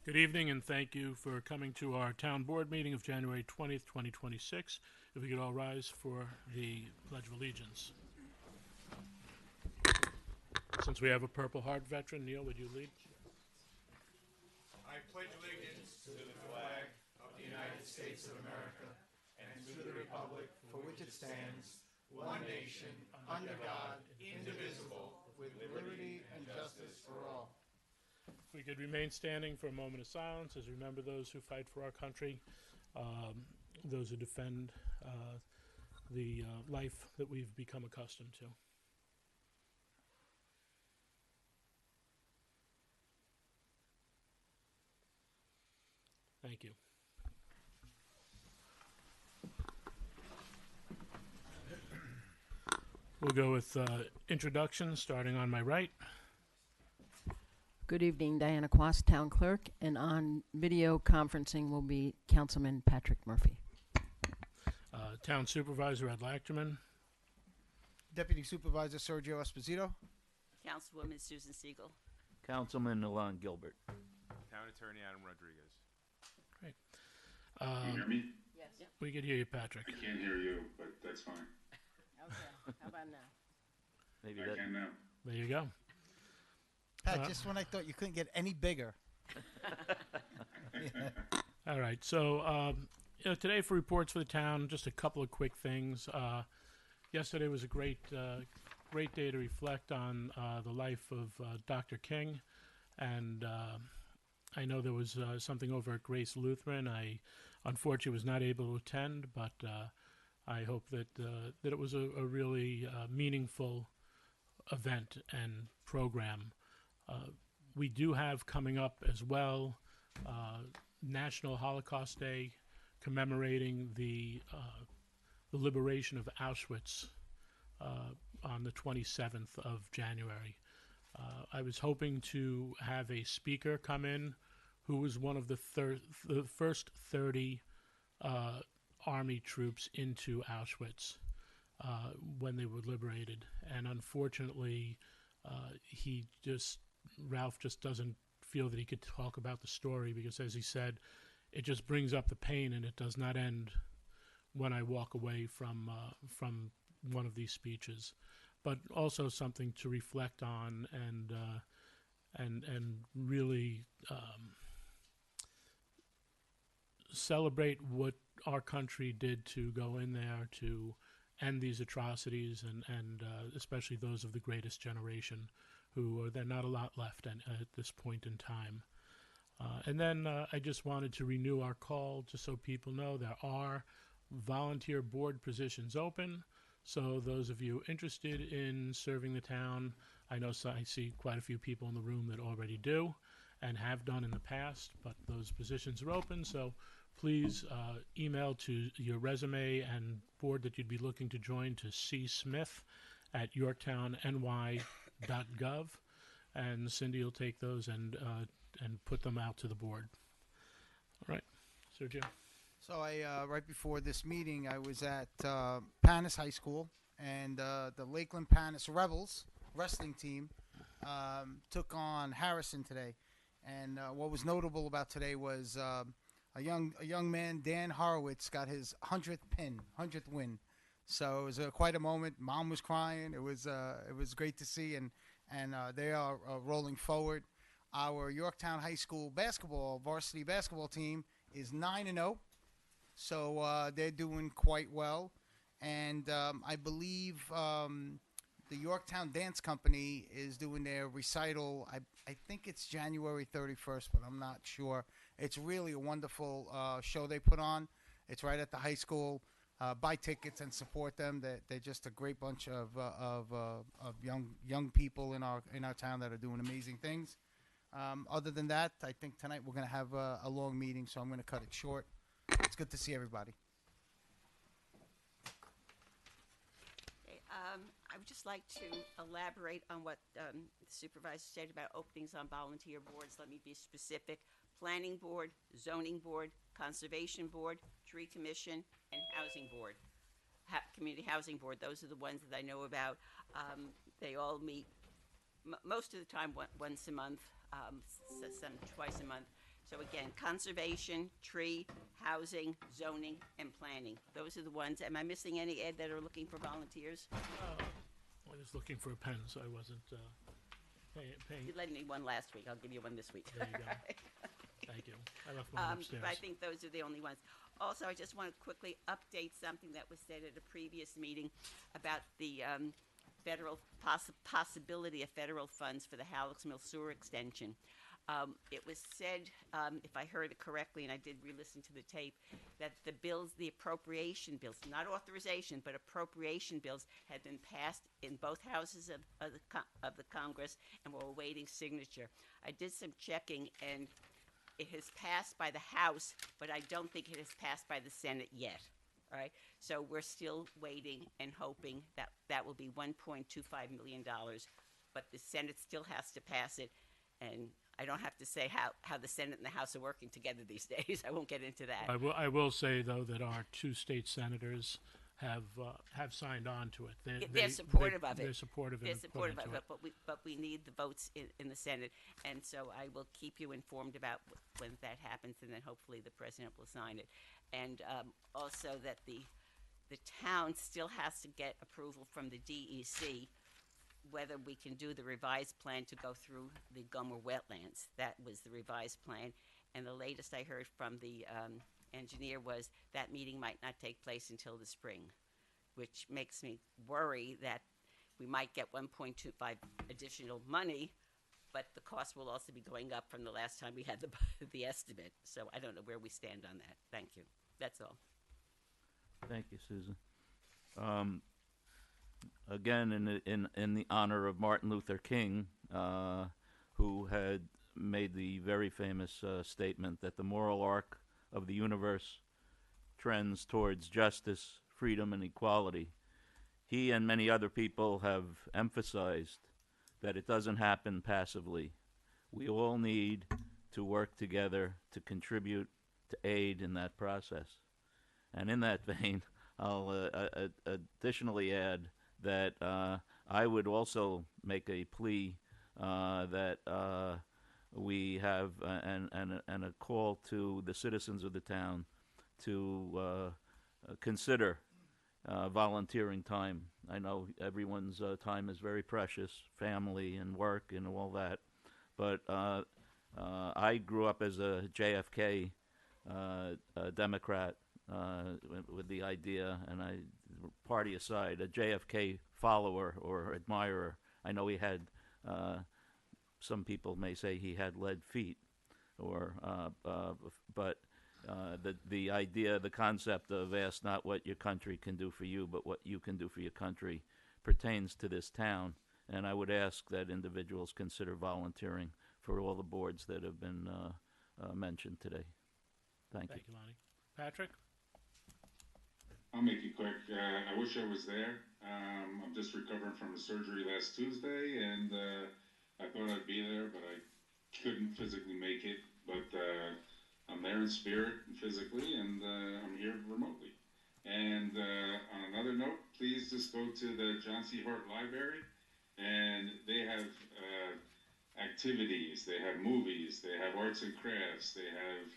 Good evening, and thank you for coming to our town board meeting of January 20th, 2026. If we could all rise for the Pledge of Allegiance. Since we have a Purple Heart veteran, Neil, would you lead? I pledge allegiance to the flag of the United States of America and to the republic for which it stands, one nation, under God, indivisible, with liberty and justice for all. If we could remain standing for a moment of silence as we remember those who fight for our country, those who defend the life that we've become accustomed to. Thank you. We'll go with introductions, starting on my right. Good evening, Diana Quast, Town Clerk, and on video conferencing will be Councilman Patrick Murphy. Town Supervisor Ed Lachterman. Deputy Supervisor Sergio Esposito. Councilwoman Susan Siegel. Councilman Alon Gilbert. Town Attorney Adam Rodriguez. Great. Can you hear me? Yes. We could hear you, Patrick. I can't hear you, but that's fine. Okay, how about now? Maybe I that. can now. There you go. Pat, just when I thought you couldn't get any bigger. All right. So, today for reports for the town, just a couple of quick things. Yesterday was a great day to reflect on the life of Dr. King, and I know there was something over at Grace Lutheran. I unfortunately was not able to attend, but I hope that it was a really meaningful event and program. We do have coming up as well National Holocaust Day, commemorating the liberation of Auschwitz on the 27th of January. I was hoping to have a speaker come in who was one of the first 30 Army troops into Auschwitz when they were liberated. And unfortunately, Ralph just doesn't feel that he could talk about the story because, as he said, it just brings up the pain and it does not end when I walk away from one of these speeches. But also something to reflect on and really celebrate what our country did to go in there to end these atrocities and especially those of the greatest generation who there are not a lot left at this point in time. And then I just wanted to renew our call just so people know there are volunteer board positions open. So those of you interested in serving the town, I know I see quite a few people in the room that already do and have done in the past, but those positions are open. So please email to your resume and board that you'd be looking to join to csmith@yorktownny.gov, and Cindy will take those and put them out to the board. All right, Sergio. So right before this meeting, I was at Panis High School, and the Lakeland Panis Rebels wrestling team took on Harrison today. And what was notable about today was a young man, Dan Horowitz, got his 100th win. So it was quite a moment. Mom was crying. It was great to see, and they are rolling forward. Our Yorktown High School varsity basketball team is 9-0. So they're doing quite well. And I believe the Yorktown Dance Company is doing their recital. I think it's January 31st, but I'm not sure. It's really a wonderful show they put on. It's right at the high school. Buy tickets and support them. They're just a great bunch of young people in our town that are doing amazing things. Other than that, I think tonight we're going to have a long meeting, so I'm going to cut it short. It's good to see everybody. Okay, I would just like to elaborate on what the supervisor said about openings on volunteer boards. Let me be specific. Planning Board, Zoning Board, Conservation Board, Tree Commission, and Housing Board. Community Housing Board, those are the ones that I know about. They all meet most of the time once a month, some twice a month. So again, conservation, tree, housing, zoning, and planning. Those are the ones. Am I missing any, Ed, that are looking for volunteers? I was looking for a pen, so I wasn't paying. You lent me one last week. I'll give you one this week. There you go. Thank you. I left mine upstairs. But I think those are the only ones. Also, I just want to quickly update something that was said at a previous meeting about the federal possibility of federal funds for the Halleck's Mill Sewer extension. It was said, if I heard it correctly, and I did re-listen to the tape, that the bills, the appropriation bills, not authorization, but appropriation bills, had been passed in both houses of the Congress and were awaiting signature. I did some checking, and it has passed by the House, but I don't think it has passed by the Senate yet. All right, so we're still waiting and hoping that that will be $1.25 million, but the Senate still has to pass it, and I don't have to say how the Senate and the House are working together these days. I won't get into that. I will say though that our 2 state senators have signed on to it. They're supportive of it. They're supportive. They're supportive of it, but we need the votes in the Senate, and so I will keep you informed about when that happens, and then hopefully the president will sign it. And also that the town still has to get approval from the DEC whether we can do the revised plan to go through the Gomer wetlands. That was the revised plan, and the latest I heard from the engineer was that meeting might not take place until the spring, which makes me worry that we might get 1.25 additional money, but the cost will also be going up from the last time we had the estimate. So I don't know where we stand on that. Thank you. That's all. Thank you, Susan. Again, in the honor of Martin Luther King, who had made the very famous statement that the moral arc of the universe trends towards justice, freedom, and equality. He and many other people have emphasized that it doesn't happen passively. We all need to work together to contribute to aid in that process. And in that vein, I'll additionally add that I would also make a plea that we have and a call to the citizens of the town to consider volunteering time. I know everyone's time is very precious, family and work and all that, but I grew up as a JFK Democrat with the idea, and I, party aside, a JFK follower or admirer. I know he had, some people may say he had lead feet, or but the idea, the concept of ask not what your country can do for you, but what you can do for your country pertains to this town. And I would ask that individuals consider volunteering for all the boards that have been mentioned today. Thank you. Thank you, Lonnie. Patrick? I'll make it quick. I wish I was there. I'm just recovering from a surgery last Tuesday, and I thought I'd be there, but I couldn't physically make it. But I'm there in spirit and physically, and I'm here remotely. And on another note, please just go to the John C. Hart Library, and they have activities, they have movies, they have arts and crafts, they have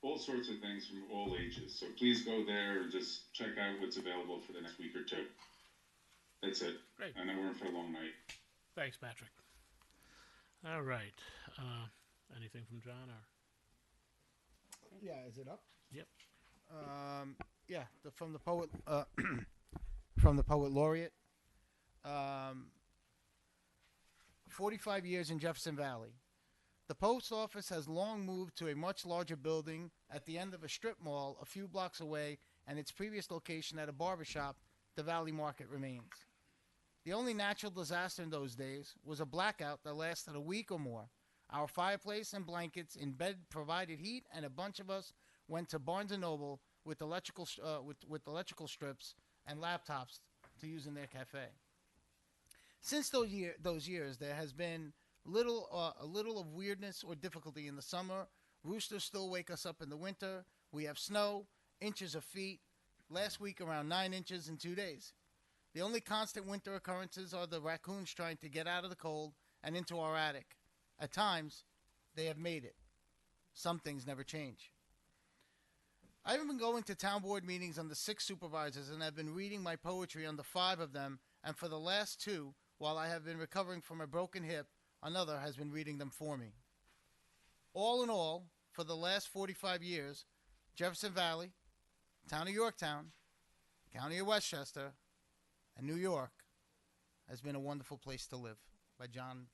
all sorts of things from all ages. So please go there and just check out what's available for the next week or two. That's it. Great. I know we're in for a long night. Thanks, Patrick. All right. Anything from John? Or Yeah, is it up? Yep. Yeah, from the poet, from the poet laureate. 45 years in Jefferson Valley. The post office has long moved to a much larger building at the end of a strip mall a few blocks away, and its previous location at a barbershop, the Valley Market, remains. The only natural disaster in those days was a blackout that lasted a week or more. Our fireplace and blankets in bed provided heat, and a bunch of us went to Barnes & Noble with electrical strips and laptops to use in their cafe. Since those years, there has been a little of weirdness or difficulty in the summer. Roosters still wake us up in the winter. We have snow, inches of feet. Last week, around 9 inches in 2 days. The only constant winter occurrences are the raccoons trying to get out of the cold and into our attic. At times, they have made it. some things never change. I have been going to town board meetings under 6 supervisors and have been reading my poetry under 5 of them, and for the last 2, while I have been recovering from a broken hip, another has been reading them for me. All in all, for the last 45 years, Jefferson Valley, Town of Yorktown, County of Westchester, and New York has been a wonderful place to live. By John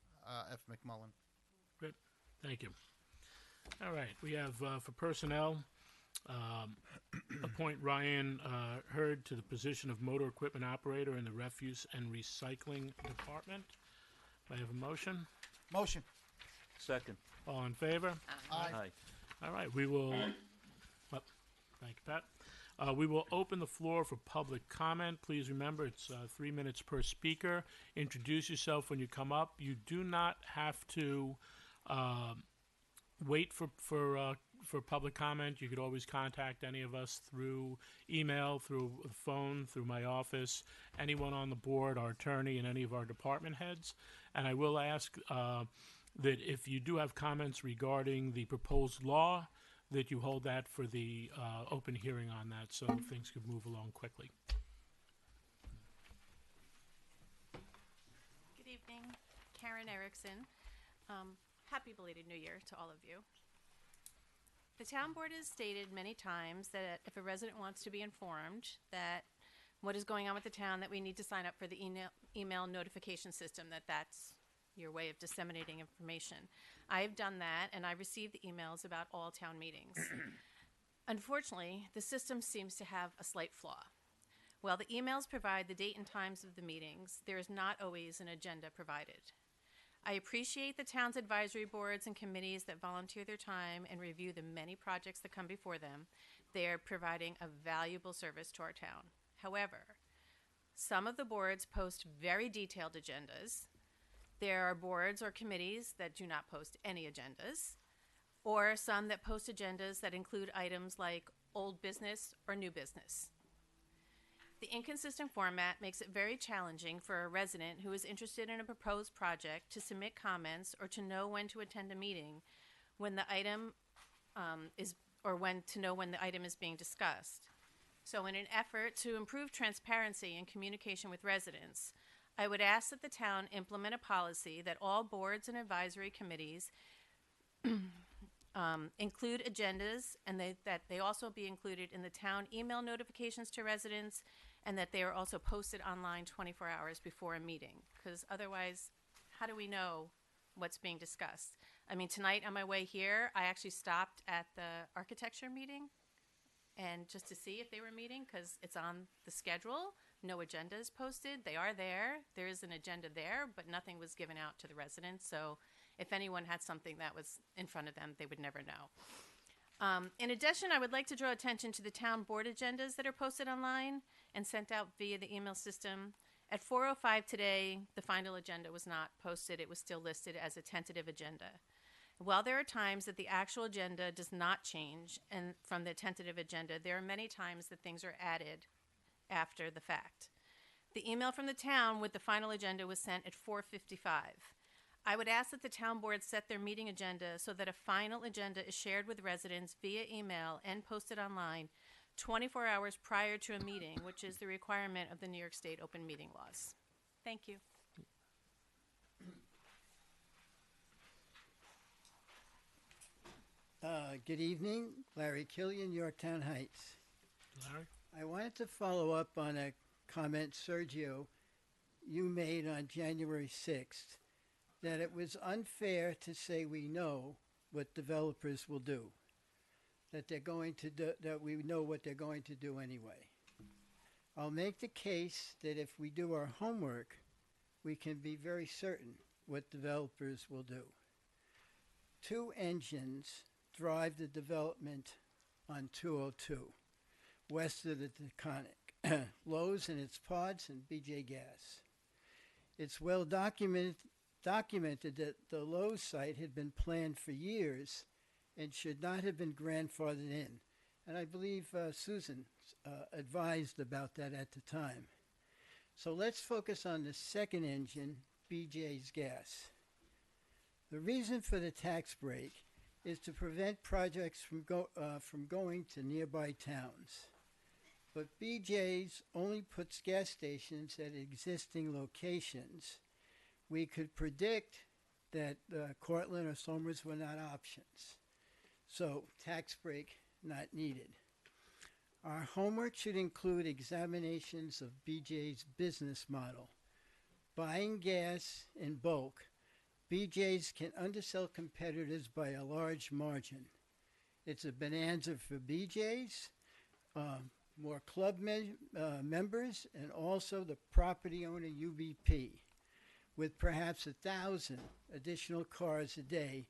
F. McMullen. Good. Thank you. All right. We have for personnel, appoint Ryan Hurd to the position of motor equipment operator in the refuse and recycling department. Do I have a motion? Motion. Second. All in favor? Aye. Aye. All right. We will. Aye. Thank you, Pat. We will open the floor for public comment. Please remember it's 3 minutes per speaker. Introduce yourself when you come up. You do not have to wait for public comment. You could always contact any of us through email, through the phone, through my office, anyone on the board, our attorney, and any of our department heads. And I will ask that if you do have comments regarding the proposed law, that you hold that for the open hearing on that so things could move along quickly. Good evening, Karen Erickson. Happy belated New Year to all of you. The town board has stated many times that if a resident wants to be informed that what is going on with the town, that we need to sign up for the email notification system, that's your way of disseminating information. I have done that, and I received the emails about all town meetings. Unfortunately, the system seems to have a slight flaw. While the emails provide the date and times of the meetings, there is not always an agenda provided. I appreciate the town's advisory boards and committees that volunteer their time and review the many projects that come before them. They are providing a valuable service to our town. However, some of the boards post very detailed agendas. There are boards or committees that do not post any agendas, or some that post agendas that include items like old business or new business. The inconsistent format makes it very challenging for a resident who is interested in a proposed project to submit comments or to know when to attend a meeting when the item when the item is being discussed. So in an effort to improve transparency and communication with residents, I would ask that the town implement a policy that all boards and advisory committees include agendas, and that they also be included in the town email notifications to residents, and that they are also posted online 24 hours before a meeting. Because otherwise, how do we know what's being discussed? I mean, tonight on my way here, I actually stopped at the architecture meeting and just to see if they were meeting, because it's on the schedule. No agenda is posted. They are there. There is an agenda there, but nothing was given out to the residents. So if anyone had something that was in front of them, they would never know. In addition, I would like to draw attention to the town board agendas that are posted online and sent out via the email system. At 4:05 today, the final agenda was not posted. It was still listed as a tentative agenda. While there are times that the actual agenda does not change and from the tentative agenda, there are many times that things are added after the fact. The email from the town with the final agenda was sent at 4:55. I would ask that the town board set their meeting agenda so that a final agenda is shared with residents via email and posted online 24 hours prior to a meeting, which is the requirement of the New York State open meeting laws. Thank you. Good evening, Larry Killian, Yorktown Heights. Larry? I wanted to follow up on a comment, Sergio, you made on January 6th, that it was unfair to say we know what developers will do, that they're going to do, that we know what they're going to do anyway. I'll make the case that if we do our homework, we can be very certain what developers will do. 2 engines drive the development on 202, west of the Taconic, Lowe's and its pods and BJ Gas. It's well documented that the Lowe's site had been planned for years and should not have been grandfathered in. And I believe Susan advised about that at the time. So let's focus on the second engine, BJ's Gas. The reason for the tax break is to prevent projects from going to nearby towns. But BJ's only puts gas stations at existing locations. We could predict that Cortland or Somers were not options. So tax break not needed. Our homework should include examinations of BJ's business model. Buying gas in bulk, BJ's can undersell competitors by a large margin. It's a bonanza for BJ's, more club members, and also the property owner UBP. With perhaps 1,000 additional cars a day,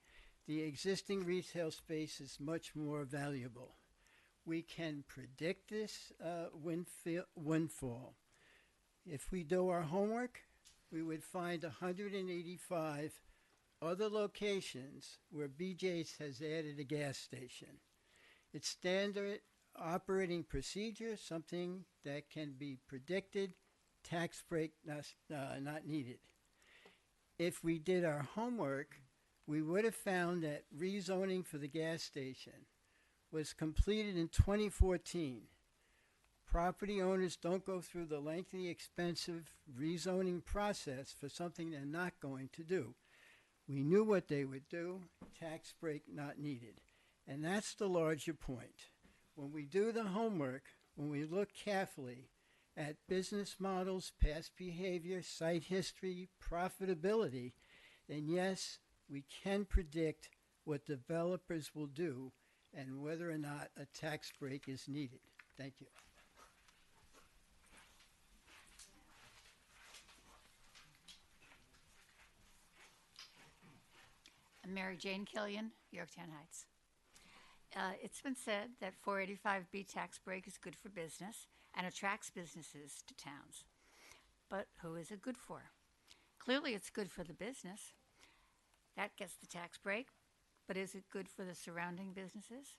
the existing retail space is much more valuable. We can predict this windfall. If we do our homework, we would find 185 other locations where BJ's has added a gas station. It's standard operating procedure, something that can be predicted, tax break not needed. If we did our homework, we would have found that rezoning for the gas station was completed in 2014. Property owners don't go through the lengthy, expensive rezoning process for something they're not going to do. We knew what they would do, tax break not needed. And that's the larger point. When we do the homework, when we look carefully at business models, past behavior, site history, profitability, then yes, we can predict what developers will do and whether or not a tax break is needed. Thank you. I'm Mary Jane Killian, Yorktown Heights. It's been said that 485B tax break is good for business and attracts businesses to towns. But who is it good for? Clearly it's good for the business. That gets the tax break, but is it good for the surrounding businesses?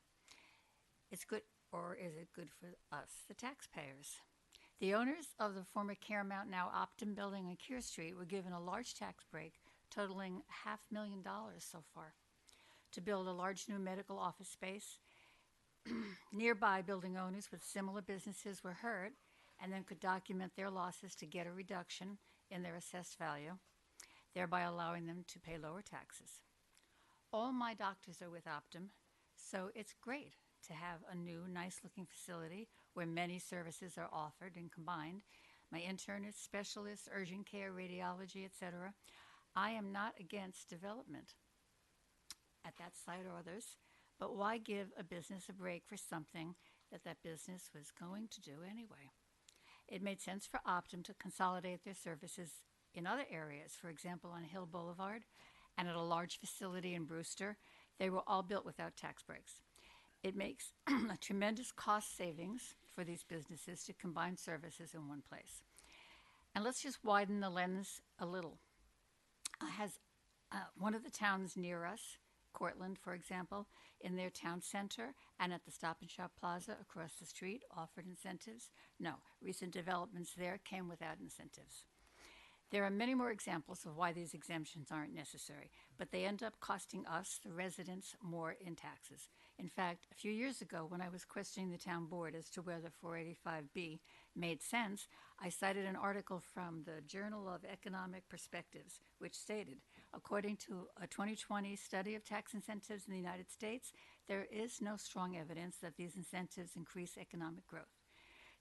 It's good, or is it good for us, the taxpayers? The owners of the former Caremount, now Optum building on Keir Street were given a large tax break totaling $500,000 so far to build a large new medical office space. Nearby building owners with similar businesses were heard and then could document their losses to get a reduction in their assessed value, thereby allowing them to pay lower taxes. All my doctors are with Optum, so it's great to have a new, nice-looking facility where many services are offered and combined. My internists, specialists, urgent care, radiology, etc. I am not against development at that site or others, but why give a business a break for something that that business was going to do anyway? It made sense for Optum to consolidate their services in other areas, for example, on Hill Boulevard and at a large facility in Brewster. They were all built without tax breaks. It makes a tremendous cost savings for these businesses to combine services in one place. And let's just widen the lens a little. Has one of the towns near us, Cortland, for example, in their town center and at the Stop and Shop Plaza across the street offered incentives? No, recent developments there came without incentives. There are many more examples of why these exemptions aren't necessary, but they end up costing us, the residents, more in taxes. In fact, a few years ago, when I was questioning the town board as to whether 485B made sense, I cited an article from the Journal of Economic Perspectives, which stated, according to a 2020 study of tax incentives in the United States, there is no strong evidence that these incentives increase economic growth.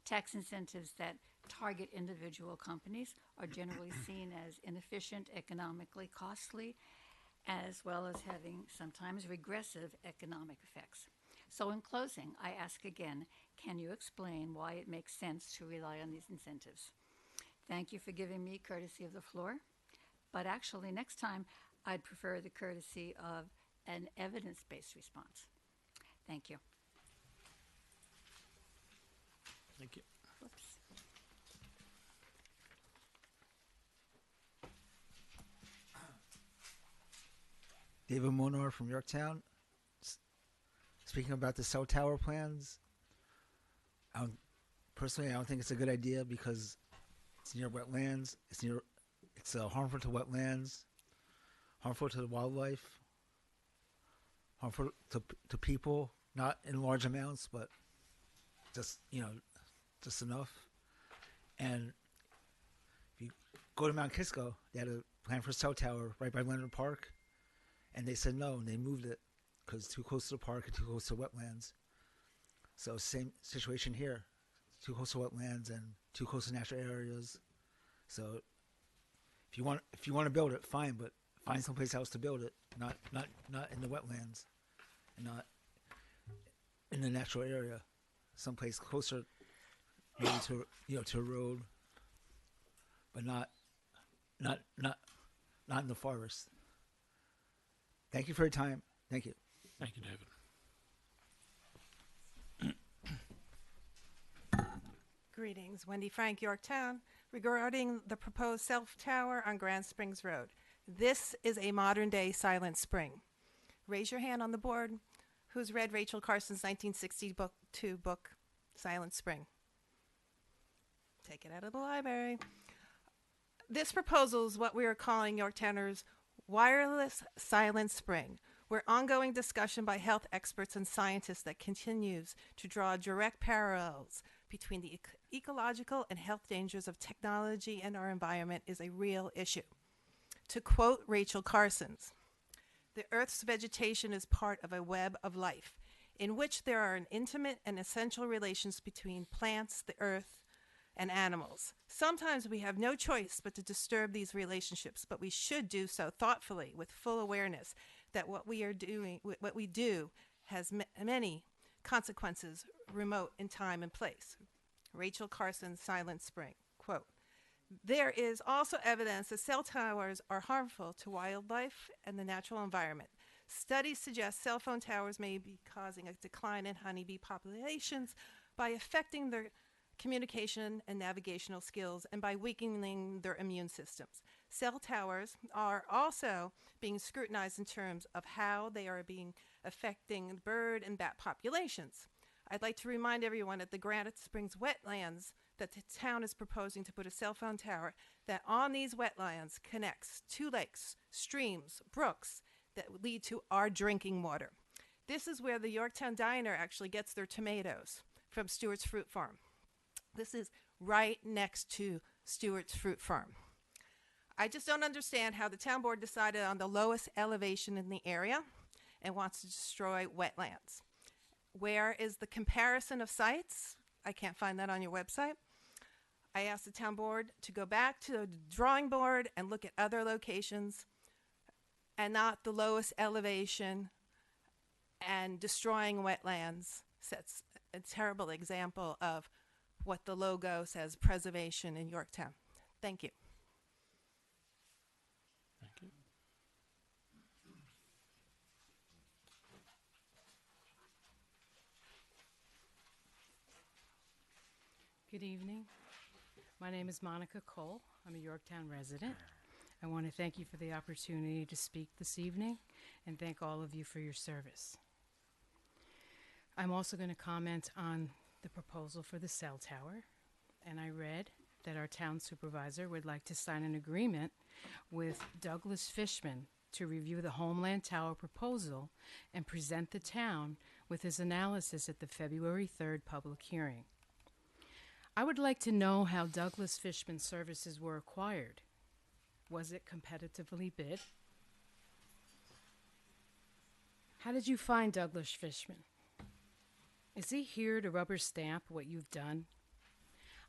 Tax incentives that target individual companies are generally seen as inefficient, economically costly, as well as having sometimes regressive economic effects. So in closing, I ask again, can you explain why it makes sense to rely on these incentives? Thank you for giving me courtesy of the floor, but actually next time I'd prefer the courtesy of an evidence-based response. Thank you. Thank you. Whoops. David Monar from Yorktown. Speaking about the cell tower plans, personally, I don't think it's a good idea because it's near wetlands. It's harmful to wetlands, harmful to the wildlife. harmful to people, not in large amounts, but just just enough. And if you go to Mount Kisco, they had a plan for a cell tower right by Leonard Park, and they said no, and they moved it because it's too close to the park and too close to wetlands. So same situation here, too close to wetlands and too close to natural areas. So if you want to build it, fine, but find someplace else to build it, not in the wetlands, and not in the natural area, someplace closer, maybe to to a road, but not in the forest. Thank you for your time. Thank you. Thank you, David. Greetings, Wendy Frank, Yorktown, regarding the proposed self-tower on Grand Springs Road. This is a modern-day Silent Spring. Raise your hand on the board. Who's read Rachel Carson's 1962 book, Silent Spring? Take it out of the library. This proposal is what we are calling Yorktowners Wireless Silent Spring, where ongoing discussion by health experts and scientists that continues to draw direct parallels between the ecological and health dangers of technology and our environment is a real issue. To quote Rachel Carson's, "The Earth's vegetation is part of a web of life, in which there are an intimate and essential relations between plants, the earth, and animals. Sometimes we have no choice but to disturb these relationships, but we should do so thoughtfully with full awareness that what we do has many consequences remote in time and place." Rachel Carson, Silent Spring. Quote, "There is also evidence that cell towers are harmful to wildlife and the natural environment. Studies suggest cell phone towers may be causing a decline in honeybee populations by affecting their communication and navigational skills and by weakening their immune systems. Cell towers are also being scrutinized in terms of how they are affecting bird and bat populations. I'd like to remind everyone at the Granite Springs wetlands that the town is proposing to put a cell phone tower that on these wetlands connects two lakes, streams, brooks that lead to our drinking water. This is where the Yorktown Diner actually gets their tomatoes, from Stewart's Fruit Farm. This is right next to Stewart's Fruit Farm. I just don't understand how the town board decided on the lowest elevation in the area and wants to destroy wetlands. Where is the comparison of sites? I can't find that on your website. I asked the town board to go back to the drawing board and look at other locations and not the lowest elevation, and destroying wetlands sets a terrible example of what the logo says, preservation in Yorktown. Thank you. Thank you. Good evening. My name is Monica Cole. I'm a Yorktown resident. I want to thank you for the opportunity to speak this evening and thank all of you for your service. I'm also going to comment on the proposal for the cell tower, and I read that our town supervisor would like to sign an agreement with Douglas Fishman to review the Homeland Tower proposal and present the town with his analysis at the February 3rd public hearing. I would like to know how Douglas Fishman services were acquired. Was it competitively bid? How did you find Douglas Fishman? Is he here to rubber stamp what you've done?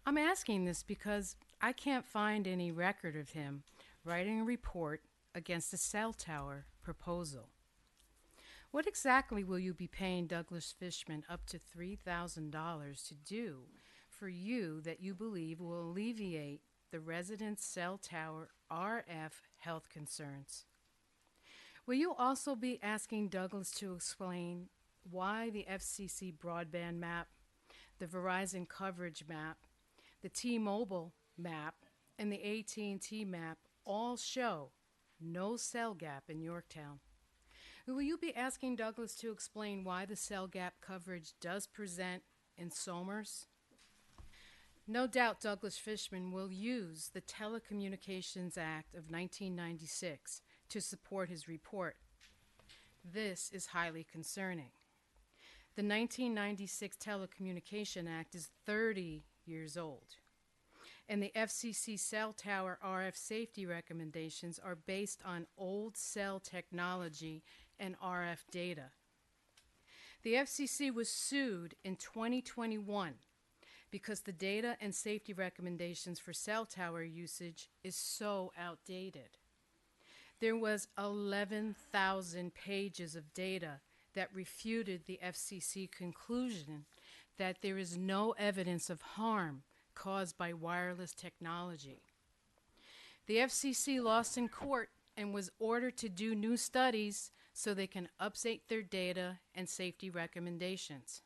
I'm asking this because I can't find any record of him writing a report against a cell tower proposal. What exactly will you be paying Douglas Fishman up to $3,000 to do for you that you believe will alleviate the residents' cell tower RF health concerns? Will you also be asking Douglas to explain why the FCC broadband map, the Verizon coverage map, the T-Mobile map, and the AT&T map all show no cell gap in Yorktown? Will you be asking Douglas to explain why the cell gap coverage does present in Somers? No doubt Douglas Fishman will use the Telecommunications Act of 1996 to support his report. This is highly concerning. The 1996 Telecommunication Act is 30 years old, and the FCC cell tower RF safety recommendations are based on old cell technology and RF data. The FCC was sued in 2021 because the data and safety recommendations for cell tower usage is so outdated. There was 11,000 pages of data that refuted the FCC conclusion that there is no evidence of harm caused by wireless technology. The FCC lost in court and was ordered to do new studies so they can update their data and safety recommendations.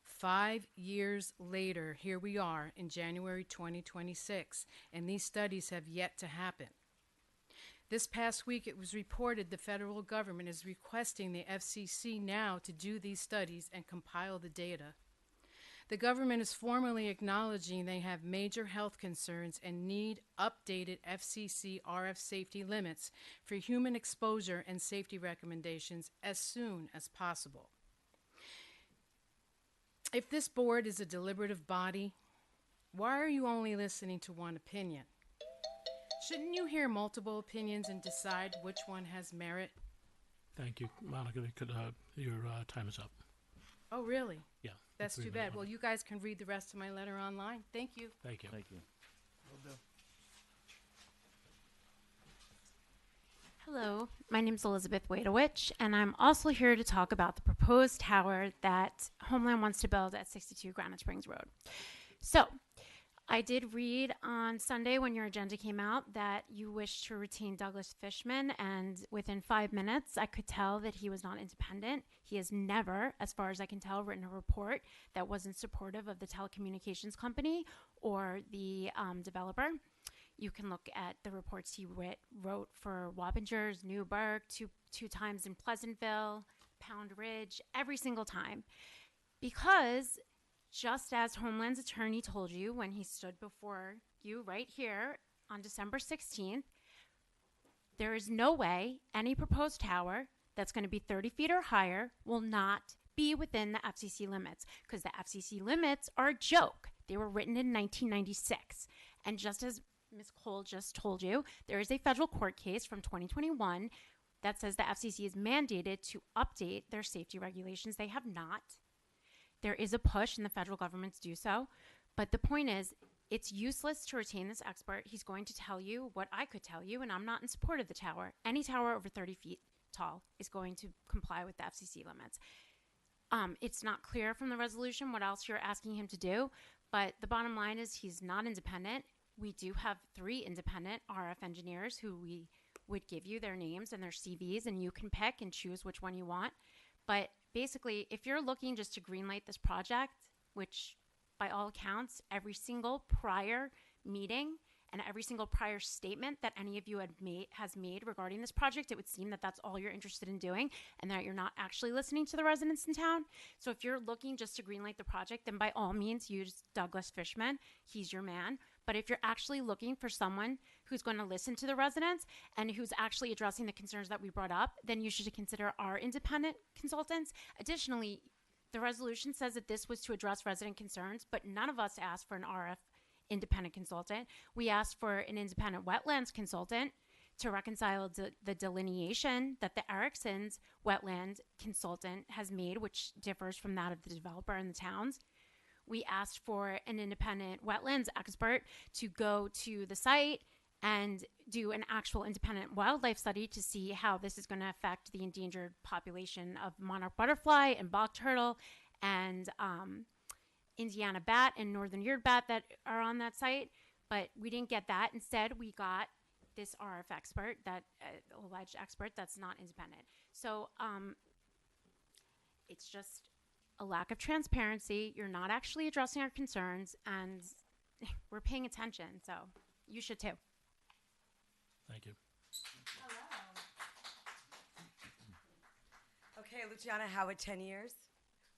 5 years later, here we are in January 2026, and these studies have yet to happen. This past week, it was reported the federal government is requesting the FCC now to do these studies and compile the data. The government is formally acknowledging they have major health concerns and need updated FCC RF safety limits for human exposure and safety recommendations as soon as possible. If this board is a deliberative body, why are you only listening to one opinion? Shouldn't you hear multiple opinions and decide which one has merit? Thank you, Monica. Your time is up. Oh, really? Yeah. That's too bad. Well, you guys can read the rest of my letter online. Thank you. Thank you. Thank you. Hello, my name is Elizabeth Wadowich, and I'm also here to talk about the proposed tower that Homeland wants to build at 62 Granite Springs Road. So, I did read on Sunday when your agenda came out that you wish to retain Douglas Fishman, and within 5 minutes, I could tell that he was not independent. He has never, as far as I can tell, written a report that wasn't supportive of the telecommunications company or the developer. You can look at the reports he wrote for Wappingers, Newburgh, two times in Pleasantville, Pound Ridge, every single time. Because just as Homeland's attorney told you when he stood before you right here on December 16th, there is no way any proposed tower that's going to be 30 feet or higher will not be within the FCC limits, because the FCC limits are a joke. They were written in 1996. And just as Ms. Cole just told you, there is a federal court case from 2021 that says the FCC is mandated to update their safety regulations. They have not. There is a push in the federal government to do so. But the point is, it's useless to retain this expert. He's going to tell you what I could tell you, and I'm not in support of the tower. Any tower over 30 feet tall is going to comply with the FCC limits. It's not clear from the resolution what else you're asking him to do, but the bottom line is he's not independent. We do have 3 independent RF engineers who we would give you their names and their CVs, and you can pick and choose which one you want. But basically, if you're looking just to greenlight this project, which by all accounts, every single prior meeting and every single prior statement that any of you has made regarding this project, it would seem that that's all you're interested in doing and that you're not actually listening to the residents in town. So if you're looking just to greenlight the project, then by all means use Douglas Fishman. He's your man. But if you're actually looking for someone who's going to listen to the residents and who's actually addressing the concerns that we brought up, then you should consider our independent consultants. Additionally, the resolution says that this was to address resident concerns, but none of us asked for an RF independent consultant. We asked for an independent wetlands consultant to reconcile the delineation that the Erickson's wetland consultant has made, which differs from that of the developer and the towns. We asked for an independent wetlands expert to go to the site and do an actual independent wildlife study to see how this is going to affect the endangered population of monarch butterfly and bog turtle and Indiana bat and northern eared bat that are on that site. But we didn't get that. Instead, we got this RF expert, that alleged expert that's not independent. So it's just a lack of transparency. You're not actually addressing our concerns, and we're paying attention. So you should too. Thank you. Okay, Luciana Howard, 10 years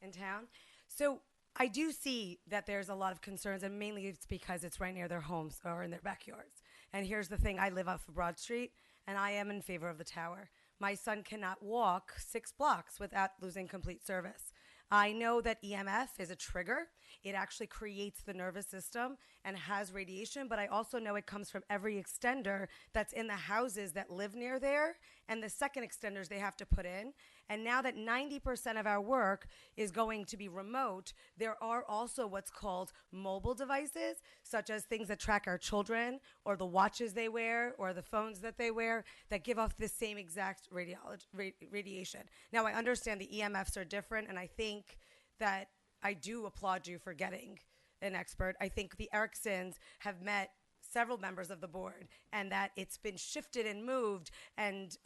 in town. So I do see that there's a lot of concerns, and mainly it's because it's right near their homes or in their backyards. And here's the thing, I live off of Broad Street, and I am in favor of the tower. my son cannot walk 6 blocks without losing complete service. I know that EMF is a trigger. It actually creates the nervous system and has radiation, but I also know it comes from every extender that's in the houses that live near there and the second extenders they have to put in. And now that 90% of our work is going to be remote, there are also what's called mobile devices, such as things that track our children or the watches they wear or the phones that they wear that give off the same exact radiation. Now, I understand the EMFs are different, and I think that I do applaud you for getting an expert. I think the Ericksons have met several members of the board, and that it's been shifted and moved and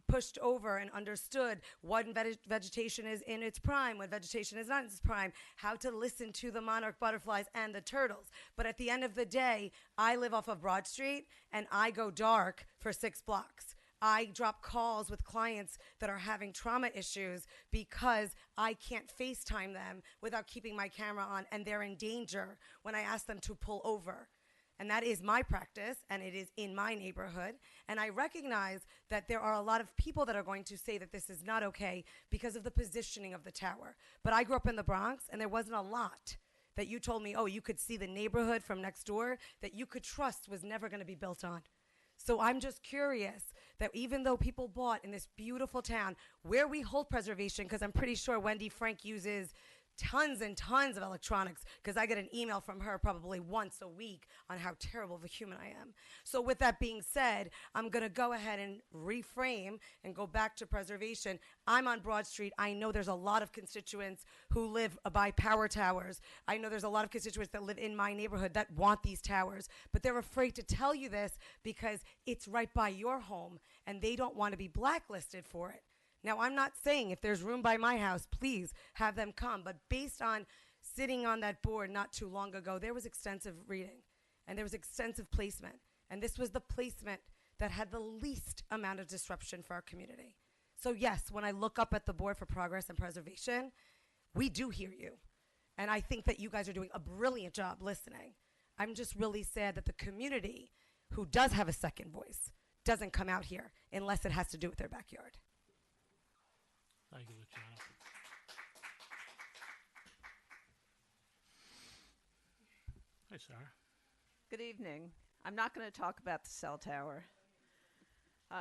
pushed over and understood when vegetation is in its prime, when vegetation is not in its prime, how to listen to the monarch butterflies and the turtles. But at the end of the day, I live off of Broad Street, and I go dark for 6 blocks. I drop calls with clients that are having trauma issues because I can't FaceTime them without keeping my camera on, and they're in danger when I ask them to pull over. And that is my practice, and it is in my neighborhood. And I recognize that there are a lot of people that are going to say that this is not okay because of the positioning of the tower. But I grew up in the Bronx, and there wasn't a lot that you told me, oh, you could see the neighborhood from next door that you could trust was never going to be built on. So I'm just curious that even though people bought in this beautiful town where we hold preservation, because I'm pretty sure Wendy Frank uses tons and tons of electronics, because I get an email from her probably once a week on how terrible of a human I am. So with that being said, I'm going to go ahead and reframe and go back to preservation. I'm on Broad Street. I know there's a lot of constituents who live by power towers. I know there's a lot of constituents that live in my neighborhood that want these towers, but they're afraid to tell you this because it's right by your home, and they don't want to be blacklisted for it. Now, I'm not saying if there's room by my house, please have them come. But based on sitting on that board not too long ago, there was extensive reading and there was extensive placement. And this was the placement that had the least amount of disruption for our community. So yes, when I look up at the Board for Progress and Preservation, we do hear you. And I think that you guys are doing a brilliant job listening. I'm just really sad that the community, who does have a second voice, doesn't come out here unless it has to do with their backyard. Thank you, Luciano. Hi, Sarah. Good evening. I'm not going to talk about the cell tower.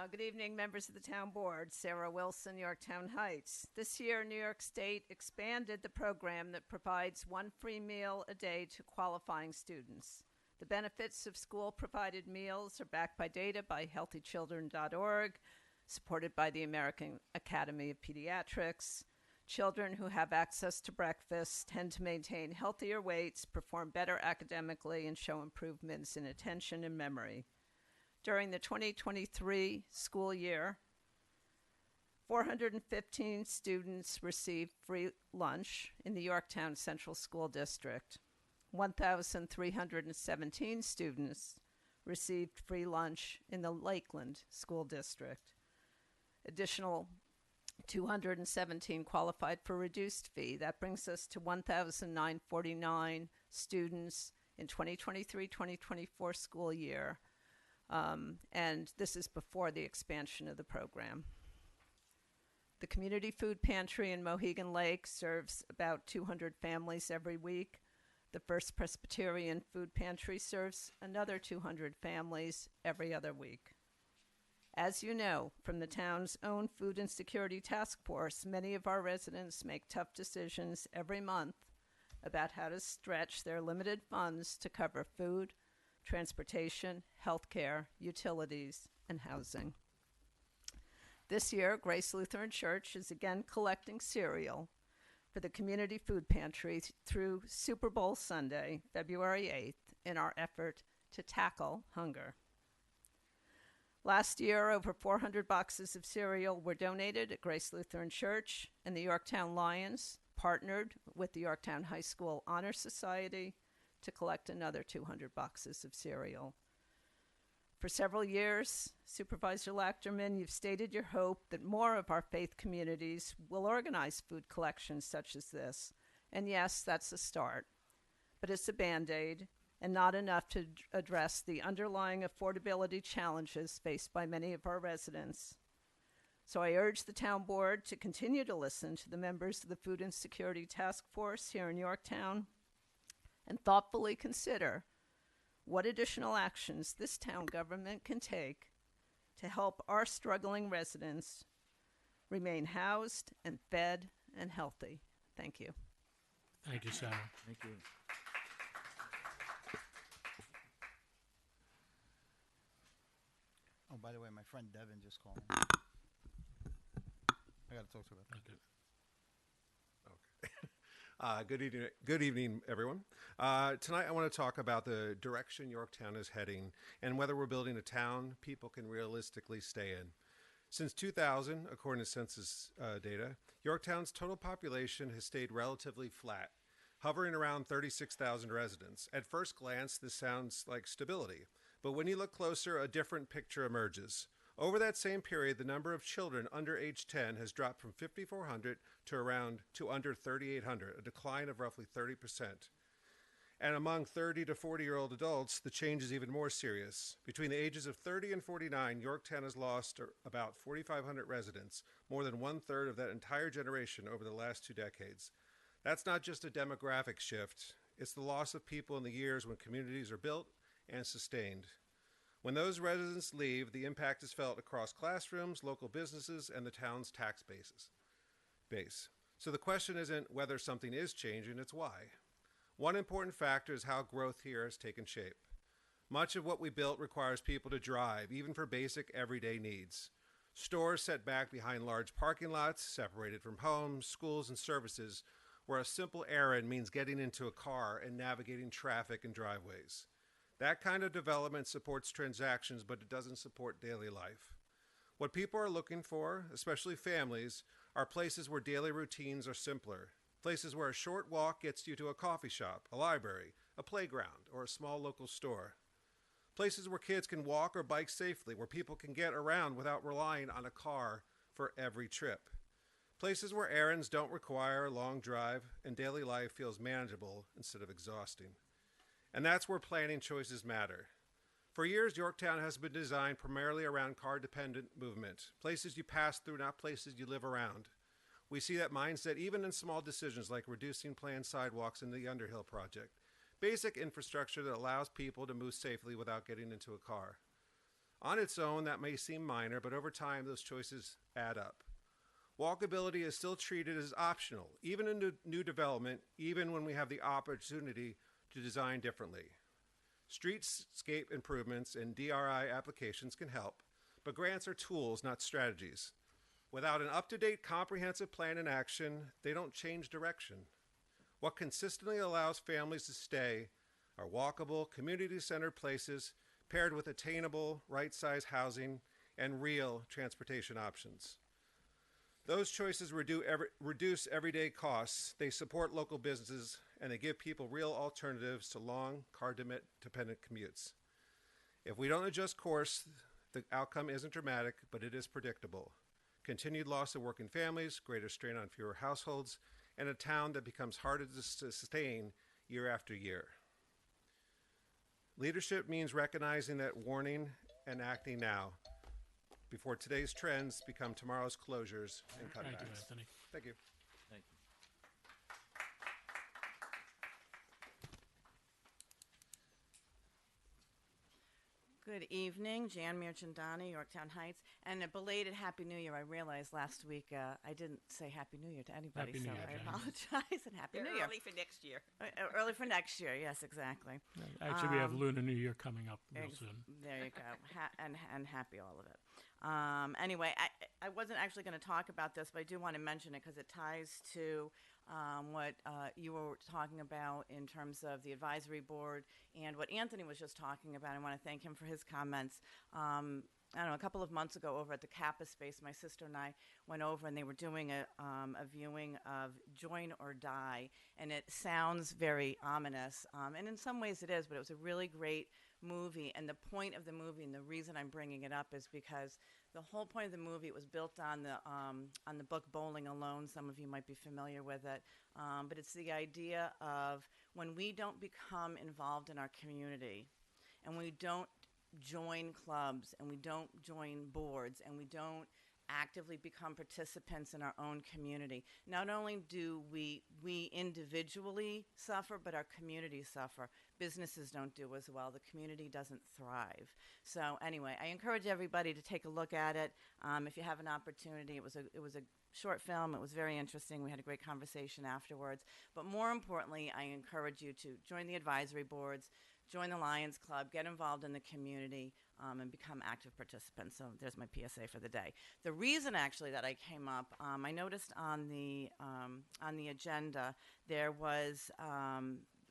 Good evening, members of the town board. Sarah Wilson, Yorktown Heights. This year, New York State expanded the program that provides 1 free meal a day to qualifying students. The benefits of school-provided meals are backed by data by healthychildren.org, supported by the American Academy of Pediatrics. Children who have access to breakfast tend to maintain healthier weights, perform better academically, and show improvements in attention and memory. During the 2023 school year, 415 students received free lunch in the Yorktown Central School District. 1,317 students received free lunch in the Lakeland School District. Additional 217 qualified for reduced fee. That brings us to 1,949 students in 2023-2024 school year. And this is before the expansion of the program. The Community Food Pantry in Mohegan Lake serves about 200 families every week. The First Presbyterian Food Pantry serves another 200 families every other week. As you know, from the town's own Food Insecurity Task Force, many of our residents make tough decisions every month about how to stretch their limited funds to cover food, transportation, healthcare, utilities, and housing. This year, Grace Lutheran Church is again collecting cereal for the Community Food Pantry through Super Bowl Sunday, February 8th, in our effort to tackle hunger. Last year, over 400 boxes of cereal were donated at Grace Lutheran Church, and the Yorktown Lions partnered with the Yorktown High School Honor Society to collect another 200 boxes of cereal. For several years, Supervisor Lachterman, you've stated your hope that more of our faith communities will organize food collections such as this. And yes, that's a start, but it's a Band-Aid and not enough to address the underlying affordability challenges faced by many of our residents. So I urge the town board to continue to listen to the members of the Food Insecurity Task Force here in Yorktown and thoughtfully consider what additional actions this town government can take to help our struggling residents remain housed and fed and healthy. Thank you. Thank you, Sarah. Thank you. Oh, by the way, my friend Devin just called me. I got to talk to her about that. Good evening, everyone. Tonight I want to talk about the direction Yorktown is heading and whether we're building a town people can realistically stay in. Since 2000, according to census data, Yorktown's total population has stayed relatively flat, hovering around 36,000 residents. At first glance, this sounds like stability, but when you look closer, a different picture emerges. Over that same period, the number of children under age 10 has dropped from 5,400 to under 3,800, a decline of roughly 30%. And among 30 to 40-year-old adults, the change is even more serious. Between the ages of 30 and 49, Yorktown has lost about 4,500 residents, more than one-third of that entire generation over the last 2 decades. That's not just a demographic shift. It's the loss of people in the years when communities are built and sustained. When those residents leave, the impact is felt across classrooms, local businesses, and the town's tax base. So the question isn't whether something is changing, it's why. One important factor is how growth here has taken shape. Much of what we built requires people to drive, even for basic everyday needs. Stores set back behind large parking lots, separated from homes, schools, and services, where a simple errand means getting into a car and navigating traffic and driveways. That kind of development supports transactions, but it doesn't support daily life. What people are looking for, especially families, are places where daily routines are simpler. Places where a short walk gets you to a coffee shop, a library, a playground, or a small local store. Places where kids can walk or bike safely, where people can get around without relying on a car for every trip. Places where errands don't require a long drive and daily life feels manageable instead of exhausting. And that's where planning choices matter. For years, Yorktown has been designed primarily around car-dependent movement, places you pass through, not places you live around. We see that mindset even in small decisions like reducing planned sidewalks in the Underhill project, basic infrastructure that allows people to move safely without getting into a car. On its own, that may seem minor, but over time, those choices add up. Walkability is still treated as optional, even in new development, even when we have the opportunity to design differently. Streetscape improvements and DRI applications can help, but grants are tools, not strategies. Without an up-to-date comprehensive plan in action, they don't change direction. What consistently allows families to stay are walkable, community-centered places paired with attainable, right-sized housing and real transportation options. Those choices reduce everyday costs, they support local businesses, and they give people real alternatives to long, car-dependent commutes. If we don't adjust course, the outcome isn't dramatic, but it is predictable. Continued loss of working families, greater strain on fewer households, and a town that becomes harder to sustain year after year. Leadership means recognizing that warning and acting now before today's trends become tomorrow's closures and cutbacks. Thank you, Anthony. Thank you. Thank you. Good evening, Jan Mirchandani, Yorktown Heights, and a belated Happy New Year. I realized last week I didn't say Happy New Year to anybody, Happy New so Year, I Jan. apologize and Happy New Year. Early for next year. Early for next year, yes, exactly. Actually, we have Lunar New Year coming up real soon. There you go, and happy all of it. Anyway, I wasn't actually going to talk about this, but I do want to mention it because it ties to what you were talking about in terms of the advisory board and what Anthony was just talking about. I want to thank him for his comments. I don't know, a couple of months ago over at the Kappa Space, my sister and I went over and they were doing a viewing of Join or Die, and it sounds very ominous, and in some ways it is, but it was a really great movie. And the point of the movie, and the reason I'm bringing it up, is because the whole point of the movie, it was built on the book Bowling Alone. Some of you might be familiar with it, but it's the idea of when we don't become involved in our community, and we don't join clubs, and we don't join boards, and we don't actively become participants in our own community. Not only do we individually suffer, but our communities suffer. Businesses don't do as well. The community doesn't thrive. So anyway, I encourage everybody to take a look at it. If you have an opportunity, it was a short film. It was very interesting. We had a great conversation afterwards. But more importantly, I encourage you to join the advisory boards, join the Lions Club, get involved in the community, and become active participants. So there's my PSA for the day. The reason actually that I came up, I noticed on the agenda there was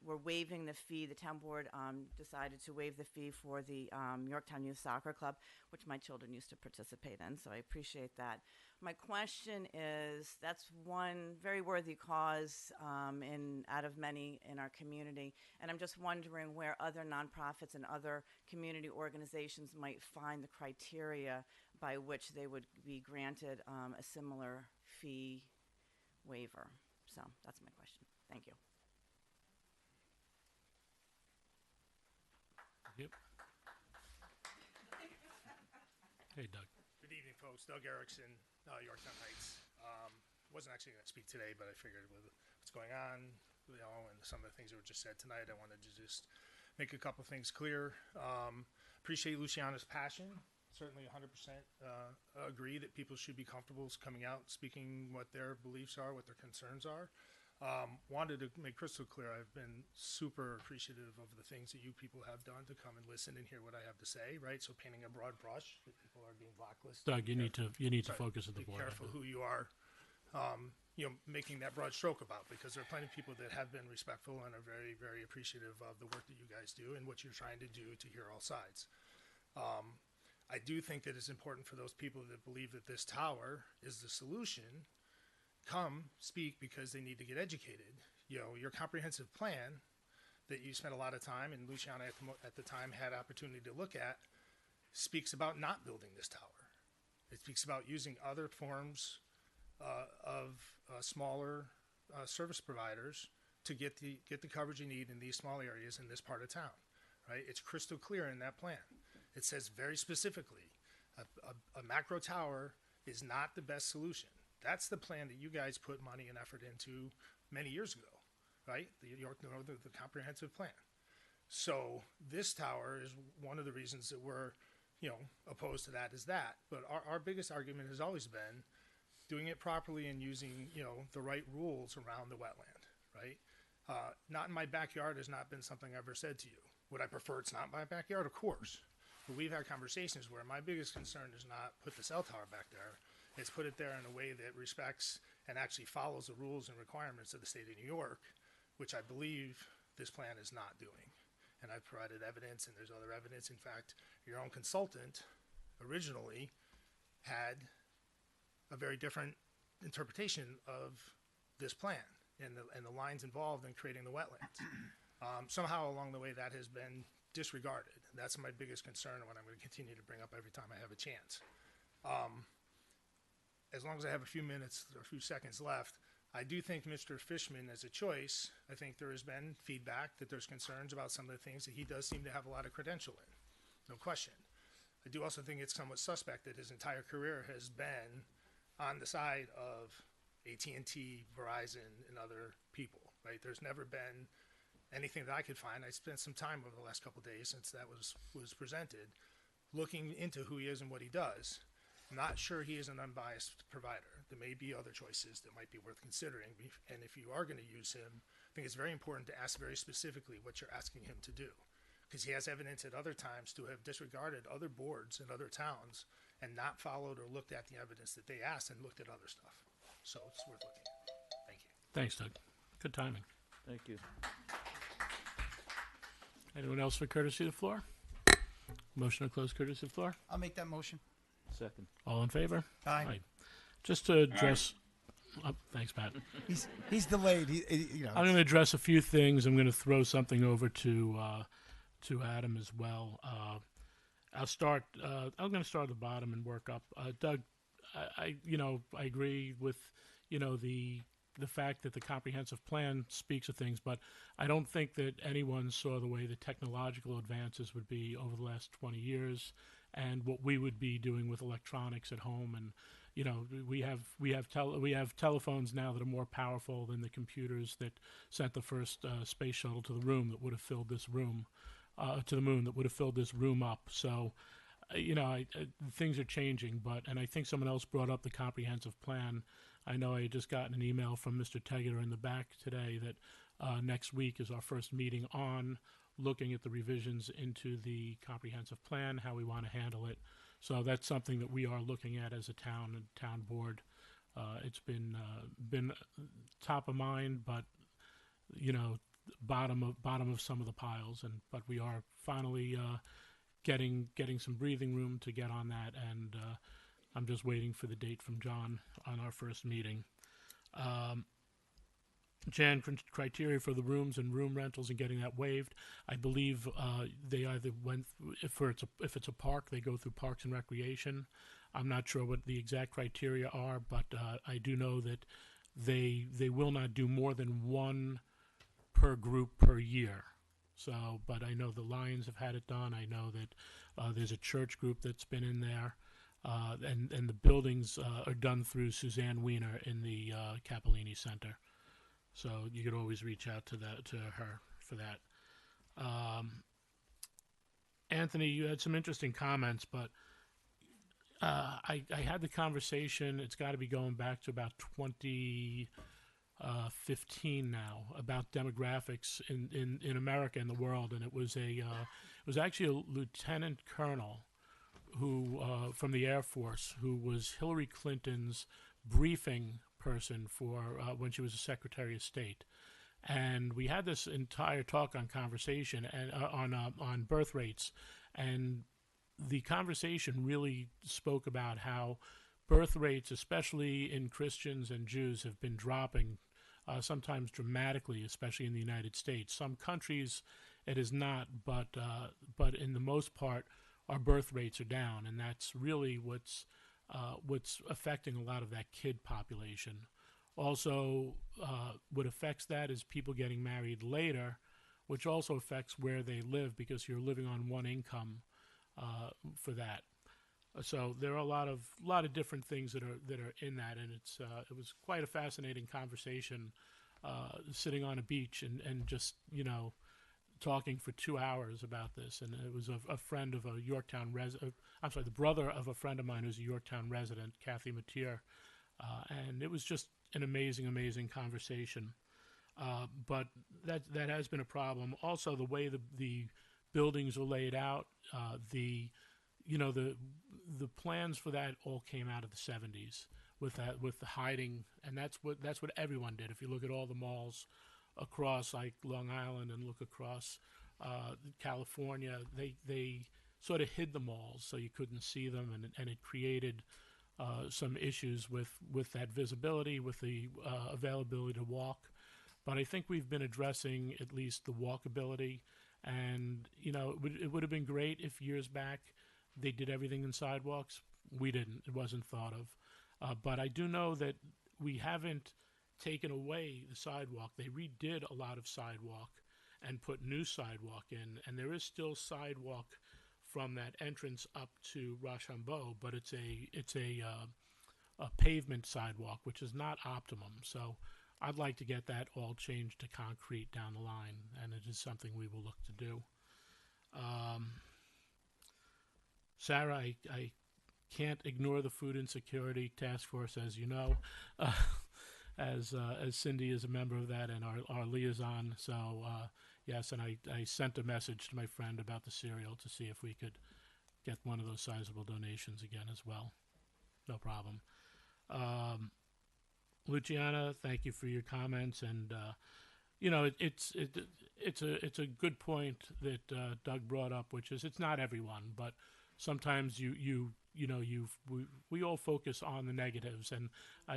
we're waiving the fee. The town board decided to waive the fee for the Yorktown Youth Soccer Club, which my children used to participate in. So I appreciate that. My question is, that's one very worthy cause out of many in our community, and I'm just wondering where other nonprofits and other community organizations might find the criteria by which they would be granted a similar fee waiver. So that's my question. Thank you. Yep. Hey, Doug. Good evening, folks. Doug Erickson, Yorktown Heights. Wasn't actually going to speak today, but I figured with what's going on, and some of the things that were just said tonight, I wanted to just make a couple things clear. Appreciate Luciana's passion. Certainly 100% agree that people should be comfortable coming out, speaking what their beliefs are, what their concerns are. Wanted to make crystal clear, I've been super appreciative of the things that you people have done to come and listen and hear what I have to say, right? So painting a broad brush that people are being blacklisted. Doug, you need to focus at the board. Be careful who you are, making that broad stroke about, because there are plenty of people that have been respectful and are very, very appreciative of the work that you guys do and what you're trying to do to hear all sides. I do think that it's important for those people that believe that this tower is the solution, come speak because they need to get educated. Your comprehensive plan that you spent a lot of time, and Luciana at the time had opportunity to look at, speaks about not building this tower. It speaks about using other forms of smaller service providers to get the coverage you need in these small areas in this part of town, right? It's crystal clear in that plan. It says very specifically, a macro tower is not the best solution. That's the plan that you guys put money and effort into many years ago, right? The comprehensive plan. So this tower is one of the reasons that we're, opposed to that is that. But our biggest argument has always been doing it properly and using, the right rules around the wetland, right? Not in my backyard has not been something I've ever said to you. Would I prefer it's not in my backyard? Of course. But we've had conversations where my biggest concern is not put the cell tower back there. It's put it there in a way that respects and actually follows the rules and requirements of the state of New York, which I believe this plan is not doing. And I've provided evidence, and there's other evidence. In fact, your own consultant originally had a very different interpretation of this plan and the lines involved in creating the wetlands. Somehow along the way that has been disregarded. That's my biggest concern, and what I'm going to continue to bring up every time I have a chance. As long as I have a few minutes or a few seconds left, I do think Mr. Fishman as a choice, I think there has been feedback that there's concerns about some of the things that he does seem to have a lot of credential in. No question. I do also think it's somewhat suspect that his entire career has been on the side of AT&T, Verizon, and other people, right? There's never been anything that I could find. I spent some time over the last couple of days since that was presented, looking into who he is and what he does. I'm not sure he is an unbiased provider. There may be other choices that might be worth considering. And if you are going to use him, I think it's very important to ask very specifically what you're asking him to do. Because he has evidence at other times to have disregarded other boards in other towns and not followed or looked at the evidence that they asked and looked at other stuff. So it's worth looking at. Thank you. Thanks, Doug. Good timing. Thank you. Anyone else for courtesy of the floor? Motion to close courtesy of the floor? I'll make that motion. Second. All in favor? Aye. Just to address... Oh, thanks, Pat. He's delayed. I'm going to address a few things. I'm going to throw something over to Adam as well. I'm going to start at the bottom and work up. Doug, I agree with, the fact that the comprehensive plan speaks of things, but I don't think that anyone saw the way the technological advances would be over the last 20 years and what we would be doing with electronics at home. And you know, we have telephones now that are more powerful than the computers that sent the first space shuttle to the room that would have filled this room to the moon, that would have filled this room up. So you know, things are changing, and I think someone else brought up the comprehensive plan. I know I had just gotten an email from Mr. Tegeter in the back today that next week is our first meeting on looking at the revisions into the comprehensive plan, how we want to handle it. So that's something that we are looking at as a town and town board. It's been top of mind, but you know, bottom of some of the piles, but we are finally getting some breathing room to get on that, and I'm just waiting for the date from John on our first meeting. Jan, criteria for the rooms and room rentals and getting that waived. I believe they either went, if it's a park, they go through Parks and Recreation. I'm not sure what the exact criteria are, but I do know that they will not do more than one per group per year. So, but I know the Lions have had it done. I know that there's a church group that's been in there, and the buildings are done through Suzanne Wiener in the Capellini Center. So you could always reach out to her for that. Anthony, you had some interesting comments, but I had the conversation. It's got to be going back to about 2015 now, about demographics in America and the world, and it was actually a lieutenant colonel who from the Air Force who was Hillary Clinton's briefing person for when she was a Secretary of State, and we had this entire talk on conversation and on birth rates, and the conversation really spoke about how birth rates, especially in Christians and Jews, have been dropping, sometimes dramatically, especially in the United States. Some countries it is not, but in the most part, our birth rates are down, and that's really what's affecting a lot of that kid population. Also, what affects that is people getting married later, which also affects where they live because you're living on one income for that. So there are a lot of different things that are in that, and it was quite a fascinating conversation, sitting on a beach and just talking for 2 hours about this. And it was a friend of a Yorktown resident. I'm sorry, the brother of a friend of mine who's a Yorktown resident, Kathy Mateer, and it was just an amazing conversation. But that has been a problem. Also, the way the buildings are laid out, the plans for that all came out of the 70s with the hiding, and that's what everyone did. If you look at all the malls across like Long Island and look across California, they sort of hid the malls so you couldn't see them, and it created some issues with that visibility, with the availability to walk. But I think we've been addressing at least the walkability, and it would have been great if years back they did everything in sidewalks. We didn't. It wasn't thought of. But I do know that we haven't taken away the sidewalk. They redid a lot of sidewalk and put new sidewalk in, and there is still sidewalk from that entrance up to Rochambeau, but it's a pavement sidewalk, which is not optimum. So I'd like to get that all changed to concrete down the line, and it is something we will look to do. Sarah, I can't ignore the food insecurity task force, as you know, as Cindy is a member of that and our liaison. So yes, and I sent a message to my friend about the cereal to see if we could get one of those sizable donations again as well. No problem. Luciana, thank you for your comments, and it's a good point that Doug brought up, which is it's not everyone, but sometimes we all focus on the negatives. And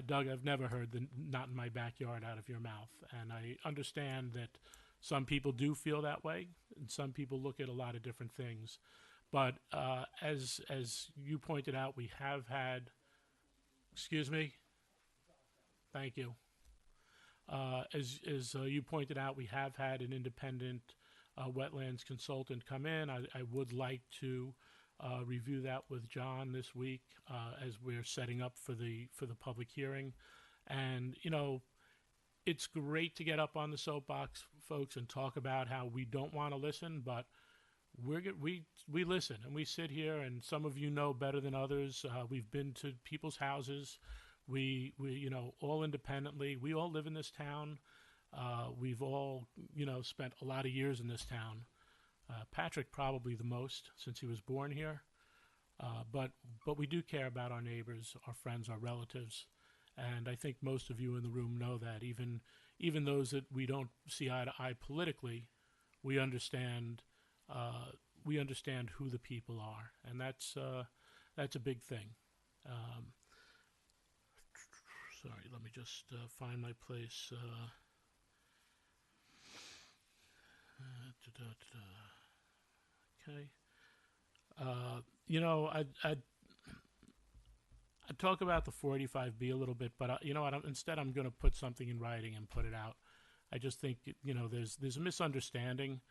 Doug, I've never heard the "not in my backyard" out of your mouth, and I understand that some people do feel that way, and some people look at a lot of different things. But as you pointed out, we have had. Excuse me. Thank you. As you pointed out, we have had an independent wetlands consultant come in. I would like to review that with John this week as we're setting up for the public hearing. And it's great to get up on the soapbox, folks, and talk about how we don't want to listen, but we listen and we sit here, and some of you know better than others. We've been to people's houses. We all independently. We all live in this town. We've all spent a lot of years in this town. Patrick probably the most since he was born here. But we do care about our neighbors, our friends, our relatives. And I think most of you in the room know that. Even those that we don't see eye to eye politically, we understand who the people are, and that's a big thing. Sorry, let me just find my place. Okay. I'd talk about the 485B a little bit, but instead I'm going to put something in writing and put it out. I just think there's a misunderstanding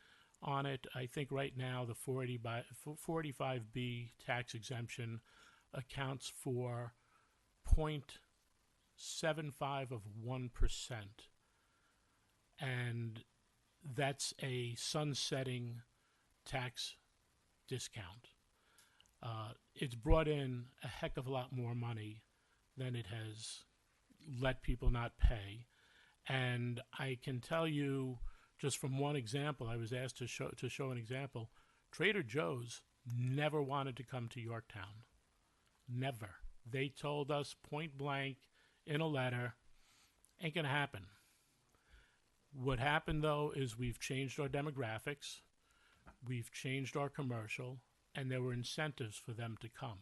on it. I think right now the 485B tax exemption accounts for 0.75 of 1%, and that's a sunsetting tax discount. It's brought in a heck of a lot more money than it has let people not pay. And I can tell you, just from one example, I was asked to show an example. Trader Joe's never wanted to come to Yorktown. Never. They told us point blank in a letter, ain't going to happen. What happened, though, is we've changed our demographics, we've changed our commercial, and there were incentives for them to come.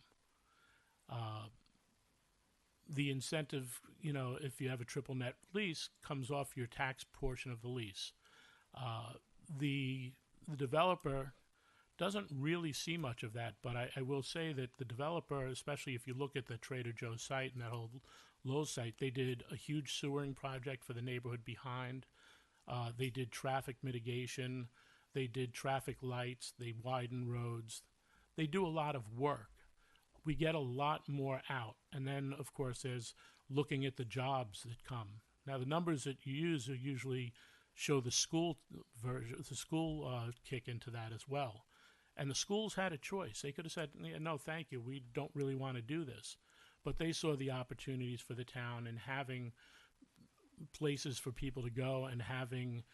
The incentive, if you have a triple net lease, comes off your tax portion of the lease. The developer doesn't really see much of that, but I will say that the developer, especially if you look at the Trader Joe's site and that whole Lowe's site, they did a huge sewering project for the neighborhood behind. They did traffic mitigation. They did traffic lights. They widened roads. They do a lot of work. We get a lot more out. And then, of course, there's looking at the jobs that come. Now, the numbers that you use are usually show the school version, the school kick into that as well. And the schools had a choice. They could have said, no, thank you, we don't really want to do this. But they saw the opportunities for the town and having places for people to go and having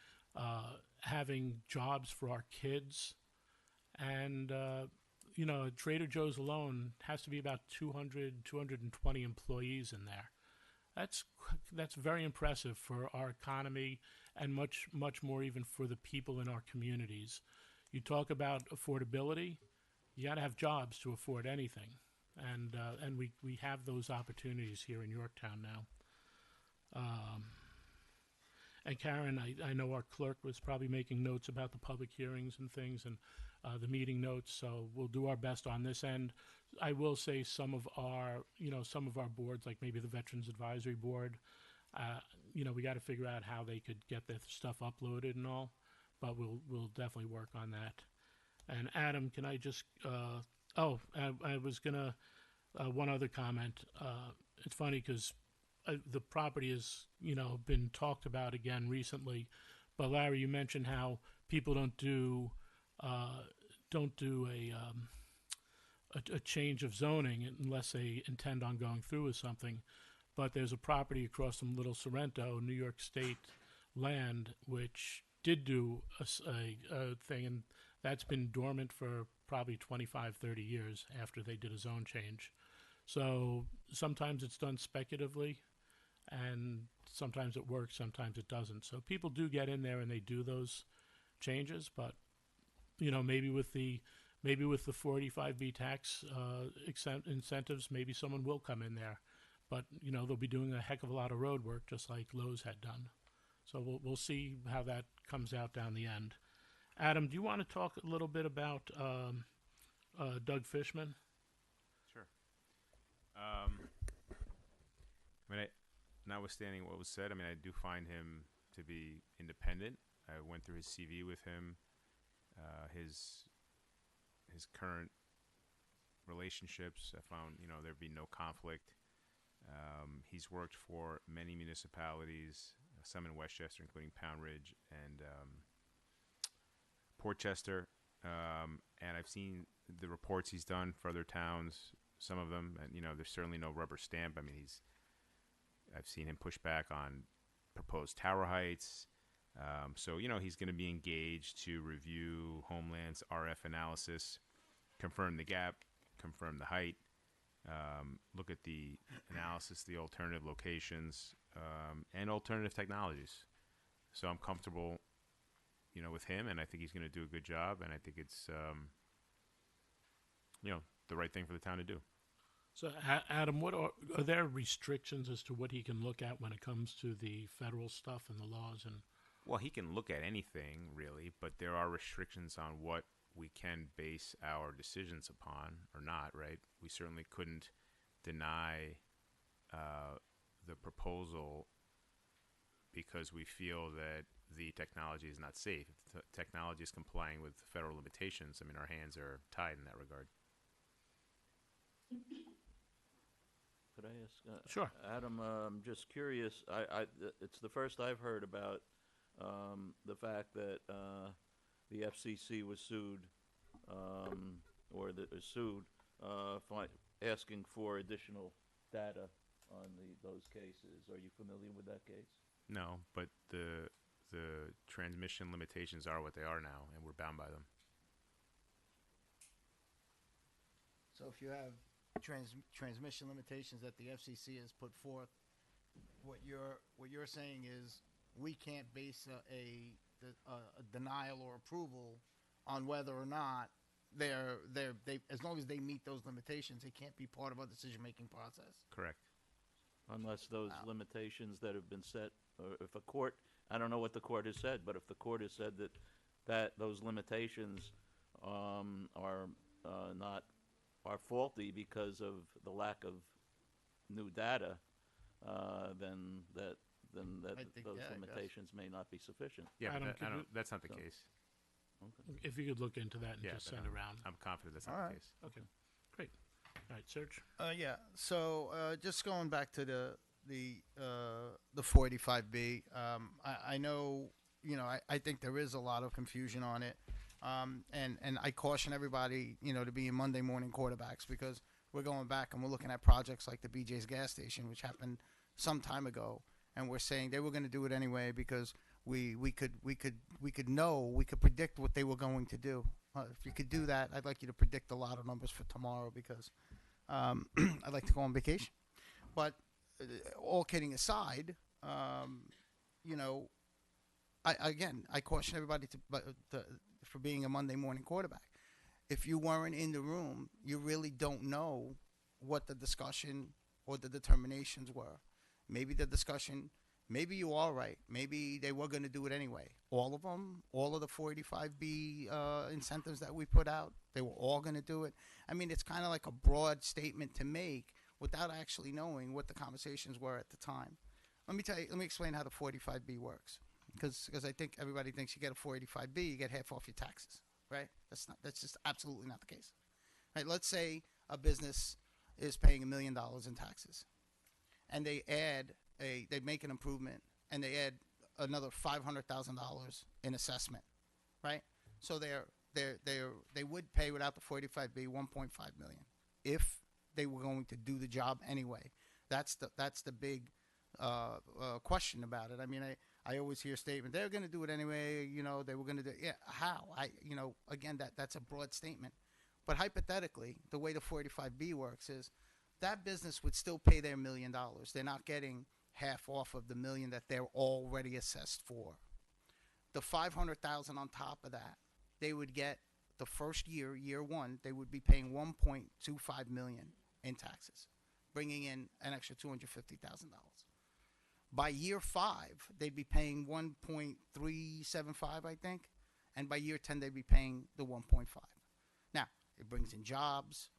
jobs for our kids. And, Trader Joe's alone has to be about 220 employees in there. That's very impressive for our economy and much, much more even for the people in our communities. You talk about affordability, you got to have jobs to afford anything. And we have those opportunities here in Yorktown now. And Karen, I know our clerk was probably making notes about the public hearings and things and the meeting notes, so we'll do our best on this end. I will say some of our boards, like maybe the Veterans Advisory Board, we got to figure out how they could get their stuff uploaded and all, but we'll definitely work on that. And Adam, can I just I was gonna one other comment. It's funny because the property has been talked about again recently, but Larry, you mentioned how people don't do a change of zoning unless they intend on going through with something. But there's a property across from Little Sorrento, New York State land, which did do a thing, and that's been dormant for probably 25, 30 years after they did a zone change. So sometimes it's done speculatively, and sometimes it works, sometimes it doesn't. So people do get in there and they do those changes, but maybe with the 485B tax incentives, maybe someone will come in there, but they'll be doing a heck of a lot of road work, just like Lowe's had done. So we'll see how that comes out down the end. Adam, do you want to talk a little bit about Doug Fishman? Sure. Notwithstanding what was said, I do find him to be independent. I went through his CV with him. His current relationships. I found, there'd be no conflict. He's worked for many municipalities, some in Westchester, including Pound Ridge and Portchester. And I've seen the reports he's done for other towns, some of them, and there's certainly no rubber stamp. I mean, I've seen him push back on proposed tower heights. So he's going to be engaged to review Homeland's RF analysis, confirm the gap, confirm the height, look at the analysis, the alternative locations, and alternative technologies. So I'm comfortable, with him, and I think he's going to do a good job, and I think it's, the right thing for the town to do. So, Adam, what are there restrictions as to what he can look at when it comes to the federal stuff and the laws? And Well, he can look at anything, really, but there are restrictions on what we can base our decisions upon or not, right? We certainly couldn't deny the proposal because we feel that the technology is not safe. If the technology is complying with federal limitations, I mean, our hands are tied in that regard. Could I ask? Sure. Adam, I'm just curious. It's the first I've heard about the fact that the FCC was sued, asking for additional data on those cases. Are you familiar with that case? No, but the transmission limitations are what they are now, and we're bound by them. So if you have transmission limitations that the FCC has put forth, what you're saying is we can't base a denial or approval on whether or not they as long as they meet those limitations, they can't be part of our decision making process. Correct. Unless those limitations that have been set, or if a court, I don't know what the court has said, but if the court has said that those limitations are faulty because of the lack of new data, then those limitations may not be sufficient. Yeah, Adam, but that's not the case. Okay. If you could look into that and just send around. I'm confident that's All not right. the case. Okay, great. All right, Serge. Yeah. So just going back to the 485B, I know, I think there is a lot of confusion on it, and I caution everybody, to be Monday morning quarterbacks, because we're going back and we're looking at projects like the BJ's gas station, which happened some time ago, and we're saying they were going to do it anyway because we could predict what they were going to do. If you could do that, I'd like you to predict a lot of numbers for tomorrow because I'd like to go on vacation. But all kidding aside, I caution everybody for being a Monday morning quarterback. If you weren't in the room, you really don't know what the discussion or the determinations were. Maybe you are right. Maybe they were going to do it anyway. All of them, all of the 485B incentives that we put out, they were all going to do it. I mean, it's kind of like a broad statement to make without actually knowing what the conversations were at the time. Let me explain how the 485B works. Because I think everybody thinks you get a 485B, you get half off your taxes, right? That's just absolutely not the case. Right? Let's say a business is paying $1 million in taxes, and they make an improvement, and they add another $500,000 in assessment, right? So they would pay without the 485B $1.5 million if they were going to do the job anyway. That's the big question about it. I mean, I always hear a statement, they're going to do it anyway, they were going to do it. Yeah, how? Again, that's a broad statement. But hypothetically, the way the 485B works is that business would still pay their $1 million. They're not getting half off of the $1 million that they're already assessed for. The $500,000 on top of that, they would get the first year, year one, they would be paying $1.25 million in taxes, bringing in an extra $250,000. By year 5, they'd be paying 1.375, I think, and by year 10, they'd be paying the 1.5. Now, it brings in jobs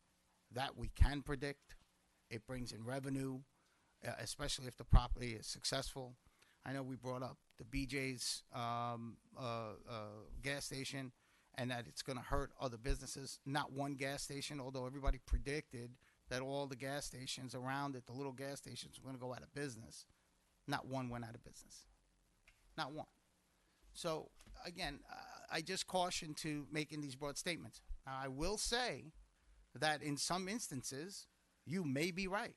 that we can predict. It brings in revenue, especially if the property is successful. I know we brought up the BJ's gas station, and that it's going to hurt other businesses. Not one gas station, although everybody predicted that all the gas stations around it, the little gas stations, were going to go out of business. Not one went out of business. Not one. So, again, I just caution to making these broad statements. Now, I will say that in some instances, you may be right.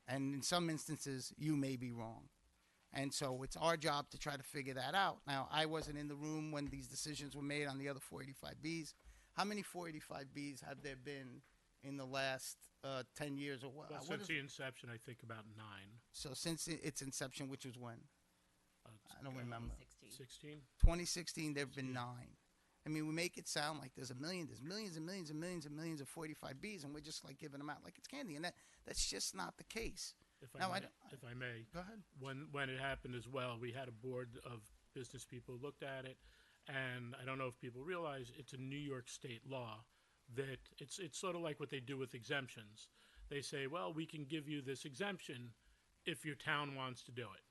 And in some instances, you may be wrong. And so it's our job to try to figure that out. Now, I wasn't in the room when these decisions were made on the other 485Bs. How many 485Bs have there been in the last 10 years or what? Well, since the inception, I think about 9. So since its inception, which was when? I don't remember. 16? 2016, there have been 9. I mean, we make it sound like there's millions and millions and millions and millions of 45Bs, and we're just like giving them out like it's candy, and that's just not the case. If Now, I may, go ahead. When it happened as well, we had a board of business people who looked at it, and I don't know if people realize it's a New York State law that it's sort of like what they do with exemptions. They say, well, we can give you this exemption if your town wants to do it.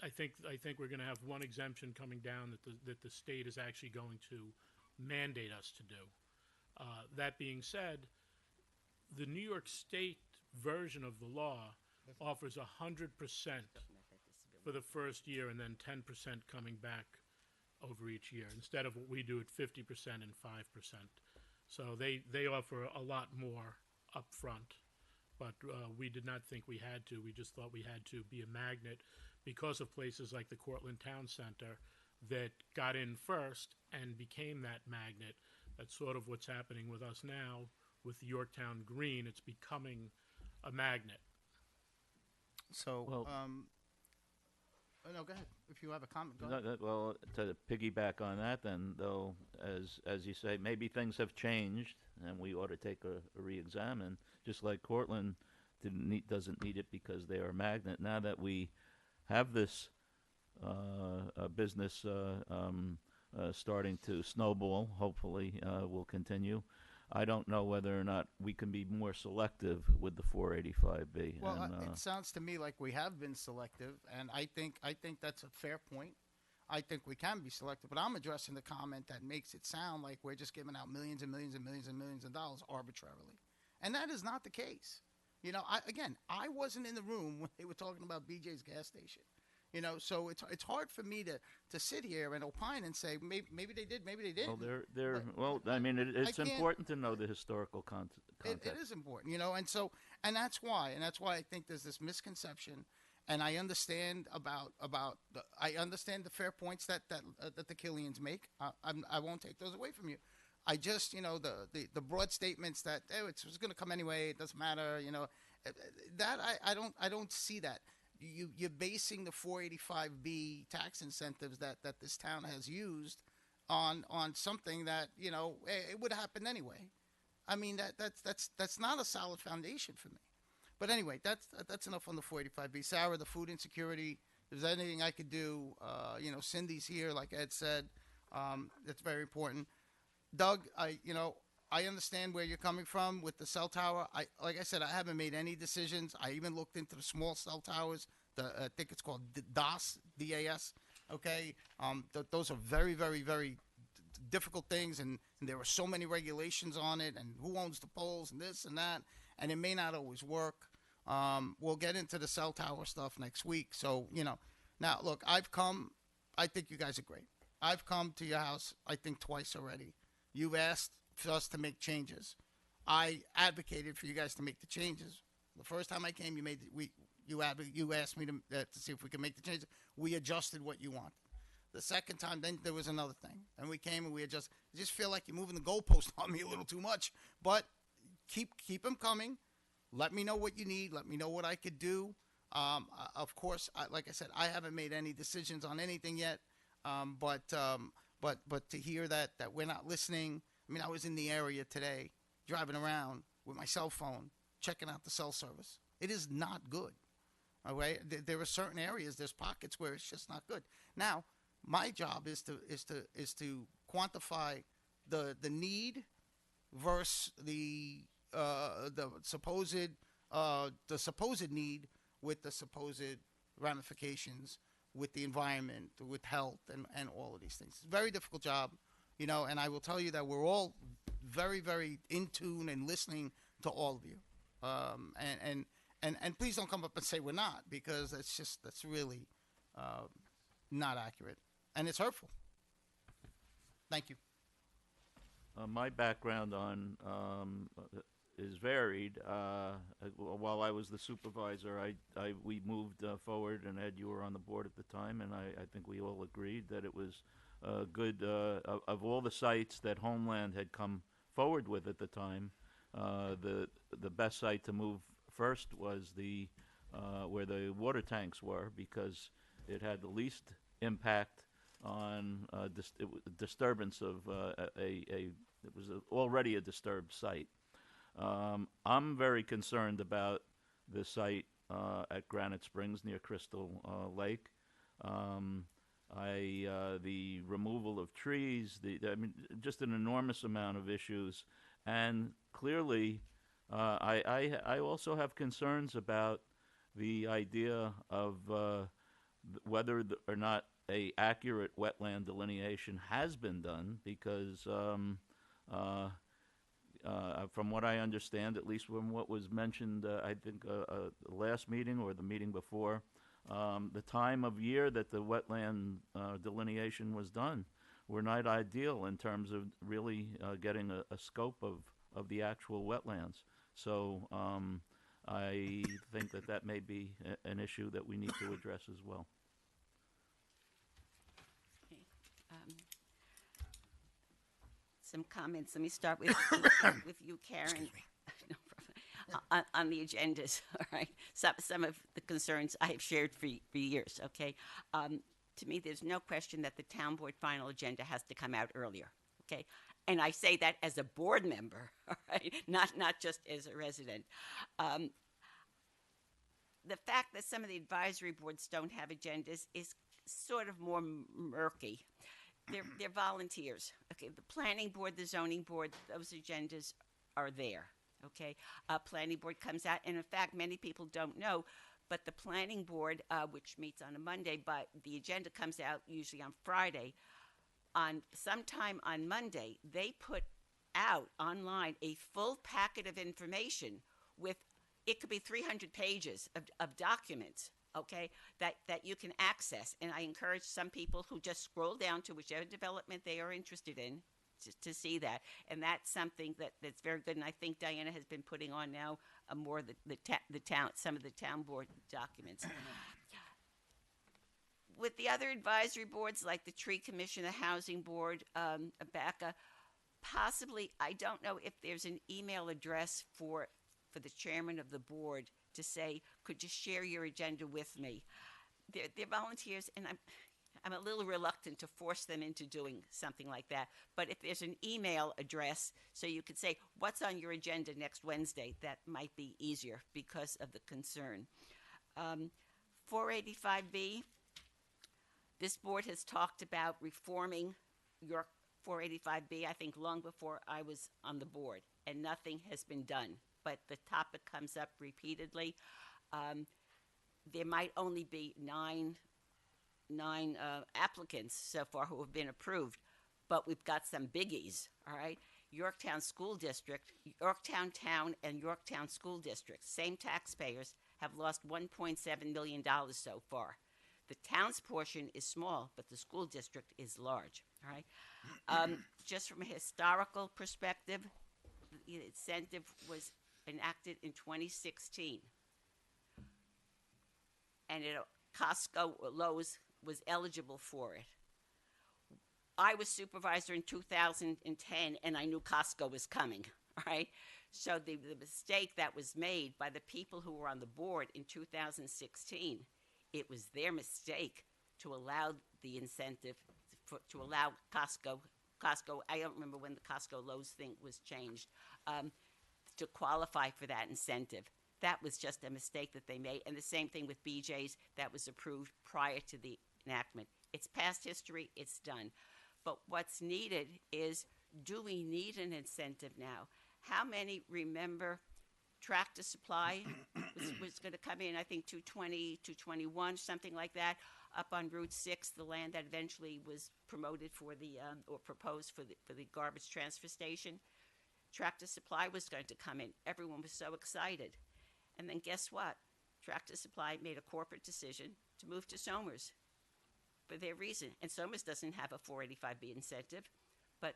I think we're going to have one exemption coming down that the state is actually going to mandate us to do. That being said, the New York State version of the law offers 100% for the first year and then 10% coming back over each year instead of what we do at 50% and 5%. So they offer a lot more up front, but we did not think we had to. We just thought we had to be a magnet because of places like the Cortland Town Center that got in first and became that magnet. That's sort of what's happening with us now with Yorktown Green. It's becoming a magnet. So, Well- no, go ahead. If you have a comment, go ahead. Well, to piggyback on that, then, though, as you say, maybe things have changed, and we ought to take a re-examine. Just like Cortland doesn't need it because they are a magnet. Now that we have this business starting to snowball, hopefully will continue. I don't know whether or not we can be more selective with the 485B. Well, and, it sounds to me like we have been selective, and I think that's a fair point. I think we can be selective, but I'm addressing the comment that makes it sound like we're just giving out millions and millions and millions and millions of dollars arbitrarily, and that is not the case. You know, I wasn't in the room when they were talking about BJ's gas station. You know, so it's hard for me to sit here and opine and say maybe they did, maybe they didn't. Well, I mean, it's can't- important to know the historical context. It is important, you know, and that's why I think there's this misconception, and I understand I understand the fair points that the Killians make. I won't take those away from you. I just, you know, the broad statements that it's going to come anyway, it doesn't matter, you know, that I don't see that. You're basing the 485B tax incentives that this town has used on something that, you know, it would have happened anyway. I mean, that's not a solid foundation for me. But anyway, that's enough on the 485B. Sarah, the food insecurity, if there's anything I could do, you know, Cindy's here, like Ed said. That's very important. Doug, I understand where you're coming from with the cell tower. Like I said, I haven't made any decisions. I even looked into the small cell towers. I think it's called DAS, D-A-S. Okay, those are very, very, very difficult things, and there are so many regulations on it, and who owns the poles, and this and that, and it may not always work. We'll get into the cell tower stuff next week. So, you know, now look, I've come. I think you guys are great. I've come to your house, I think, twice already. You've asked for us to make changes. I advocated for you guys to make the changes. The first time I came, you asked me to see if we could make the changes. We adjusted what you wanted. The second time, then there was another thing, and we came and we adjusted. I just feel like you're moving the goalpost on me a little too much. But keep them coming. Let me know what you need. Let me know what I could do. Of course, like I said, I haven't made any decisions on anything yet. But to hear that we're not listening. I mean, I was in the area today, driving around with my cell phone, checking out the cell service. It is not good. Okay, there are certain areas, there's pockets where it's just not good. Now, my job is to quantify the need versus the supposed need with the supposed ramifications with the environment, with health, and all of these things. It's a very difficult job, you know, and I will tell you that we're all very, very in tune and listening to all of you. And please don't come up and say we're not, because that's really not accurate, and it's hurtful. Thank you. My background on is varied. While I was the supervisor, we moved forward, and Ed, you were on the board at the time, and I think we all agreed that it was good. Of all the sites that Homeland had come forward with at the time, the best site to move first was the where the water tanks were, because it had the least impact on disturbance of it was already a disturbed site. I'm very concerned about the site at Granite Springs near Crystal Lake. The removal of trees, I mean, just an enormous amount of issues, and clearly, I also have concerns about the idea of whether or not a accurate wetland delineation has been done, because from what I understand, at least from what was mentioned, I think the last meeting or the meeting before, the time of year that the wetland delineation was done were not ideal in terms of really getting a scope of the actual wetlands. So I think that may be an issue that we need to address as well. Some comments. Let me start with with you, Karen. No problem. On the agendas, all right. Some of the concerns I have shared for years. Okay. To me, there's no question that the town board final agenda has to come out earlier. Okay. And I say that as a board member, all right, not just as a resident. The fact that some of the advisory boards don't have agendas is sort of more murky. They're volunteers. Okay, the planning board, the zoning board, those agendas are there. Okay, planning board comes out, and in fact, many people don't know, but the planning board, which meets on a Monday, but the agenda comes out usually on Friday. Sometime on Monday, they put out online a full packet of information with, it could be 300 pages of documents, okay, that you can access. And I encourage some people who just scroll down to whichever development they are interested in to see that. And that's something that's very good. And I think Diana has been putting on now more some of the town board documents. With the other advisory boards, like the Tree Commission, the Housing Board, ABACA, possibly, I don't know if there's an email address for the chairman of the board to say, could you share your agenda with me? They're volunteers, and I'm a little reluctant to force them into doing something like that. But if there's an email address, so you could say, what's on your agenda next Wednesday, that might be easier because of the concern. 485B. This board has talked about reforming York 485B, I think, long before I was on the board, and nothing has been done. But the topic comes up repeatedly. There might only be nine applicants so far who have been approved, but we've got some biggies, all right? Yorktown School District, Yorktown Town and Yorktown School District, same taxpayers, have lost $1.7 million so far. The town's portion is small, but the school district is large, all right? Just from a historical perspective, the incentive was enacted in 2016. And Costco Lowe's was eligible for it. I was supervisor in 2010, and I knew Costco was coming, all right? So the mistake that was made by the people who were on the board in 2016, it was their mistake to allow the incentive, to allow Costco, I don't remember when the Costco Lowe's thing was changed, to qualify for that incentive. That was just a mistake that they made. And the same thing with BJ's, that was approved prior to the enactment. It's past history, it's done. But what's needed is, do we need an incentive now? How many remember Tractor Supply was going to come in, I think, 220, 221, something like that, up on Route 6, the land that eventually was promoted for the, or proposed for the garbage transfer station. Tractor Supply was going to come in. Everyone was so excited. And then guess what? Tractor Supply made a corporate decision to move to Somers for their reason. And Somers doesn't have a 485B incentive, but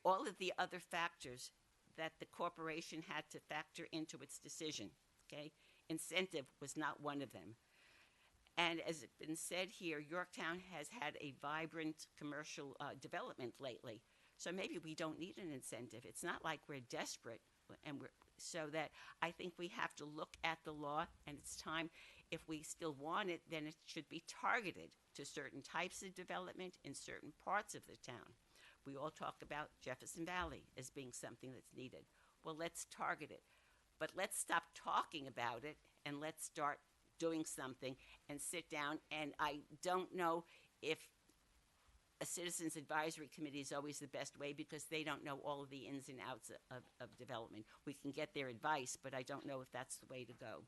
all of the other factors that the corporation had to factor into its decision, okay? Incentive was not one of them. And as it's been said here, Yorktown has had a vibrant commercial development lately. So maybe we don't need an incentive. It's not like we're desperate, and so that I think we have to look at the law, and it's time, if we still want it, then it should be targeted to certain types of development in certain parts of the town. We all talk about Jefferson Valley as being something that's needed. Well, let's target it. But let's stop talking about it and let's start doing something and sit down. And I don't know if a citizens advisory committee is always the best way, because they don't know all of the ins and outs of development. We can get their advice, but I don't know if that's the way to go.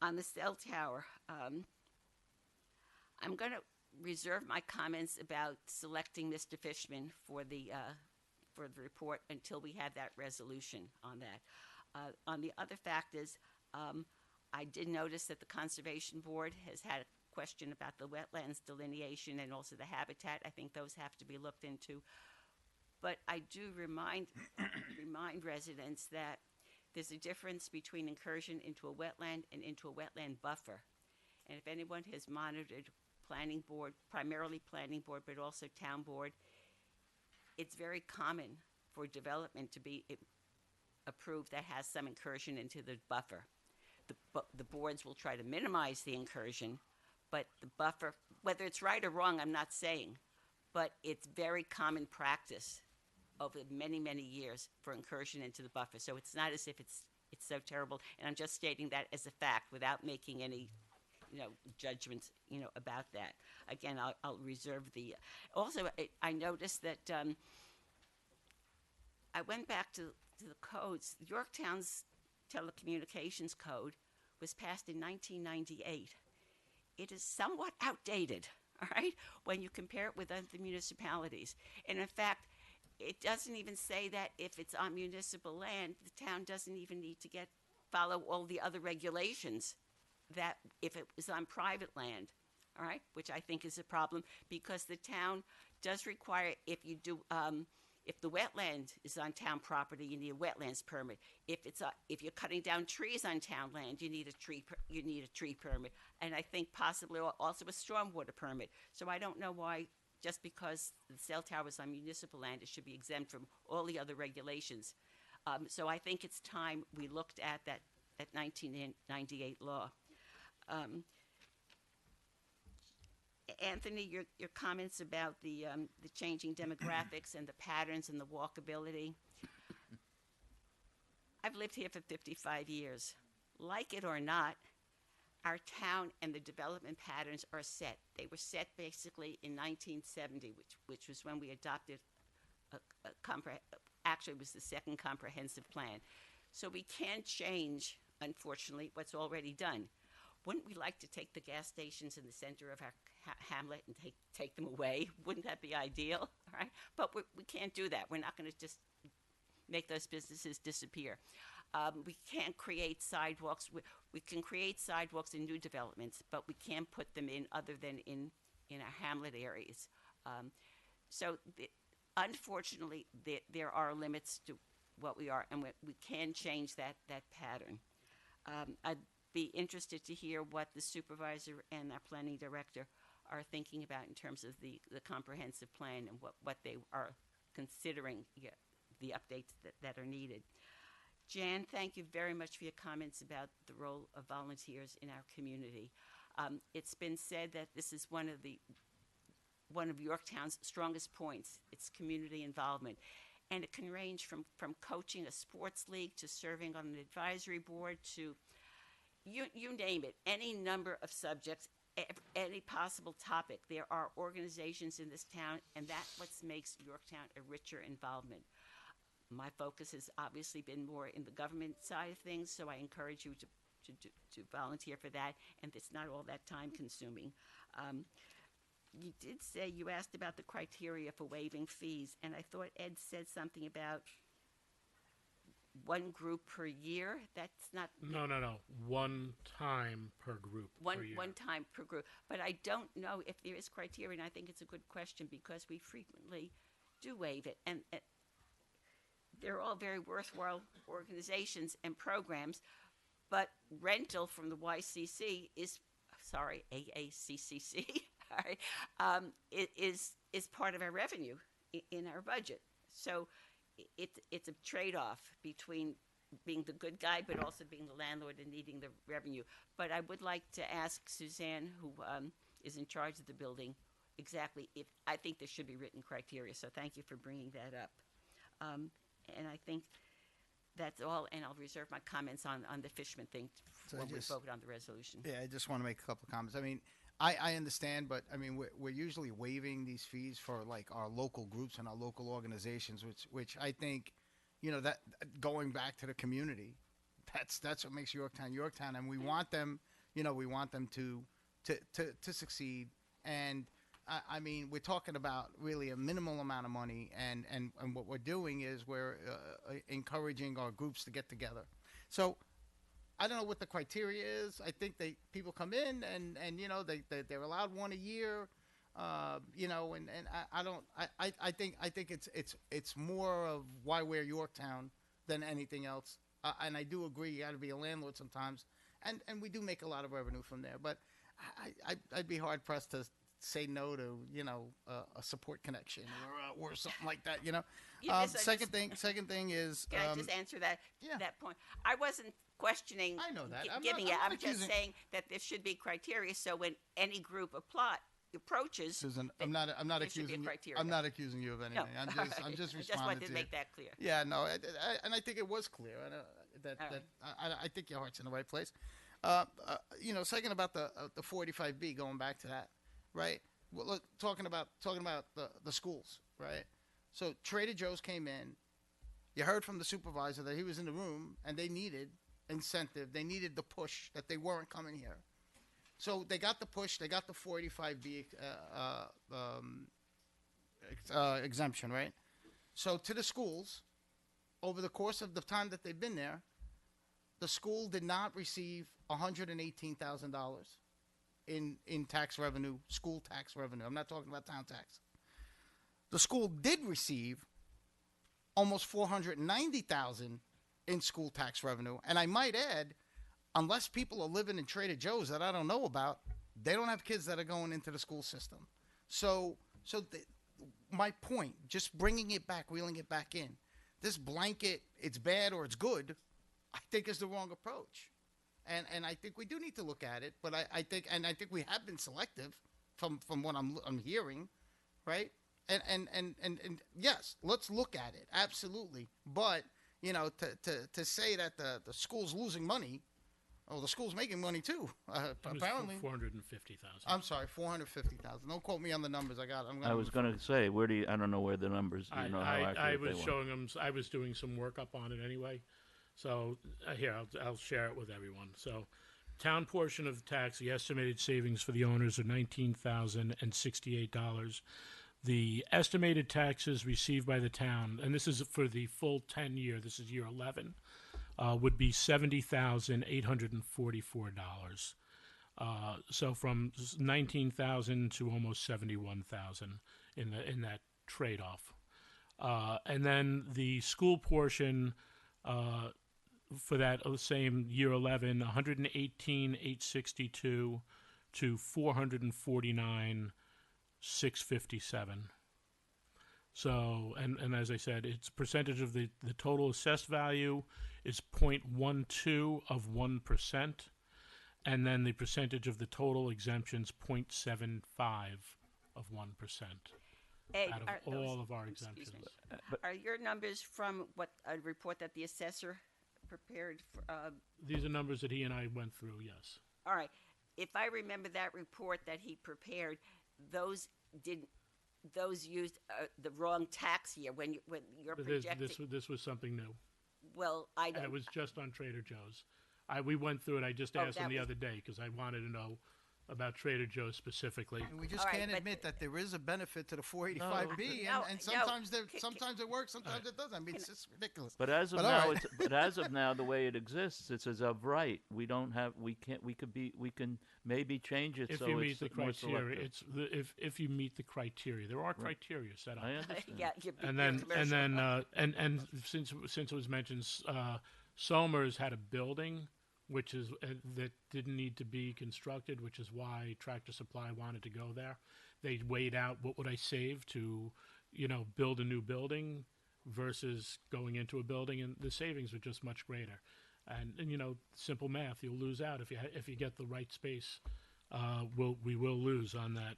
On the cell tower, I'm going to reserve my comments about selecting Mr. Fishman for the report until we have that resolution on that. On the other factors, I did notice that the Conservation Board has had a question about the wetlands delineation and also the habitat. I think those have to be looked into. But I do remind residents that there's a difference between incursion into a wetland and into a wetland buffer. And if anyone has monitored planning board, primarily planning board, but also town board, it's very common for development to be approved that has some incursion into the buffer. The boards will try to minimize the incursion, but the buffer, whether it's right or wrong, I'm not saying, but it's very common practice over many, many years for incursion into the buffer. So it's not as if it's so terrible. And I'm just stating that as a fact without making any judgments, about that. Again, I'll reserve the. Also, I noticed that I went back to the codes. Yorktown's telecommunications code was passed in 1998. It is somewhat outdated, all right, when you compare it with other municipalities. And in fact, it doesn't even say that if it's on municipal land, the town doesn't even need to follow all the other regulations that if it was on private land, all right, which I think is a problem, because the town does require, if the wetland is on town property, you need a wetlands permit. If you're cutting down trees on town land, you need a tree permit, and I think possibly also a stormwater permit. So I don't know why, just because the cell tower is on municipal land, it should be exempt from all the other regulations. So I think it's time we looked at that 1998 law. Anthony, your comments about the changing demographics and the patterns and the walkability. I've lived here for 55 years. Like it or not, our town and the development patterns are set. They were set basically in 1970, which was when we adopted actually it was the second comprehensive plan. So we can't change, unfortunately, what's already done. Wouldn't we like to take the gas stations in the center of our hamlet and take them away? Wouldn't that be ideal? All right? But we can't do that. We're not going to just make those businesses disappear. We can't create sidewalks. We can create sidewalks in new developments, but we can't put them in other than in our hamlet areas. Unfortunately, there are limits to what we are, and we can change that pattern. I'd be interested to hear what the supervisor and our planning director are thinking about in terms of the comprehensive plan and what they are considering, the updates that are needed. Jan, thank you very much for your comments about the role of volunteers in our community. It's been said that this is one of Yorktown's strongest points. It's community involvement. And it can range from coaching a sports league to serving on an advisory board to you name it, any number of subjects, any possible topic. There are organizations in this town, and that's what makes Yorktown a richer involvement. My focus has obviously been more in the government side of things, so I encourage you to volunteer for that, and it's not all that time consuming. You did say, you asked about the criteria for waiving fees, and I thought Ed said something about one group per year. That's not No. One time per group per year. one time per group. But I don't know if there is criteria, and I think it's a good question because we frequently do waive it, and they're all very worthwhile organizations and programs. But rental from the YCC is, sorry, AACCC, all right, is part of our revenue in our budget. So it's a trade-off between being the good guy, but also being the landlord and needing the revenue. But I would like to ask Suzanne, who is in charge of the building, exactly if I think there should be written criteria. So thank you for bringing that up. And I think that's all, and I'll reserve my comments on the Fishman thing So when we just- vote on the resolution. Yeah, I just want to make a couple of comments. I mean, I understand, but I mean, we're usually waiving these fees for like our local groups and our local organizations, which I think, you know, that going back to the community, that's what makes Yorktown, and we want them, you know, we want them to succeed. And I mean, we're talking about really a minimal amount of money, and what we're doing is we're encouraging our groups to get together. So I don't know what the criteria is. I think people come in and you know they're allowed one a year, you know, and I think it's more of why we're Yorktown than anything else. And I do agree, you got to be a landlord sometimes, and we do make a lot of revenue from there. But I'd be hard pressed to say no to, you know, a support connection or something like that, you know. Yes, Second thing is, Can I just answer that point? I wasn't questioning I know that. giving I'm it. not I'm just accusing- saying that there should be criteria, so when any group approaches, Susan, that I'm not there should be accusing you. criteria. I'm not accusing you of anything. No. I'm just I just responding wanted to to make you. that clear. Yeah, no, and I think it was clear. All right. I think your heart's in the right place. You know, second about the 485B, going back to that, right? Well, look, talking about the schools, right? So Trader Joe's came in. You heard from the supervisor that he was in the room, and they needed incentive. They needed the push that they weren't coming here. So they got the push. They got the 485B exemption, right? So to the schools, over the course of the time that they've been there, the school did not receive $118,000 in tax revenue, school tax revenue. I'm not talking about town tax. The school did receive almost $490,000 in school tax revenue, and I might add, unless people are living in Trader Joe's that I don't know about, they don't have kids that are going into the school system. So my point, just bringing it back, reeling it back in, this blanket, it's bad or it's good, I think is the wrong approach. And I think we do need to look at it, but I think we have been selective from what I'm hearing, right? And yes, let's look at it, absolutely. But you know, to say that the school's losing money, oh, the school's making money too. Apparently, 450,000. I'm sorry, 450,000. Don't quote me on the numbers. I was going to say, I don't know where the numbers. You know how I accurate was they were. showing them. I was doing some work up on it anyway. So here, I'll share it with everyone. So, town portion of the tax, the estimated savings for the owners are $19,068. The estimated taxes received by the town, and this is for the full 10 year. This is year 11, would be $70,844. So from 19,000 to almost 71,000 in that trade off. And then the school portion for that same year 11, 118,862 to 449,657. So, and as I said, its percentage of the total assessed value is 0.12 of 1%, and then the percentage of the total exemptions 0.75 of 1%. Ed, out of are all those- of our excuse exemptions. me, are your numbers from what a report that the assessor prepared? These are numbers that he and I went through, yes. All right. If I remember that report that he prepared, those didn't those used the wrong tax year when you're But projecting. this was something new, Well, I and don't. it was just on Trader Joe's. We went through it. I just Oh, asked them that the was- other day because I wanted to know about Trader Joe's specifically. And we just All right, can't but- admit that there is a benefit to the 485B, No, and no, sometimes it works, sometimes it doesn't. I mean, it's just ridiculous. But as of But all now, right. but as of now, the way it exists, it's as of right. We don't have. We can't. We can maybe change it If so you it's meet the more criteria, selective. if you meet the criteria, there are criteria set up. I understand. Yeah, and then since it was mentioned, Somers had a building which is that didn't need to be constructed, which is why Tractor Supply wanted to go there. They weighed out what would I save to, build a new building versus going into a building, and the savings were just much greater. And simple math, you'll lose out if you get the right space. We will lose on that,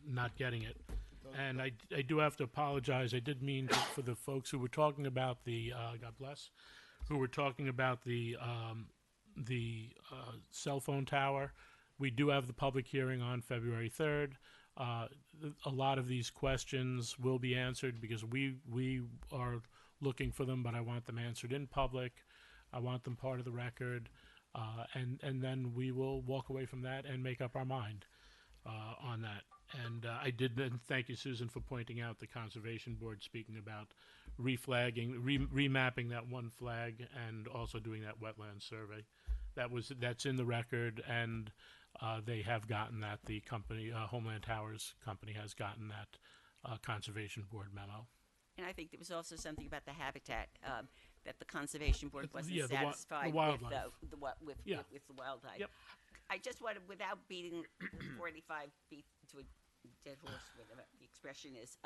not getting it. And I do have to apologize. I did mean for the folks who were talking about the God bless, who were talking about the cell phone tower. We do have the public hearing on February 3rd. A lot of these questions will be answered because we are looking for them, but I want them answered in public. I want them part of the record, and then we will walk away from that and make up our mind on that. And I did then thank you, Susan, for pointing out the Conservation Board speaking about reflagging, remapping that one flag, and also doing that wetland survey. That's in the record, and they have gotten that. The company, Homeland Towers Company, has gotten that Conservation Board memo. And I think there was also something about the habitat that the Conservation Board wasn't the satisfied wildlife. with the wildlife. Yep. I just wanted, without beating 45 feet to a dead horse, whatever the expression is,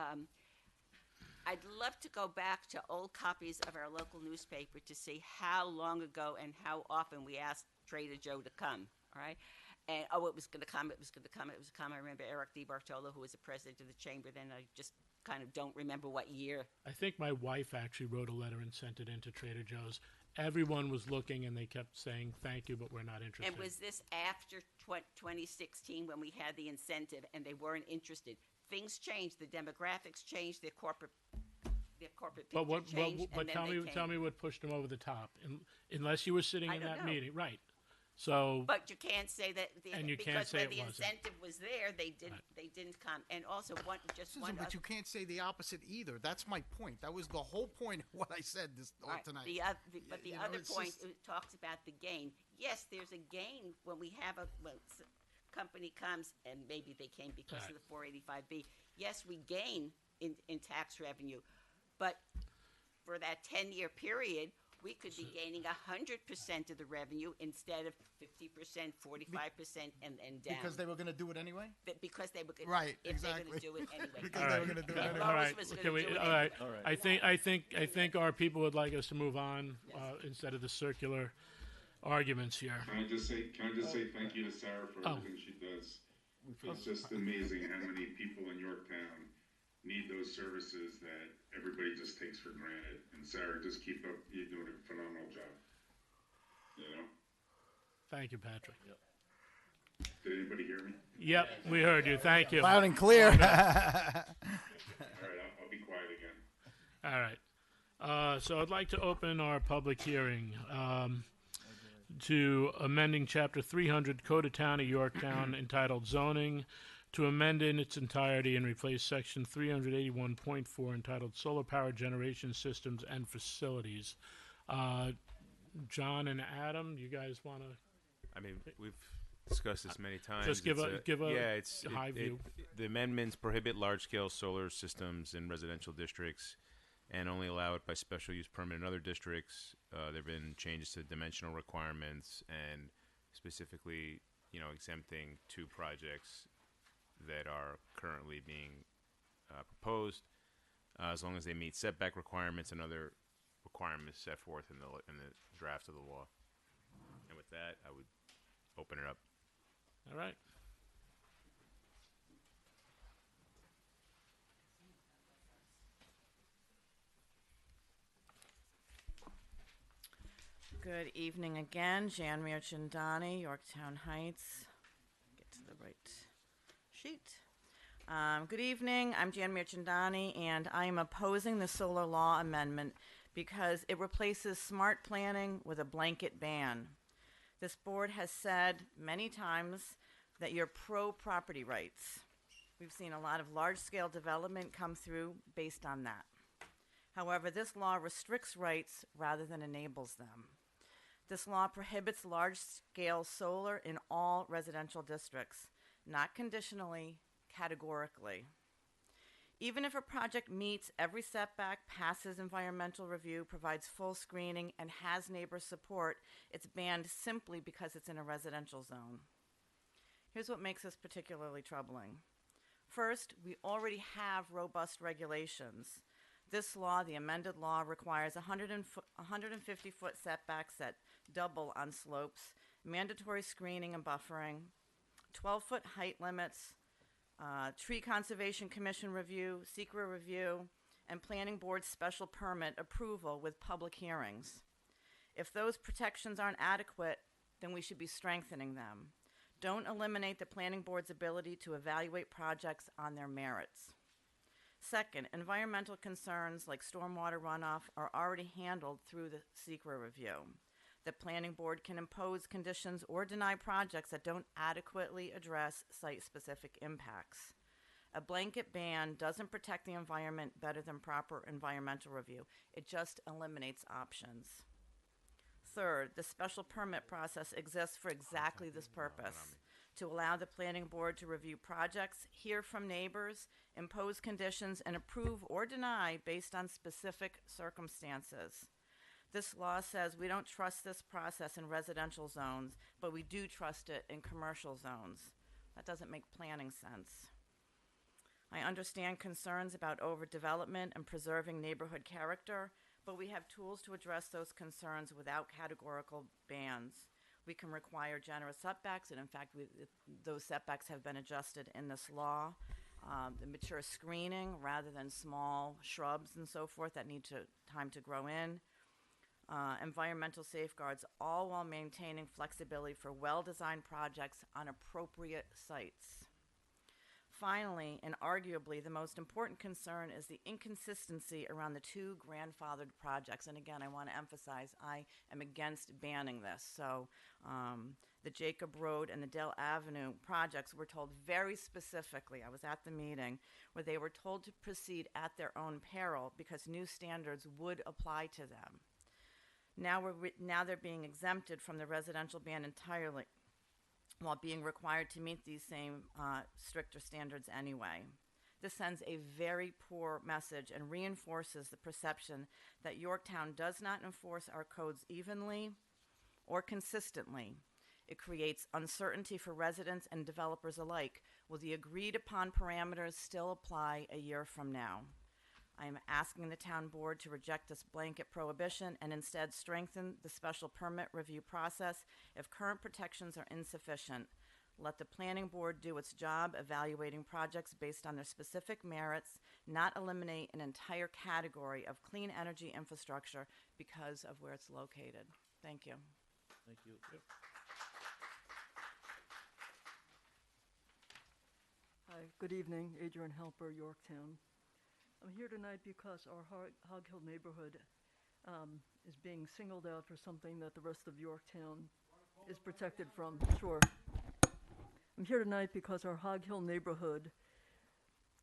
I'd love to go back to old copies of our local newspaper to see how long ago and how often we asked Trader Joe to come, all right? And, it was going to come, it was going to come, it was going to come. I remember Eric DiBartolo, who was the president of the chamber then. I just kind of don't remember what year. I think my wife actually wrote a letter and sent it into Trader Joe's. Everyone was looking, and they kept saying, thank you, but we're not interested. And was this after 2016 when we had the incentive and they weren't interested? Things changed, the demographics changed, their corporate picture changed, and then tell me what pushed them over the top. Unless you were sitting I in don't that know. meeting, right? So, But you can't say that And you can't because say when it the wasn't. incentive was there, they didn't come. And also Susan, but you can't say the opposite either. That's my point. That was the whole point of what I said Right. tonight. But the You know, other it's point just- it talks about the gain. Yes, there's a gain when we have company comes, and maybe they came because of the 485B. Yes, we gain in tax revenue, but for that 10-year period, we could be gaining 100% of the revenue instead of 50%, 45%, and down. Because they were going to do it anyway? Because they were gonna, Right, if they were exactly. going to do it anyway. Because all they right. were going to do it If anyway. All Lois right. was gonna Can we, do it all right. anyway. I think our people would like us to move on instead of the circular arguments here. Can I just say thank you to Sarah for everything she does? It's just amazing how many people in Yorktown need those services that everybody just takes for granted. And Sarah, just keep up. You're doing a phenomenal job. Thank you, Patrick. Did anybody hear me? Yep, we heard you. Thank you. Loud and clear. All right, I'll be quiet again. All right. So I'd like to open our public hearing to amending Chapter 300 Code of Town of Yorktown entitled Zoning to amend in its entirety and replace Section 381.4 entitled Solar Power Generation Systems and Facilities. John and Adam, you guys want to? I mean, we've discussed this many times. Just give It's a high view. The amendments prohibit large-scale solar systems in residential districts and only allow it by special use permit in other districts. There have been changes to dimensional requirements and specifically, exempting 2 projects that are currently being proposed, as long as they meet setback requirements and other requirements set forth in the draft of the law. And with that, I would open it up. All right. Good evening again. Jan Mirchandani, Yorktown Heights. Get to the right sheet. Good evening. I'm Jan Mirchandani, and I am opposing the solar law amendment because it replaces smart planning with a blanket ban. This board has said many times that you're pro-property rights. We've seen a lot of large-scale development come through based on that. However, this law restricts rights rather than enables them. This law prohibits large-scale solar in all residential districts, not conditionally, categorically. Even if a project meets every setback, passes environmental review, provides full screening, and has neighbor support, it's banned simply because it's in a residential zone. Here's what makes this particularly troubling. First, we already have robust regulations. This law, the amended law, requires 150-foot setbacks that double on slopes, mandatory screening and buffering, 12-foot height limits, Tree Conservation Commission review, SECRA review, and Planning Board special permit approval with public hearings. If those protections aren't adequate, then we should be strengthening them. Don't eliminate the Planning Board's ability to evaluate projects on their merits. Second, environmental concerns like stormwater runoff are already handled through the SECRA review. The Planning Board can impose conditions or deny projects that don't adequately address site-specific impacts. A blanket ban doesn't protect the environment better than proper environmental review. It just eliminates options. Third, the special permit process exists for exactly this purpose, to allow the Planning Board to review projects, hear from neighbors, impose conditions, and approve or deny based on specific circumstances. This law says we don't trust this process in residential zones, but we do trust it in commercial zones. That doesn't make planning sense. I understand concerns about overdevelopment and preserving neighborhood character, but we have tools to address those concerns without categorical bans. We can require generous setbacks, and in fact, those setbacks have been adjusted in this law. The mature screening rather than small shrubs and so forth that need time to grow in. Environmental safeguards, all while maintaining flexibility for well-designed projects on appropriate sites. Finally, and arguably the most important concern, is the inconsistency around the two grandfathered projects. And again, I want to emphasize I am against banning this. So the Jacob Road and the Dale Avenue projects were told very specifically, I was at the meeting, where they were told to proceed at their own peril because new standards would apply to them. Now they're being exempted from the residential ban entirely, while being required to meet these same stricter standards anyway. This sends a very poor message and reinforces the perception that Yorktown does not enforce our codes evenly or consistently. It creates uncertainty for residents and developers alike. Will the agreed upon parameters still apply a year from now? I am asking the town board to reject this blanket prohibition and instead strengthen the special permit review process if current protections are insufficient. Let the planning board do its job evaluating projects based on their specific merits, not eliminate an entire category of clean energy infrastructure because of where it's located. Thank you. Thank you. Hi, good evening. Adrian Helper, Yorktown. I'm here tonight because our Hog Hill neighborhood is being singled out for something that the rest of Yorktown is protected from. Sure. I'm here tonight because our Hog Hill neighborhood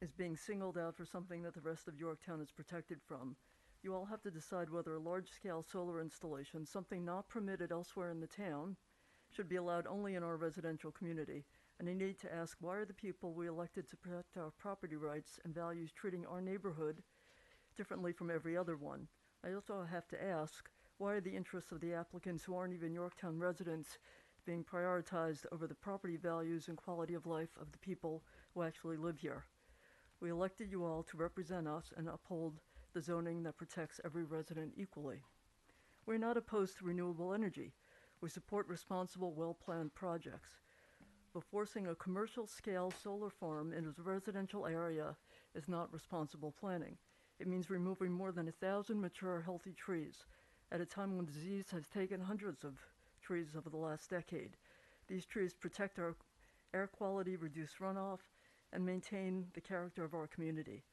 is being singled out for something that the rest of Yorktown is protected from. You all have to decide whether a large-scale solar installation, something not permitted elsewhere in the town, should be allowed only in our residential community. And I need to ask, why are the people we elected to protect our property rights and values treating our neighborhood differently from every other one? I also have to ask, why are the interests of the applicants who aren't even Yorktown residents being prioritized over the property values and quality of life of the people who actually live here? We elected you all to represent us and uphold the zoning that protects every resident equally. We're not opposed to renewable energy. We support responsible, well-planned projects. But forcing a commercial-scale solar farm into a residential area is not responsible planning. It means removing more than 1,000 mature, healthy trees at a time when disease has taken hundreds of trees over the last decade. These trees protect our air quality, reduce runoff, and maintain the character of our community.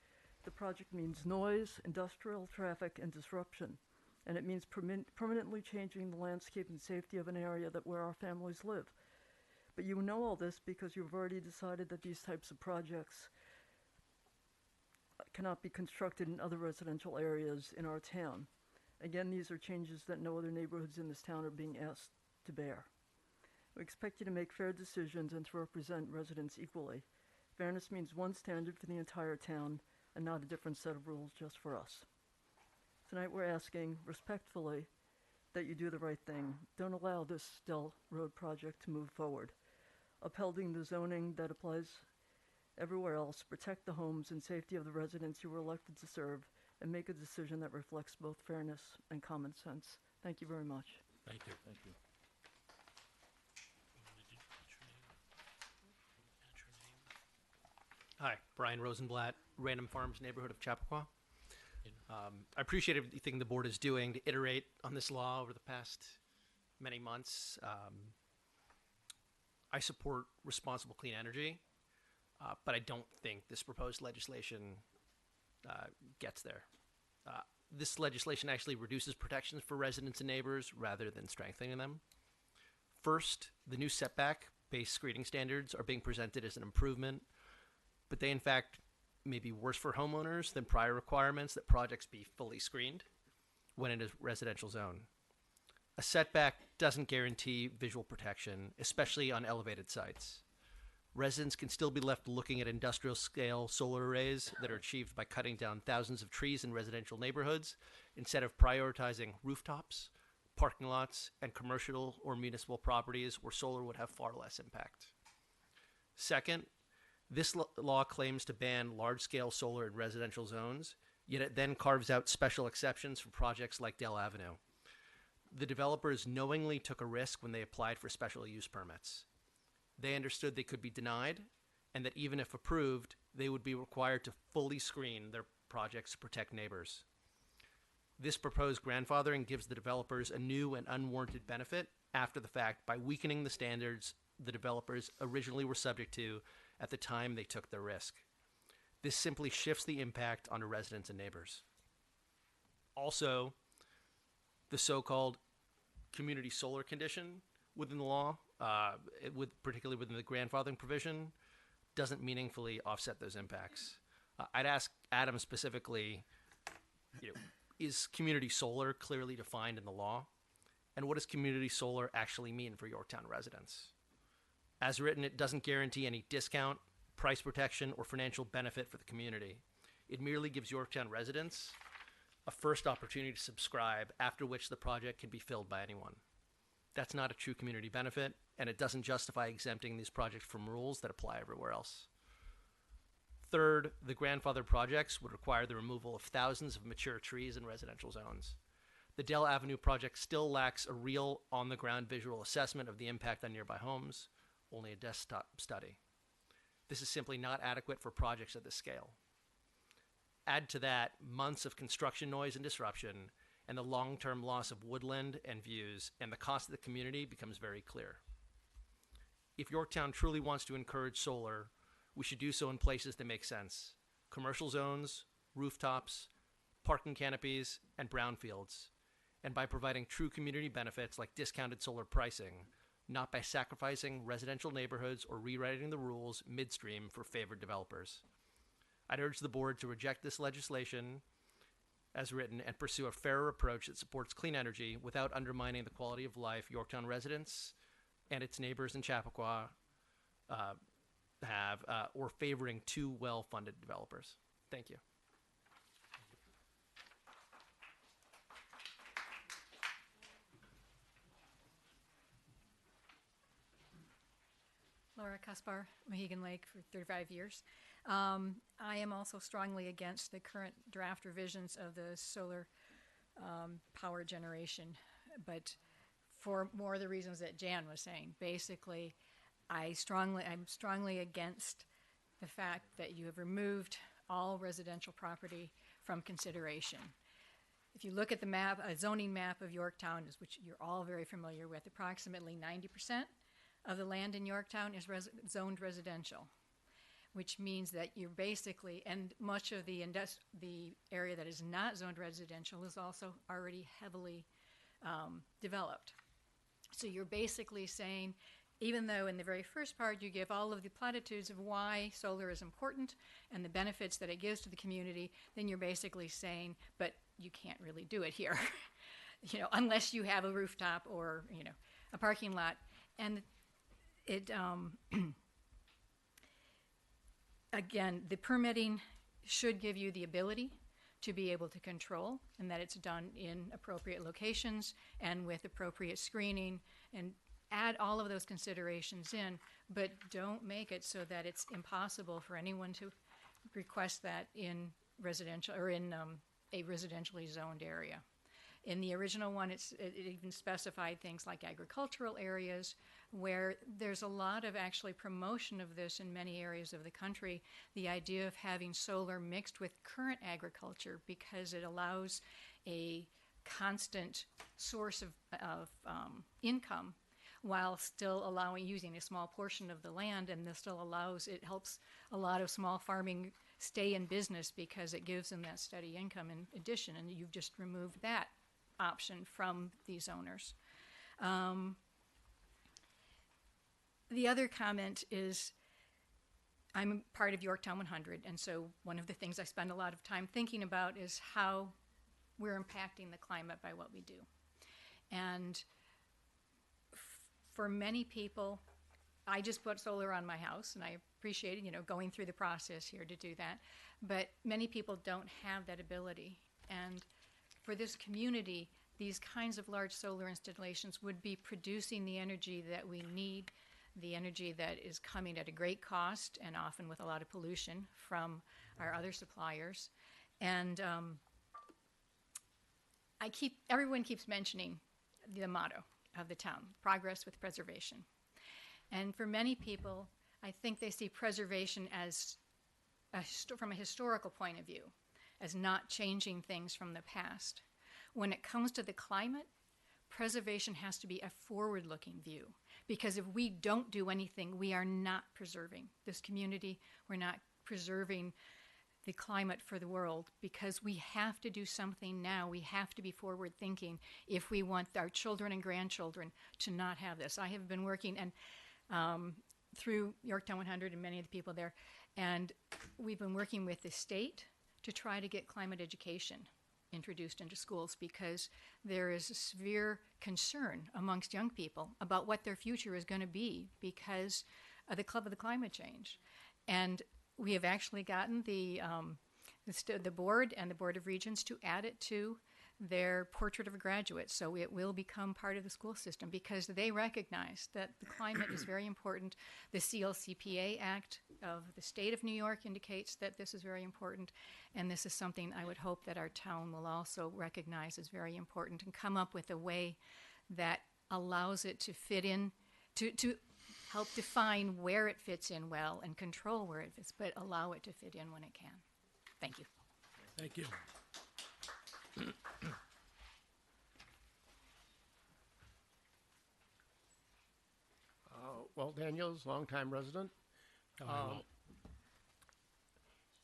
The project means noise, industrial traffic, and disruption, and it means permanently changing the landscape and safety of an area where our families live. But you know all this because you've already decided that these types of projects cannot be constructed in other residential areas in our town. Again, these are changes that no other neighborhoods in this town are being asked to bear. We expect you to make fair decisions and to represent residents equally. Fairness means one standard for the entire town and not a different set of rules just for us. Tonight we're asking respectfully that you do the right thing. Don't allow this Dell Road project to move forward. Upholding the zoning that applies everywhere else, protect the homes and safety of the residents you were elected to serve, and make a decision that reflects both fairness and common sense. Thank you very much. Thank you. Thank you. Hi, Brian Rosenblatt, Random Farms neighborhood of Chappaqua. I appreciate everything the board is doing to iterate on this law over the past many months. I support responsible clean energy, but I don't think this proposed legislation gets there. This legislation actually reduces protections for residents and neighbors rather than strengthening them. First, the new setback-based screening standards are being presented as an improvement, but they in fact may be worse for homeowners than prior requirements that projects be fully screened when in a residential zone. A setback doesn't guarantee visual protection, especially on elevated sites. Residents can still be left looking at industrial scale solar arrays that are achieved by cutting down thousands of trees in residential neighborhoods instead of prioritizing rooftops, parking lots, and commercial or municipal properties where solar would have far less impact. Second, this law claims to ban large-scale solar in residential zones, yet it then carves out special exceptions for projects like Dell Avenue. The developers knowingly took a risk when they applied for special use permits. They understood they could be denied, and that even if approved, they would be required to fully screen their projects to protect neighbors. This proposed grandfathering gives the developers a new and unwarranted benefit after the fact by weakening the standards the developers originally were subject to at the time they took the risk. This simply shifts the impact onto residents and neighbors. Also, the so-called community solar condition within the law, particularly within the grandfathering provision, doesn't meaningfully offset those impacts. I'd ask Adam specifically, is community solar clearly defined in the law? And what does community solar actually mean for Yorktown residents? As written, it doesn't guarantee any discount, price protection, or financial benefit for the community. It merely gives Yorktown residents a first opportunity to subscribe, after which the project can be filled by anyone. That's not a true community benefit, and it doesn't justify exempting these projects from rules that apply everywhere else. Third, the grandfathered projects would require the removal of thousands of mature trees in residential zones. The Dell Avenue project still lacks a real on-the-ground visual assessment of the impact on nearby homes, only a desktop study. This is simply not adequate for projects of this scale. Add to that months of construction noise and disruption, and the long-term loss of woodland and views, and the cost of the community becomes very clear. If Yorktown truly wants to encourage solar, we should do so in places that make sense: commercial zones, rooftops, parking canopies, and brownfields, and by providing true community benefits like discounted solar pricing, not by sacrificing residential neighborhoods or rewriting the rules midstream for favored developers. I'd urge the board to reject this legislation as written and pursue a fairer approach that supports clean energy without undermining the quality of life Yorktown residents and its neighbors in Chappaqua have, or favoring too well-funded developers. Thank you. Laura Kaspar, Mohegan Lake for 35 years. I am also strongly against the current draft revisions of the solar power generation, but for more of the reasons that Jan was saying. Basically, I'm strongly against the fact that you have removed all residential property from consideration. If you look at the map, a zoning map of Yorktown, which you're all very familiar with, approximately 90% of the land in Yorktown is zoned residential. which means that you're basically, and much of the the area that is not zoned residential is also already heavily developed. So you're basically saying, even though in the very first part you give all of the platitudes of why solar is important and the benefits that it gives to the community, then you're basically saying, but you can't really do it here, unless you have a rooftop or, a parking lot. And it, again, the permitting should give you the ability to be able to control, and that it's done in appropriate locations and with appropriate screening, and add all of those considerations in, but don't make it so that it's impossible for anyone to request that in residential or in a residentially zoned area. In the original one, it even specified things like agricultural areas, where there's a lot of actually promotion of this in many areas of the country, the idea of having solar mixed with current agriculture, because it allows a constant source of income while still using a small portion of the land, and this still it helps a lot of small farming stay in business because it gives them that steady income in addition, and you've just removed that option from these owners. The other comment is, I'm part of Yorktown 100, and so one of the things I spend a lot of time thinking about is how we're impacting the climate by what we do. And for many people, I just put solar on my house, and I appreciate going through the process here to do that. But many people don't have that ability. And for this community, these kinds of large solar installations would be producing the energy that we need, the energy that is coming at a great cost and often with a lot of pollution from our other suppliers. And everyone keeps mentioning the motto of the town, progress with preservation. And for many people, I think they see preservation as from a historical point of view, as not changing things from the past. When it comes to the climate, preservation has to be a forward-looking view, because if we don't do anything, we are not preserving this community. We're not preserving the climate for the world, because we have to do something now. We have to be forward-thinking if we want our children and grandchildren to not have this. I have been working through Yorktown 100 and many of the people there, and we've been working with the state to try to get climate education introduced into schools, because there is a severe concern amongst young people about what their future is going to be because of the climate change. And we have actually gotten the board and the Board of Regents to add it to their portrait of a graduate, so it will become part of the school system, because they recognize that the climate is very important. The CLCPA Act of the state of New York indicates that this is very important, and this is something I would hope that our town will also recognize as very important and come up with a way that allows it to fit in, to help define where it fits in well and control where it fits, but allow it to fit in when it can. Thank you. Thank you. Walt Daniels, longtime resident.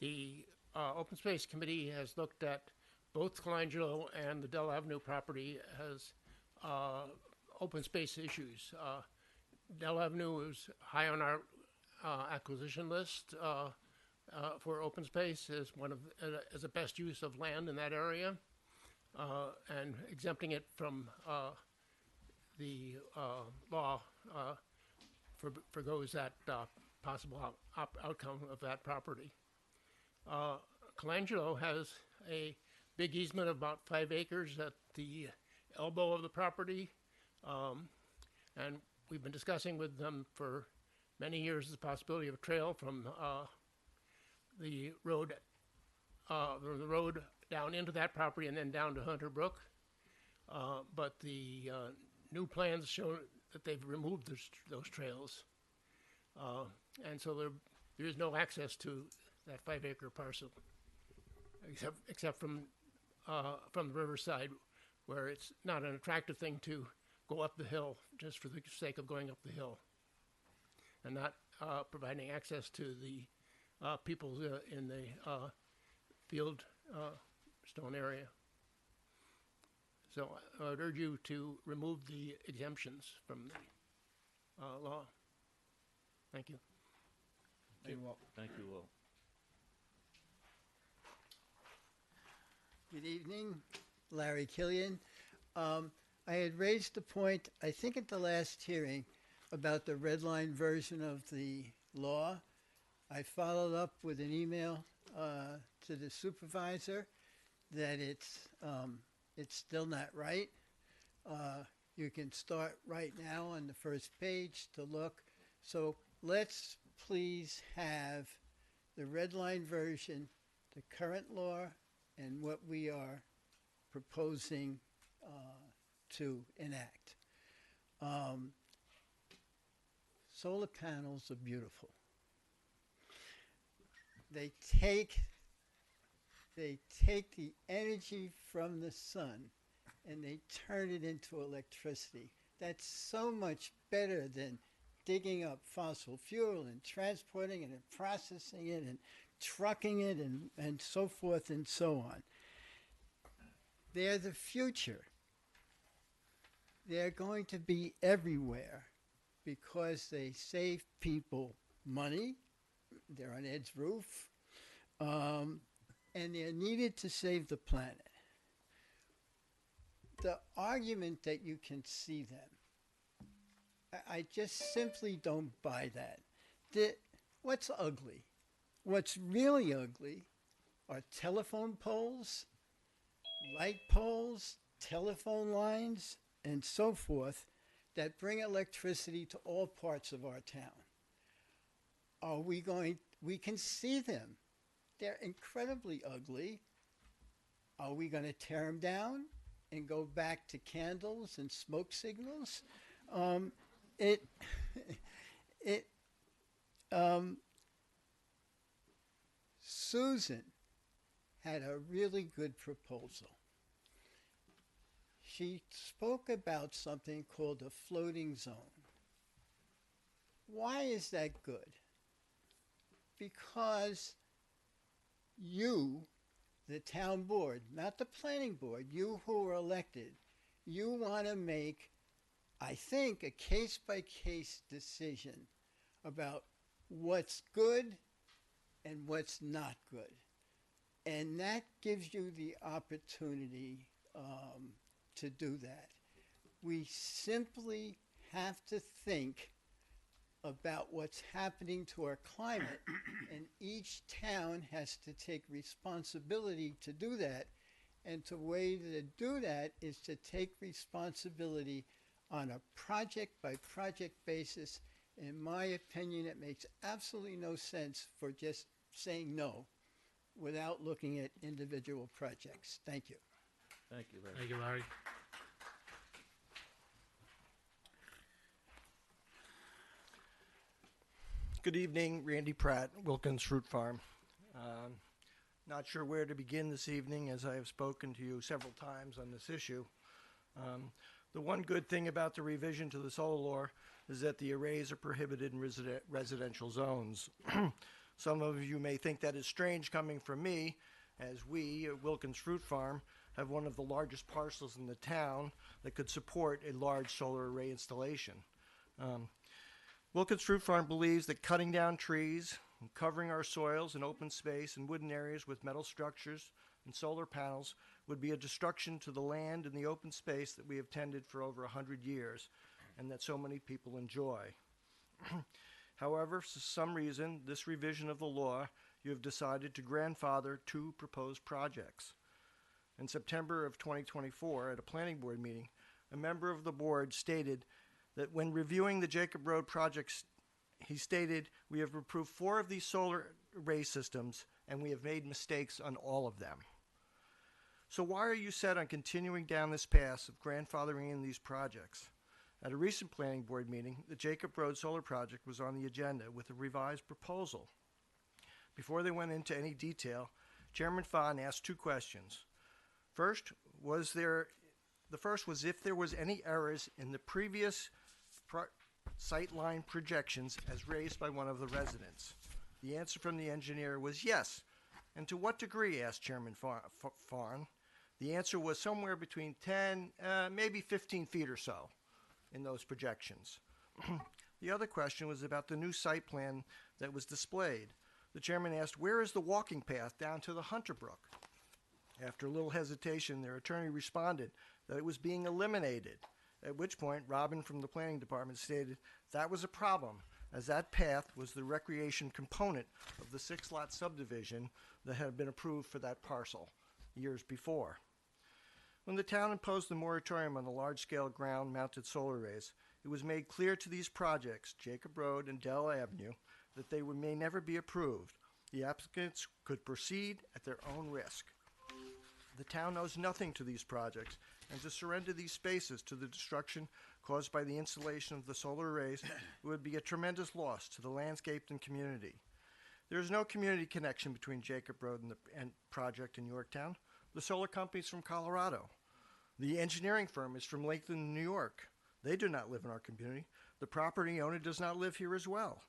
The Open Space Committee has looked at both Colangelo and the Dell Avenue property as open space issues. Dell Avenue is high on our acquisition list for open space as a best use of land in that area, and exempting it from the law forgoes that possible outcome of that property. Colangelo has a big easement of about 5 acres at the elbow of the property, and we've been discussing with them for many years the possibility of a trail from the road down into that property and then down to Hunter Brook. But the new plans show that they've removed those trails. And so there is no access to that 5-acre parcel, except from the riverside, where it's not an attractive thing to go up the hill just for the sake of going up the hill, and not providing access to the people in the field stone area. So I would urge you to remove the exemptions from the law. Thank you. Thank you all. Good evening, Larry Killian. I had raised the point, I think at the last hearing, about the red line version of the law. I followed up with an email to the supervisor that it's still not right. You can start right now on the first page to look. So let's please have the red line version, the current law, and what we are proposing to enact. Solar panels are beautiful. They take the energy from the sun and they turn it into electricity. That's so much better than digging up fossil fuel and transporting it and processing it and trucking it and so forth and so on. They're the future. They're going to be everywhere because they save people money. They're on Ed's roof. And they're needed to save the planet. The argument that you can see them, I just simply don't buy that. What's ugly? What's really ugly are telephone poles, light poles, telephone lines, and so forth that bring electricity to all parts of our town. We can see them. They're incredibly ugly. Are we going to tear them down and go back to candles and smoke signals? Susan had a really good proposal. She spoke about something called a floating zone. Why is that good? Because you, the town board, not the planning board, you who are elected, you want to make, I think, a case-by-case decision about what's good and what's not good. And that gives you the opportunity to do that. We simply have to think about what's happening to our climate, and each town has to take responsibility to do that. And the way to do that is to take responsibility on a project-by-project basis. In my opinion, it makes absolutely no sense for just saying no without looking at individual projects. Thank you. Thank you, Larry. Thank you, Larry. Good evening, Randy Pratt, Wilkins Fruit Farm. Not sure where to begin this evening, as I have spoken to you several times on this issue. The one good thing about the revision to the solar law is that the arrays are prohibited in residential zones. Some of you may think that is strange coming from me, as we at Wilkins Fruit Farm have one of the largest parcels in the town that could support a large solar array installation. Wilkins Fruit Farm believes that cutting down trees and covering our soils and open space and wooden areas with metal structures and solar panels would be a destruction to the land and the open space that we have tended for over 100 years and that so many people enjoy. However, for some reason, this revision of the law, you have decided to grandfather two proposed projects. In September of 2024, at a planning board meeting, a member of the board stated that when reviewing the Jacob Road projects, he stated, "We have approved 4 of these solar array systems, and we have made mistakes on all of them." So why are you set on continuing down this path of grandfathering in these projects? At a recent planning board meeting, the Jacob Road solar project was on the agenda with a revised proposal. Before they went into any detail, Chairman Fahn asked 2 questions. First was if there was any errors in the previous sightline projections as raised by one of the residents. The answer from the engineer was yes. And to what degree, asked Chairman Farn. The answer was somewhere between 10, maybe 15 feet or so in those projections. The other question was about the new site plan that was displayed. The chairman asked, where is the walking path down to the Hunter Brook? After a little hesitation, their attorney responded that it was being eliminated, at which point Robin from the planning department stated that was a problem, as that path was the recreation component of the 6-lot subdivision that had been approved for that parcel years before. When the town imposed the moratorium on the large-scale ground-mounted solar arrays, it was made clear to these projects, Jacob Road and Dell Avenue, that they may never be approved. The applicants could proceed at their own risk. The town owes nothing to these projects, and to surrender these spaces to the destruction caused by the installation of the solar arrays would be a tremendous loss to the landscape and community. There is no community connection between Jacob Road and the project in Yorktown. The solar company is from Colorado. The engineering firm is from Lakeland, New York. They do not live in our community. The property owner does not live here as well.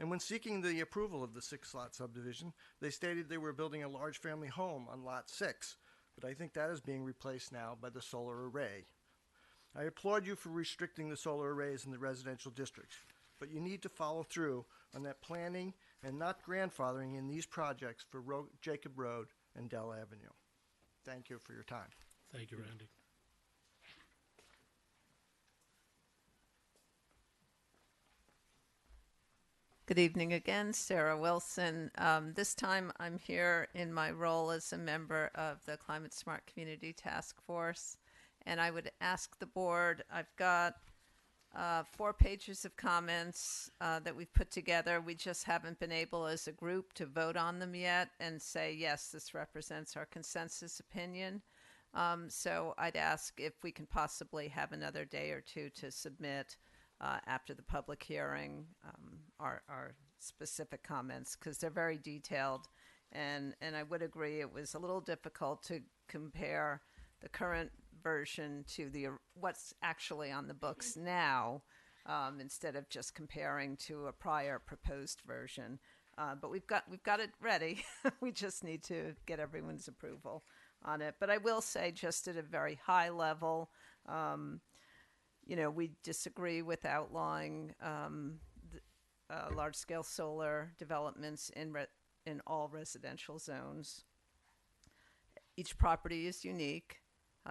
And when seeking the approval of the 6-lot subdivision, they stated they were building a large family home on Lot 6, but I think that is being replaced now by the solar array. I applaud you for restricting the solar arrays in the residential districts, but you need to follow through on that planning and not grandfathering in these projects for Jacob Road and Dell Avenue. Thank you for your time. Thank you, Randy. Good evening again, Sarah Wilson. This time I'm here in my role as a member of the Climate Smart Community Task Force, and I would ask the board, I've got 4 pages of comments that we've put together. We just haven't been able as a group to vote on them yet and say, yes, this represents our consensus opinion. So I'd ask if we can possibly have another day or two to submit after the public hearing our specific comments, because they're very detailed, and I would agree it was a little difficult to compare the current version to the what's actually on the books now, instead of just comparing to a prior proposed version. But we've got it ready. We just need to get everyone's approval on it. But I will say, just at a very high level, we disagree with outlawing large-scale solar developments in all residential zones. Each property is unique.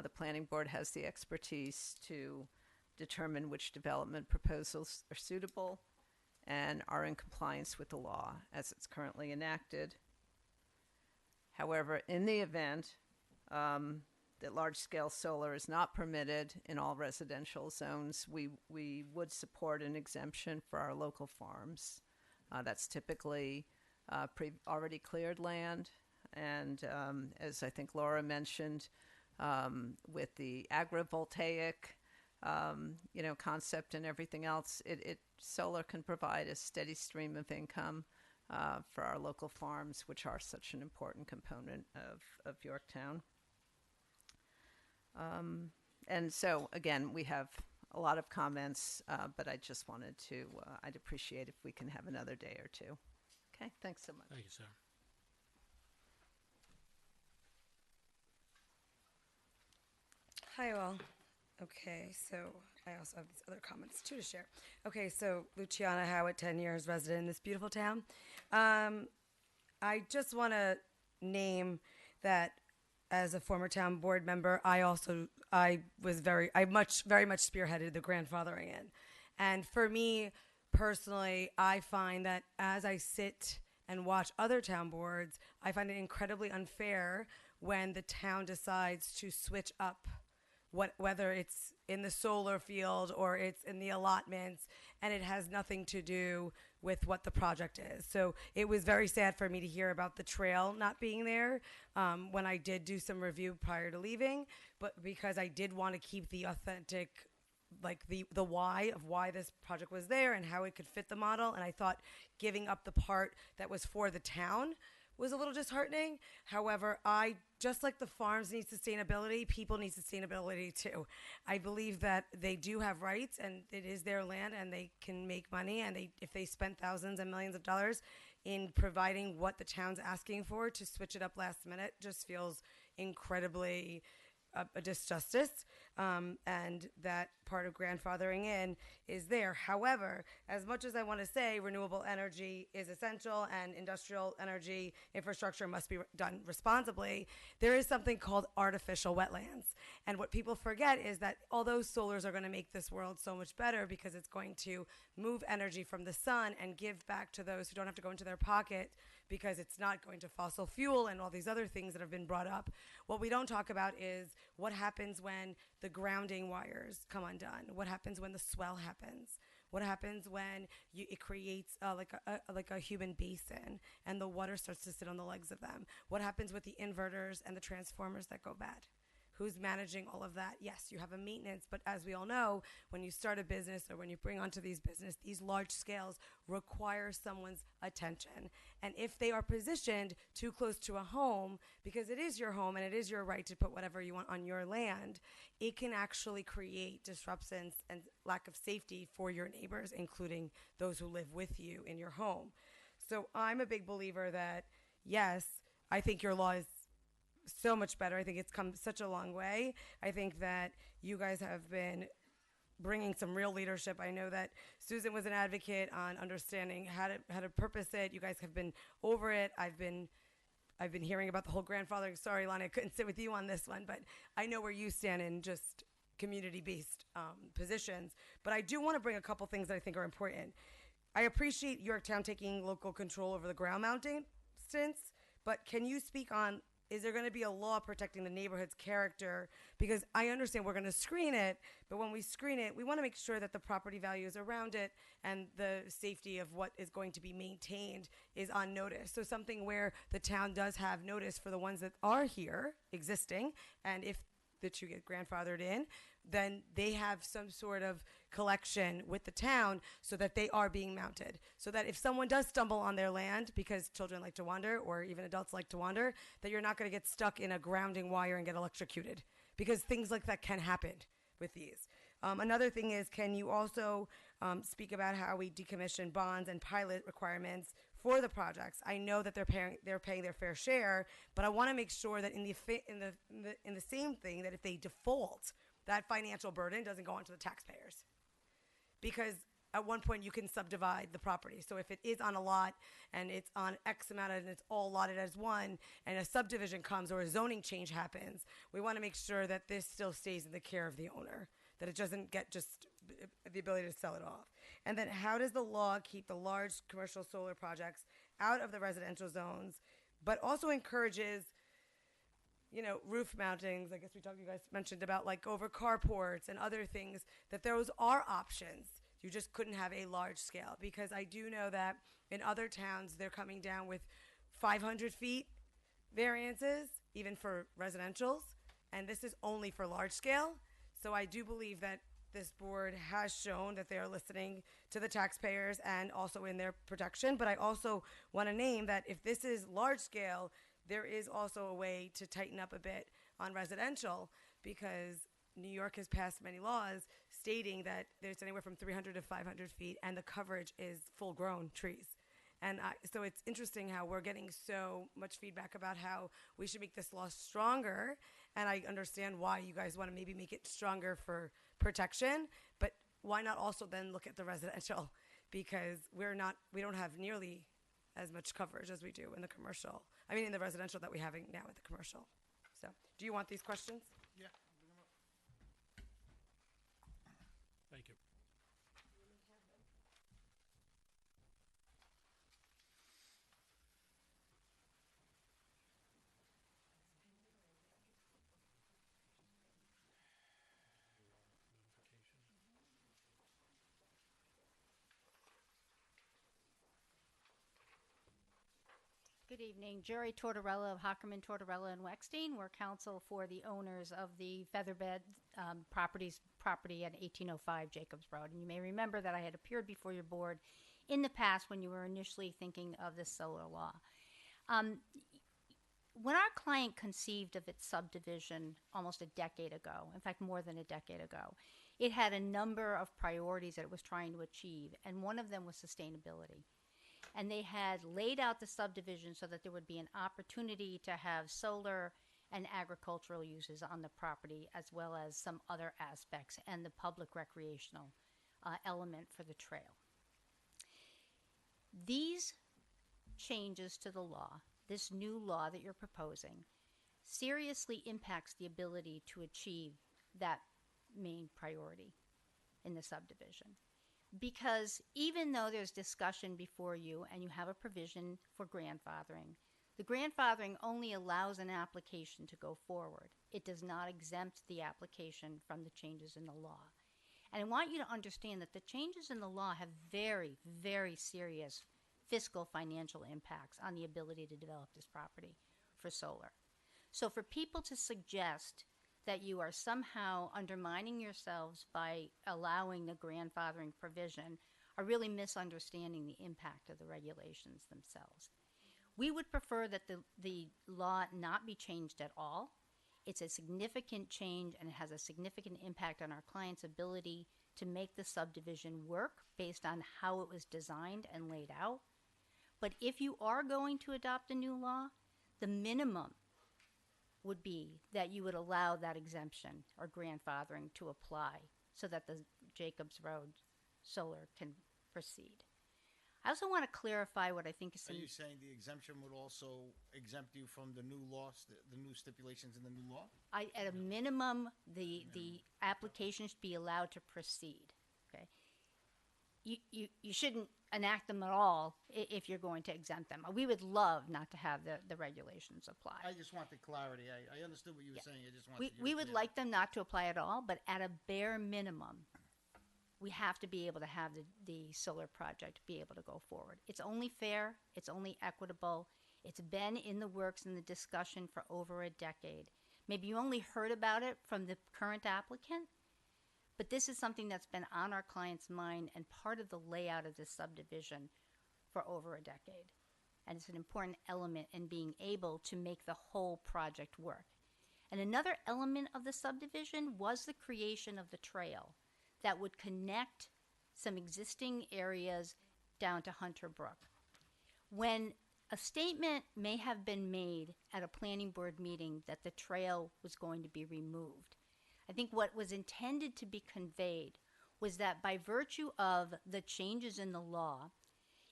The planning board has the expertise to determine which development proposals are suitable and are in compliance with the law as it's currently enacted. However, in the event that large-scale solar is not permitted in all residential zones, we would support an exemption for our local farms. That's typically already cleared land, and as I think Laura mentioned, with the agrivoltaic concept and everything else, solar can provide a steady stream of income for our local farms, which are such an important component of Yorktown. And so, again, we have a lot of comments, but I just wanted to, I'd appreciate if we can have another day or two. Okay, thanks so much. Thank you, Sarah. Hi, all. Okay, so I also have these other comments too to share. Okay, so Luciana Howitt, 10 years resident in this beautiful town. I just want to name that as a former town board member, I very much spearheaded the grandfathering in. And for me personally, I find that as I sit and watch other town boards, I find it incredibly unfair when the town decides to switch up whether it's in the solar field or it's in the allotments, and it has nothing to do with what the project is. So it was very sad for me to hear about the trail not being there when I did do some review prior to leaving, but because I did want to keep the authentic, like the why of why this project was there and how it could fit the model, and I thought giving up the part that was for the town was a little disheartening. However, just like the farms need sustainability, people need sustainability too. I believe that they do have rights, and it is their land, and they can make money. And if they spent thousands and millions of dollars in providing what the town's asking for, to switch it up last minute just feels incredibly a disjustice, and that part of grandfathering in is there. However, as much as I want to say renewable energy is essential and industrial energy infrastructure must be done responsibly, there is something called artificial wetlands. And what people forget is that although solars are going to make this world so much better because it's going to move energy from the sun and give back to those who don't have to go into their pocket because it's not going to fossil fuel and all these other things that have been brought up, what we don't talk about is what happens when the grounding wires come undone, what happens when the swell happens, what happens when it creates like a human basin and the water starts to sit on the legs of them, what happens with the inverters and the transformers that go bad. Who's managing all of that? Yes, you have a maintenance, but as we all know, when you start a business or when you bring onto these business, these large scales require someone's attention. And if they are positioned too close to a home, because it is your home and it is your right to put whatever you want on your land, it can actually create disruptions and lack of safety for your neighbors, including those who live with you in your home. So I'm a big believer that, yes, I think your law is so much better. I think it's come such a long way. I think that you guys have been bringing some real leadership. I know that Susan was an advocate on understanding how to purpose it. You guys have been over it. I've been hearing about the whole grandfathering. Sorry, Lonnie, I couldn't sit with you on this one, but I know where you stand in just community-based positions. But I do want to bring a couple things that I think are important. I appreciate Yorktown taking local control over the ground mounting instance, but can you speak on, is there going to be a law protecting the neighborhood's character? Because I understand we're going to screen it, but when we screen it, we want to make sure that the property values around it and the safety of what is going to be maintained is on notice. So something where the town does have notice for the ones that are here existing, and if the two get grandfathered in, then they have some sort of collection with the town so that they are being mounted. So that if someone does stumble on their land, because children like to wander or even adults like to wander, that you're not going to get stuck in a grounding wire and get electrocuted. Because things like that can happen with these. Another thing is, can you also speak about how we decommission bonds and pilot requirements for the projects? I know that they're paying their fair share, but I want to make sure that in the same thing, that if they default, that financial burden doesn't go onto the taxpayers. Because at one point you can subdivide the property. So if it is on a lot and it's on X amount and it's all lotted as one, and a subdivision comes or a zoning change happens, we want to make sure that this still stays in the care of the owner, that it doesn't get just the ability to sell it off. And then how does the law keep the large commercial solar projects out of the residential zones, but also encourages, roof mountings? I guess you guys mentioned about like over carports and other things, that those are options. You just couldn't have a large scale, because I do know that in other towns, they're coming down with 500 feet variances, even for residentials. And this is only for large scale. So I do believe that this board has shown that they are listening to the taxpayers and also in their protection. But I also want to name that if this is large scale, there is also a way to tighten up a bit on residential, because New York has passed many laws stating that there's anywhere from 300 to 500 feet and the coverage is full-grown trees. And so it's interesting how we're getting so much feedback about how we should make this law stronger. And I understand why you guys want to maybe make it stronger for protection, but why not also then look at the residential? Because we don't have nearly as much coverage as we do in the commercial. I mean, in the residential that we're having now at the commercial. So, do you want these questions? Yeah. Thank you. Good evening. Jerry Tortorella of Hockerman, Tortorella, and Weckstein. We're counsel for the owners of the Featherbed property at 1805 Jacobs Road. And you may remember that I had appeared before your board in the past when you were initially thinking of this solar law. When our client conceived of its subdivision almost a decade ago, in fact, more than a decade ago, it had a number of priorities that it was trying to achieve, and one of them was sustainability. And they had laid out the subdivision so that there would be an opportunity to have solar and agricultural uses on the property, as well as some other aspects, and the public recreational element for the trail. These changes to the law, this new law that you're proposing, seriously impacts the ability to achieve that main priority in the subdivision. Because even though there's discussion before you and you have a provision for grandfathering, the grandfathering only allows an application to go forward. It does not exempt the application from the changes in the law. And I want you to understand that the changes in the law have very, very serious fiscal financial impacts on the ability to develop this property for solar. So for people to suggest that you are somehow undermining yourselves by allowing the grandfathering provision are really misunderstanding the impact of the regulations themselves. We would prefer that the law not be changed at all. It's a significant change and it has a significant impact on our client's ability to make the subdivision work based on how it was designed and laid out. But if you are going to adopt a new law, the minimum would be that you would allow that exemption or grandfathering to apply so that the Jacobs Road solar can proceed. I also want to clarify what I think is Are you saying the exemption would also exempt you from the new laws, the new stipulations in the new law? At a minimum, the application should be allowed to proceed. Okay, you shouldn't enact them at all if you're going to exempt them. We would love not to have the regulations apply. I just wanted clarity. I understood what you were saying. I just wanted We would like them not to apply at all, but at a bare minimum, we have to be able to have the solar project be able to go forward. It's only fair. It's only equitable. It's been in the works in the discussion for over a decade. Maybe you only heard about it from the current applicant, but this is something that's been on our client's mind and part of the layout of this subdivision for over a decade. And it's an important element in being able to make the whole project work. And another element of the subdivision was the creation of the trail that would connect some existing areas down to Hunter Brook. When a statement may have been made at a planning board meeting that the trail was going to be removed, I think what was intended to be conveyed was that by virtue of the changes in the law,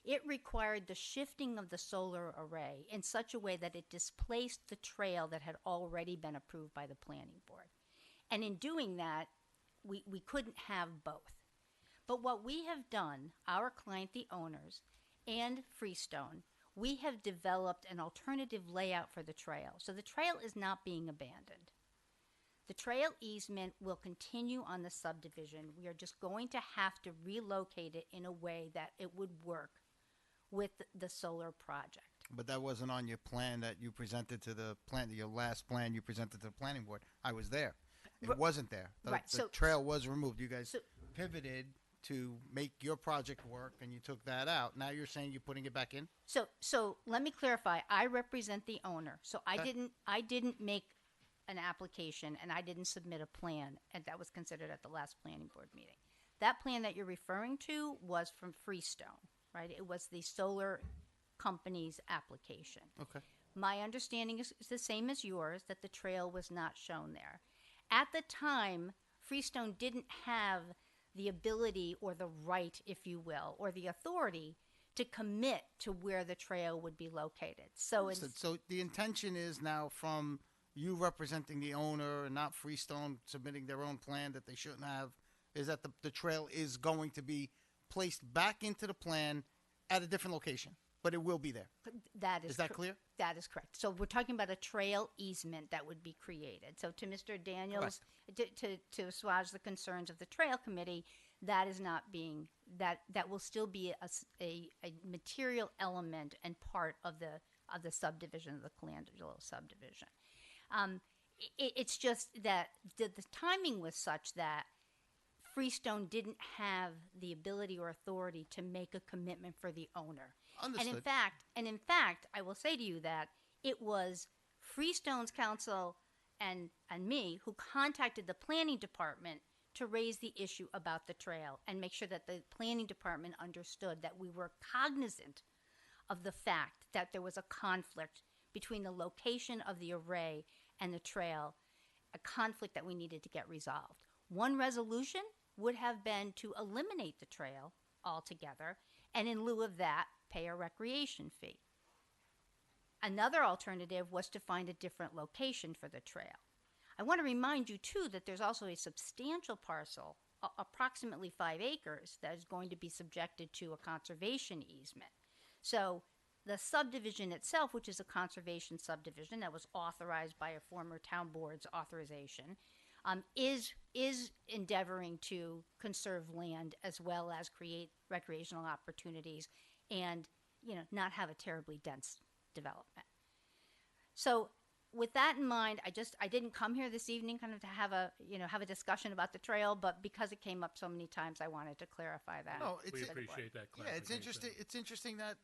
it required the shifting of the solar array in such a way that it displaced the trail that had already been approved by the planning board. And in doing that, we couldn't have both. But what we have done, our client, the owners, and Freestone, we have developed an alternative layout for the trail. So the trail is not being abandoned. The trail easement will continue on the subdivision. We are just going to have to relocate it in a way that it would work with the solar project. But that wasn't on your plan that you presented to the your last plan you presented to the planning board. I was there. It wasn't there. The trail was removed. You guys pivoted to make your project work, and you took that out. Now you're saying you're putting it back in? So let me clarify. I represent the owner. So I didn't make an application, and I didn't submit a plan, and that was considered at the last planning board meeting. That plan that you're referring to was from Freestone, right? It was the solar company's application. Okay. My understanding is the same as yours, that the trail was not shown there. At the time, Freestone didn't have the ability or the right, if you will, or the authority to commit to where the trail would be located. So the intention is now from you representing the owner and not Freestone submitting their own plan that they shouldn't have, is that the trail is going to be placed back into the plan at a different location, but it will be there. Is that clear? That is correct. So we're talking about a trail easement that would be created. So to Mr. Daniels, to assuage the concerns of the trail committee, that is not being, that will still be a material element and part of the subdivision, of the Colangelo subdivision. It's just that the timing was such that Freestone didn't have the ability or authority to make a commitment for the owner. Understood. And in fact, I will say to you that it was Freestone's counsel and me who contacted the planning department to raise the issue about the trail and make sure that the planning department understood that we were cognizant of the fact that there was a conflict between the location of the array and the trail, a conflict that we needed to get resolved. One resolution would have been to eliminate the trail altogether, and in lieu of that, pay a recreation fee. Another alternative was to find a different location for the trail. I want to remind you, too, that there's also a substantial parcel, approximately 5 acres, that is going to be subjected to a conservation easement. So the subdivision itself, which is a conservation subdivision that was authorized by a former town board's authorization, is endeavoring to conserve land as well as create recreational opportunities and, not have a terribly dense development. So with that in mind, I didn't come here this evening kind of to have a discussion about the trail, but because it came up so many times, I wanted to clarify that. No, We appreciate that Yeah, it's interesting. It's interesting that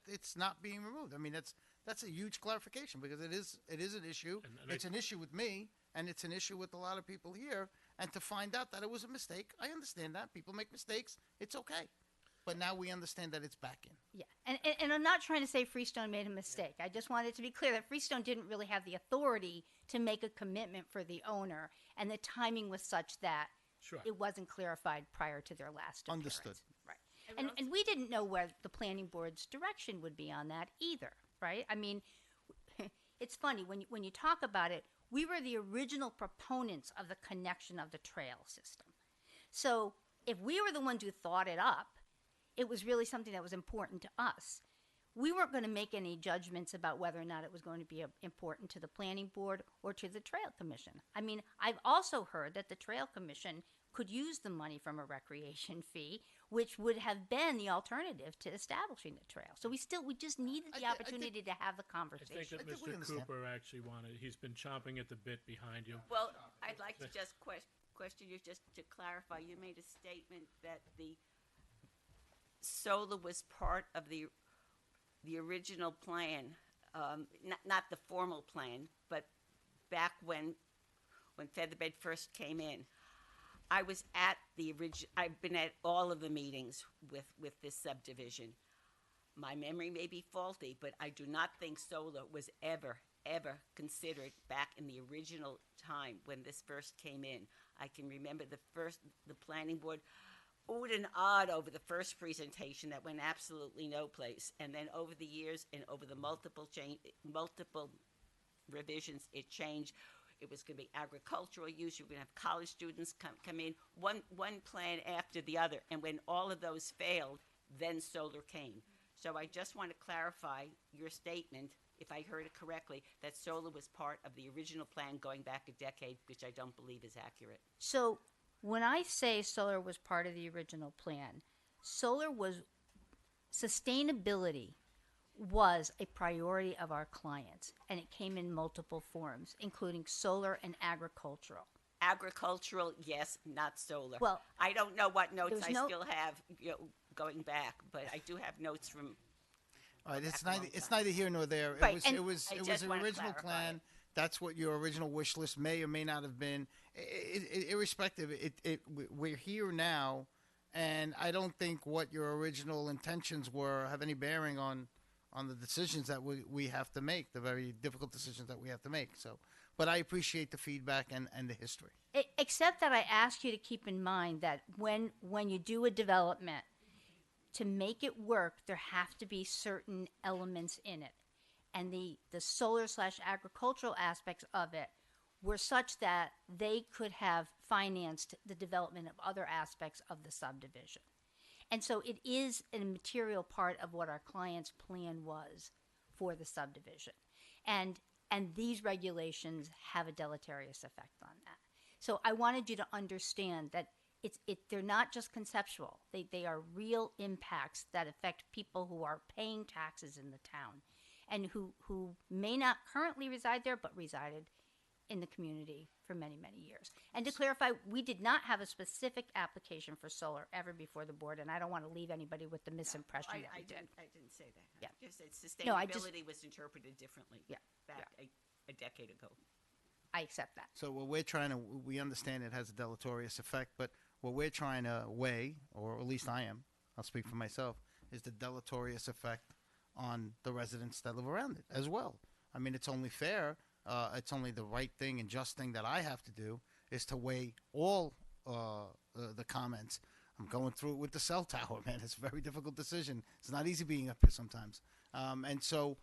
it's not being removed. I mean, that's a huge clarification because it is an issue. And It's an issue with me, and it's an issue with a lot of people here. And to find out that it was a mistake, I understand that people make mistakes. It's okay, but now we understand that it's back in. Yeah, and I'm not trying to say Freestone made a mistake. I just wanted to be clear that Freestone didn't really have the authority to make a commitment for the owner, and the timing was such that it wasn't clarified prior to their last appearance. Understood. Right. And we didn't know where the planning board's direction would be on that either, right? I mean, it's funny, when you talk about it, we were the original proponents of the connection of the trail system. So if we were the ones who thought it up, it was really something that was important to us. We weren't going to make any judgments about whether or not it was going to be important to the planning board or to the trail commission. I mean, I've also heard that the trail commission could use the money from a recreation fee, which would have been the alternative to establishing the trail. So we just needed the opportunity to have the I conversation. think that Mr. Cooper actually he's been chomping at the bit behind you. Well, I'd like to just question you just to clarify. You made a statement that the solar was part of the original plan, not the formal plan, but back when Featherbed first came in. I was at the original. I've been at all of the meetings with this subdivision. My memory may be faulty, but I do not think solar was ever considered back in the original time when this first came in. I can remember the planning board oohed and awed over the first presentation that went absolutely no place, and then over the years and over the multiple revisions, it changed. It was going to be agricultural use. You were going to have college students come in, one plan after the other. And when all of those failed, then solar came. So I just want to clarify your statement, if I heard it correctly, that solar was part of the original plan going back a decade, which I don't believe is accurate. So when I say solar was part of the original plan, sustainability was a priority of our clients, and it came in multiple forms, including solar and agricultural. Agricultural, yes, not solar. Well, I don't know what notes there's I no- still have going back, but I do have notes from. All right, it's neither here nor there. Right, It and was I it was just an wanna original clarify plan. That's what your original wish list may or may not have been. Irrespective, we're here now, and I don't think what your original intentions were have any bearing on the decisions that we have to make, the very difficult decisions that we have to make. So, but I appreciate the feedback and the history. Except that I ask you to keep in mind that when you do a development, to make it work, there have to be certain elements in it. And the solar/agricultural aspects of it were such that they could have financed the development of other aspects of the subdivision. And so it is a material part of what our client's plan was for the subdivision. And these regulations have a deleterious effect on that. So I wanted you to understand that they're not just conceptual. They are real impacts that affect people who are paying taxes in the town and who may not currently reside there but resided in the community for many, many years. And to clarify, we did not have a specific application for solar ever before the board, and I don't want to leave anybody with the misimpression that we did. I didn't say that. Yeah. Just that No, sustainability was interpreted differently. Yeah. Back a decade ago. I accept that. So what we're trying to, we understand it has a deleterious effect, but what we're trying to weigh, or at least I am, I'll speak for myself, is the deleterious effect on the residents that live around it as well. I mean, it's only fair, it's only the right thing and just thing that I have to do is to weigh all the comments. I'm going through it with the cell tower, man. It's a very difficult decision. It's not easy being up here sometimes. And so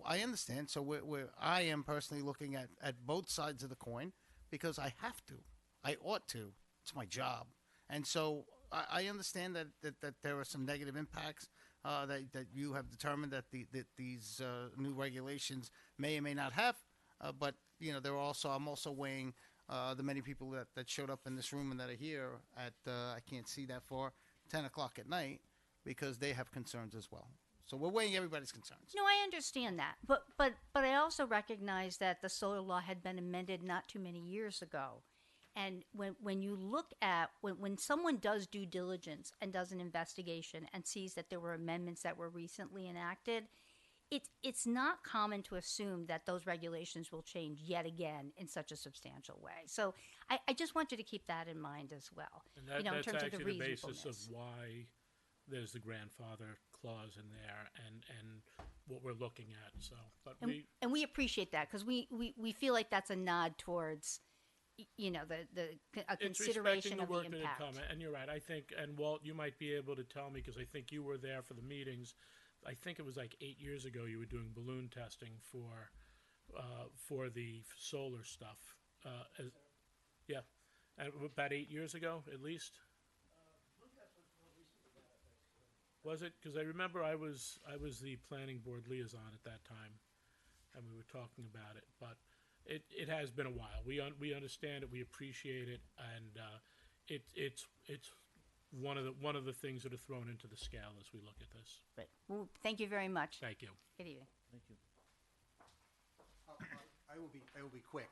I understand. So I am personally looking at both sides of the coin because I have to. I ought to. It's my job. And so I understand that there are some negative impacts that you have determined that these new regulations may or may not have. But you know, I'm also weighing the many people that showed up in this room and that are here at I can't see that far, 10 o'clock at night, because they have concerns as well. So we're weighing everybody's concerns. No, I understand that, but I also recognize that the solar law had been amended not too many years ago, and when you look at when someone does due diligence and does an investigation and sees that there were amendments that were recently enacted, it's not common to assume that those regulations will change yet again in such a substantial way. So I just want you to keep that in mind as well. And that, in that's terms actually of the the basis of reasonableness. why there's the grandfather clause in there and what we're looking at. So, but And we appreciate that because we feel like that's a nod towards, you know, a it's consideration respecting the of work the that impact. had come. And you're right. I think, and Walt, you might be able to tell me because I think you were there for the meetings. I think it was like 8 years ago you were doing balloon testing for the solar stuff. Yeah, and about 8 years ago at least. Was it? Because I remember I was the planning board liaison at that time, and we were talking about it. But it has been a while. We understand it. We appreciate it, and it's one of the things that are thrown into the scale as we look at this. But well, thank you very much. Thank you. Good evening. Thank you. I will be quick.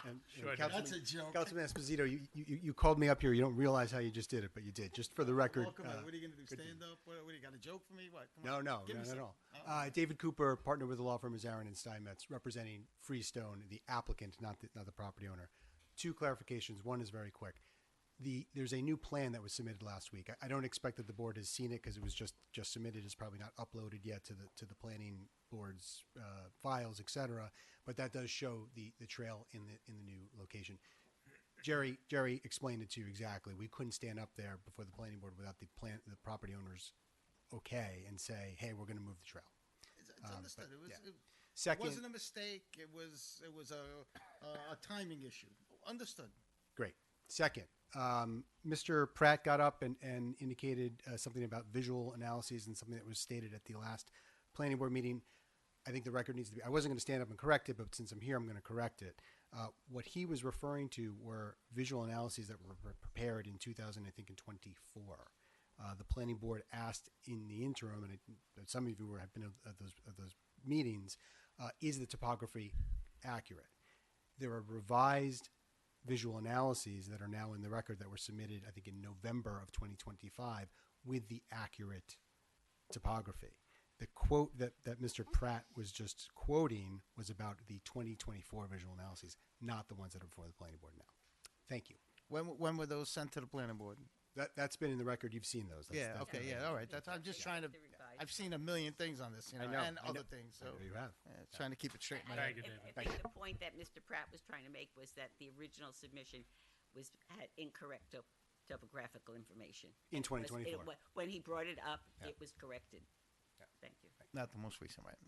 And Sure, Councilman, that's a joke. Councilman Esposito, you called me up here. You don't realize how you just did it, but you did. Just for the record. Well, come on. What are you going to do? Stand up? What do you got a joke for me? What? Come No, on. no, Give me not at some. all. David Cooper, partner with the law firm is Aaron and Steinmetz, representing Freestone, the applicant, not the property owner. Two clarifications. One is very quick. There's a new plan that was submitted last week. I don't expect that the board has seen it because it was just submitted. It's probably not uploaded yet to the planning board's files, etc. But that does show the trail in the new location. Jerry explained it to you exactly. We couldn't stand up there before the planning board without the property owner's okay and say, hey, we're going to move the trail. It's understood. Second, it wasn't a mistake. It was a timing issue. Understood. Great. Second, Mr. Pratt got up and indicated something about visual analyses and something that was stated at the last planning board meeting. I think the record needs to be, I wasn't going to stand up and correct it, but since I'm here, I'm going to correct it. What he was referring to were visual analyses that were prepared in 2024. The planning board asked in the interim, and some of you have been at those meetings, is the topography accurate? There are revised visual analyses that are now in the record that were submitted, I think, in November of 2025 with the accurate topography. The quote that Mr. Pratt was just quoting was about the 2024 visual analyses, not the ones that are before the planning board now. Thank you. When were those sent to the planning board? That's been in the record. You've seen those. That's Okay, all right. I'm just trying to. I've seen a million things on this, I know, and I know. other things. So You have. trying to keep it straight in my Thank head. you, David. I think the point that Mr. Pratt was trying to make was that the original submission had incorrect topographical information. In It was- 2024. when he brought it up, it was corrected. Thank you. Not the most recent, right?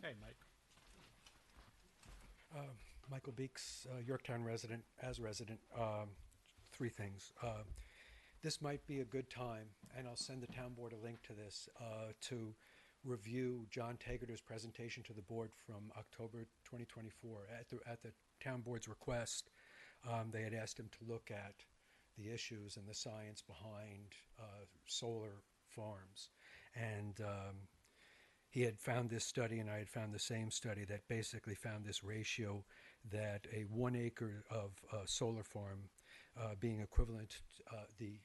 Hey, Mike. Michael Beeks, Yorktown resident, three things. This might be a good time, and I'll send the town board a link to this, to review John Tagerter's presentation to the board from October 2024. At the town board's request, they had asked him to look at the issues and the science behind solar farms. And he had found this study, and I had found the same study that basically found this ratio that a 1 acre of solar farm being equivalent the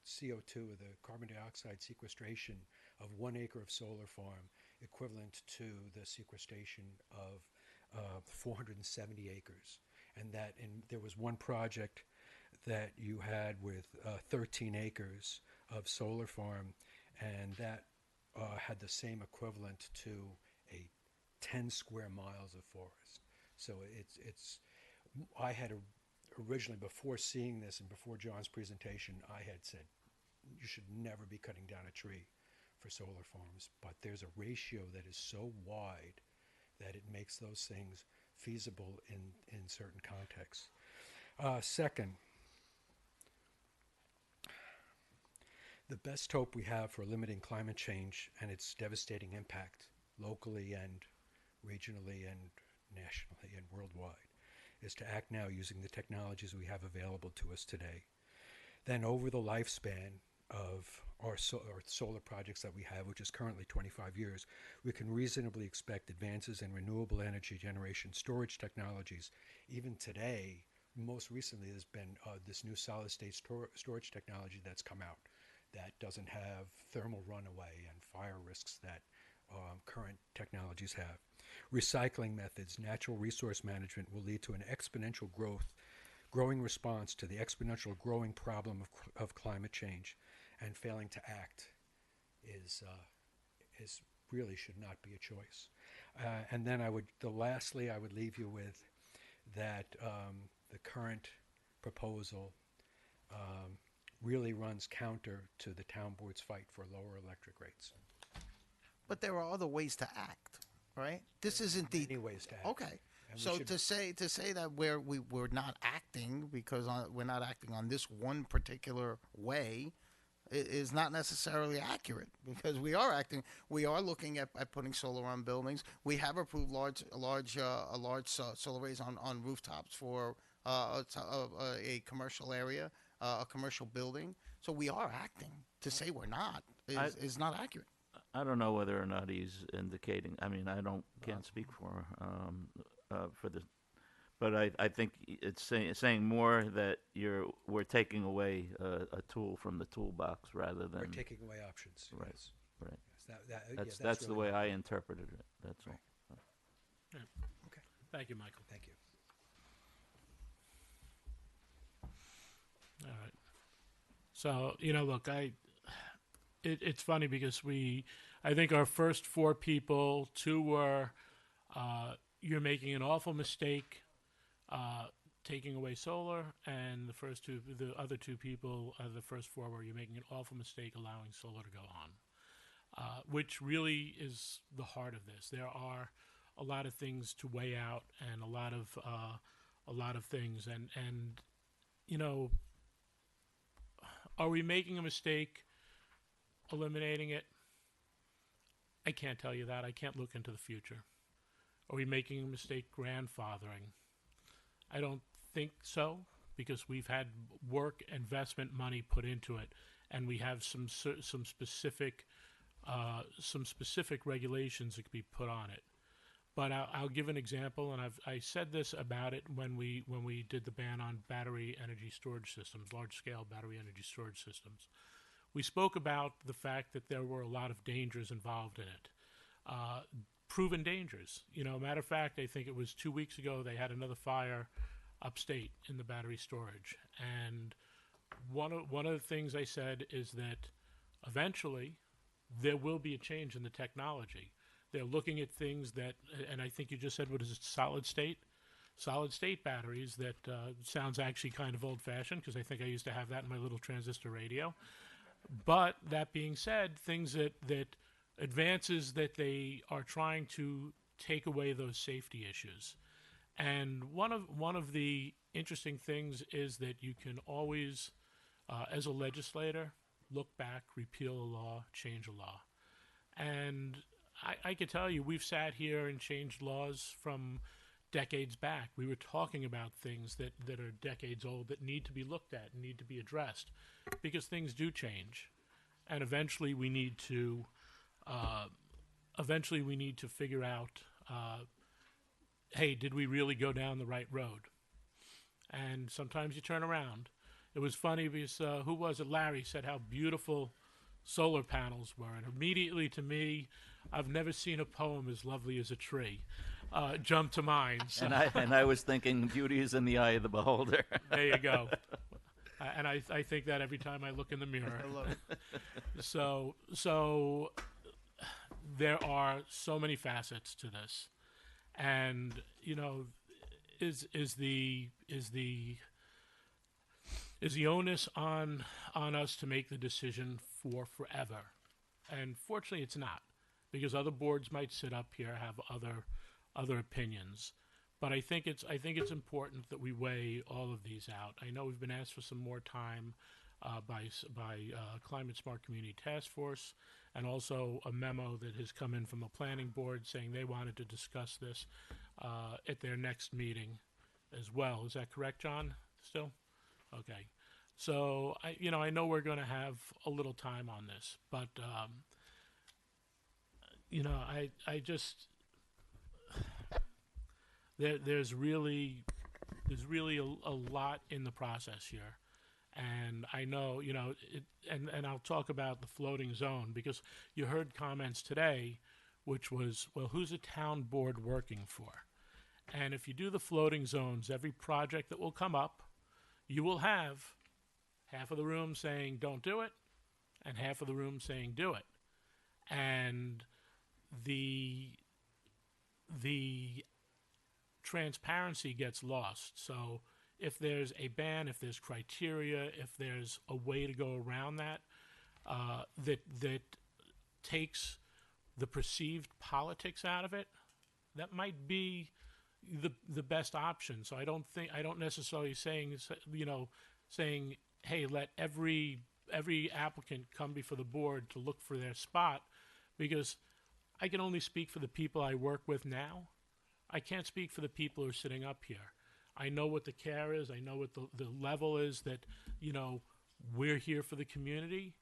CO2 or the carbon dioxide sequestration of 1 acre of solar farm equivalent to the sequestration of 470 acres. And that there was one project that you had with 13 acres of solar farm, and that had the same equivalent to a 10 square miles of forest. So I had originally, before seeing this and before John's presentation, I had said, you should never be cutting down a tree for solar farms, but there's a ratio that is so wide that it makes those things feasible in certain contexts. Second, the best hope we have for limiting climate change and its devastating impact locally and regionally and nationally and worldwide is to act now using the technologies we have available to us today. Then over the lifespan of our solar projects that we have, which is currently 25 years, we can reasonably expect advances in renewable energy generation storage technologies. Even today, most recently, there's been this new solid-state storage technology that's come out that doesn't have thermal runaway and fire risks that current technologies have. Recycling methods, natural resource management will lead to an exponential growing response to the exponential growing problem of climate change, and failing to act is really should not be a choice. And then lastly, I would leave you with that the current proposal really runs counter to the town board's fight for lower electric rates. But there are other ways to act, right? This isn't the Many ways to act. Okay. And we So should- to say that we're not acting because we're not acting on this one particular way is not necessarily accurate, because we are acting. We are looking at putting solar on buildings. We have approved large solar arrays on rooftops for a commercial area, a commercial building. So we are acting. To say we're not is not accurate. I don't know whether or not he's indicating. I mean, can't speak for the, but I think it's saying more that we're taking away a tool from the toolbox rather than We're taking away options. Right, yes. right. Yes, That's the really way what I it is. interpreted it. That's all. Yeah. Okay. Thank you, Michael. Thank you. All right. So, look, it's funny because I think our first 4 people, 2 were, you're making an awful mistake taking away solar, and the other 2 people, the first 4 were, you're making an awful mistake allowing solar to go on, which really is the heart of this. There are a lot of things to weigh out, and a lot of things, and are we making a mistake eliminating it? I can't tell you that. I can't look into the future. Are we making a mistake grandfathering? I don't think so, because we've had work, investment, money put into it, and we have some specific regulations that could be put on it. But I'll give an example, and I said this about it when we did the ban on battery energy storage systems, large-scale battery energy storage systems. We spoke about the fact that there were a lot of dangers involved in it, proven dangers. Matter of fact, I think it was 2 weeks ago they had another fire upstate in the battery storage, and one of the things I said is that eventually there will be a change in the technology. They're looking at things that, and I think you just said, what is it, solid state batteries, that sounds actually kind of old-fashioned, because I think I used to have that in my little transistor radio. But that being said, things that advances that they are trying to take away those safety issues. And one of the interesting things is that you can always, as a legislator, look back, repeal a law, change a law. And I can tell you, we've sat here and changed laws from decades back. We were talking about things that are decades old that need to be looked at and need to be addressed, because things do change. And eventually we need to eventually we need to figure out, hey, did we really go down the right road? And sometimes you turn around. It was funny because who was it? Larry said how beautiful solar panels were, and immediately to me, I've never seen a poem as lovely as a tree. Jumped to mind. So. And I was thinking, beauty is in the eye of the beholder. There you go. And I think that every time I look in the mirror. I love it. So there are so many facets to this, and you know, is the onus on us to make the decision for forever? And fortunately, it's not, because other boards might sit up here, have other opinions. But I think it's important that we weigh all of these out. I know we've been asked for some more time by Climate Smart Community Task Force, and also a memo that has come in from the Planning Board saying they wanted to discuss this at their next meeting as well. Is that correct, John? Still? Okay. So I know we're going to have a little time on this, but I just there's really a lot in the process here, and I know and I'll talk about the floating zone, because you heard comments today, which was, well, who's a town board working for? And if you do the floating zones, every project that will come up, you will have half of the room saying don't do it, and half of the room saying do it, and the transparency gets lost. So if there's a ban, if there's criteria, if there's a way to go around that, that takes the perceived politics out of it, that might be the best option. So I don't necessarily saying, hey, let every applicant come before the board to look for their spot, because I can only speak for the people I work with now. I can't speak for the people who are sitting up here. I know what the care is. I know what the level is, that, we're here for the community.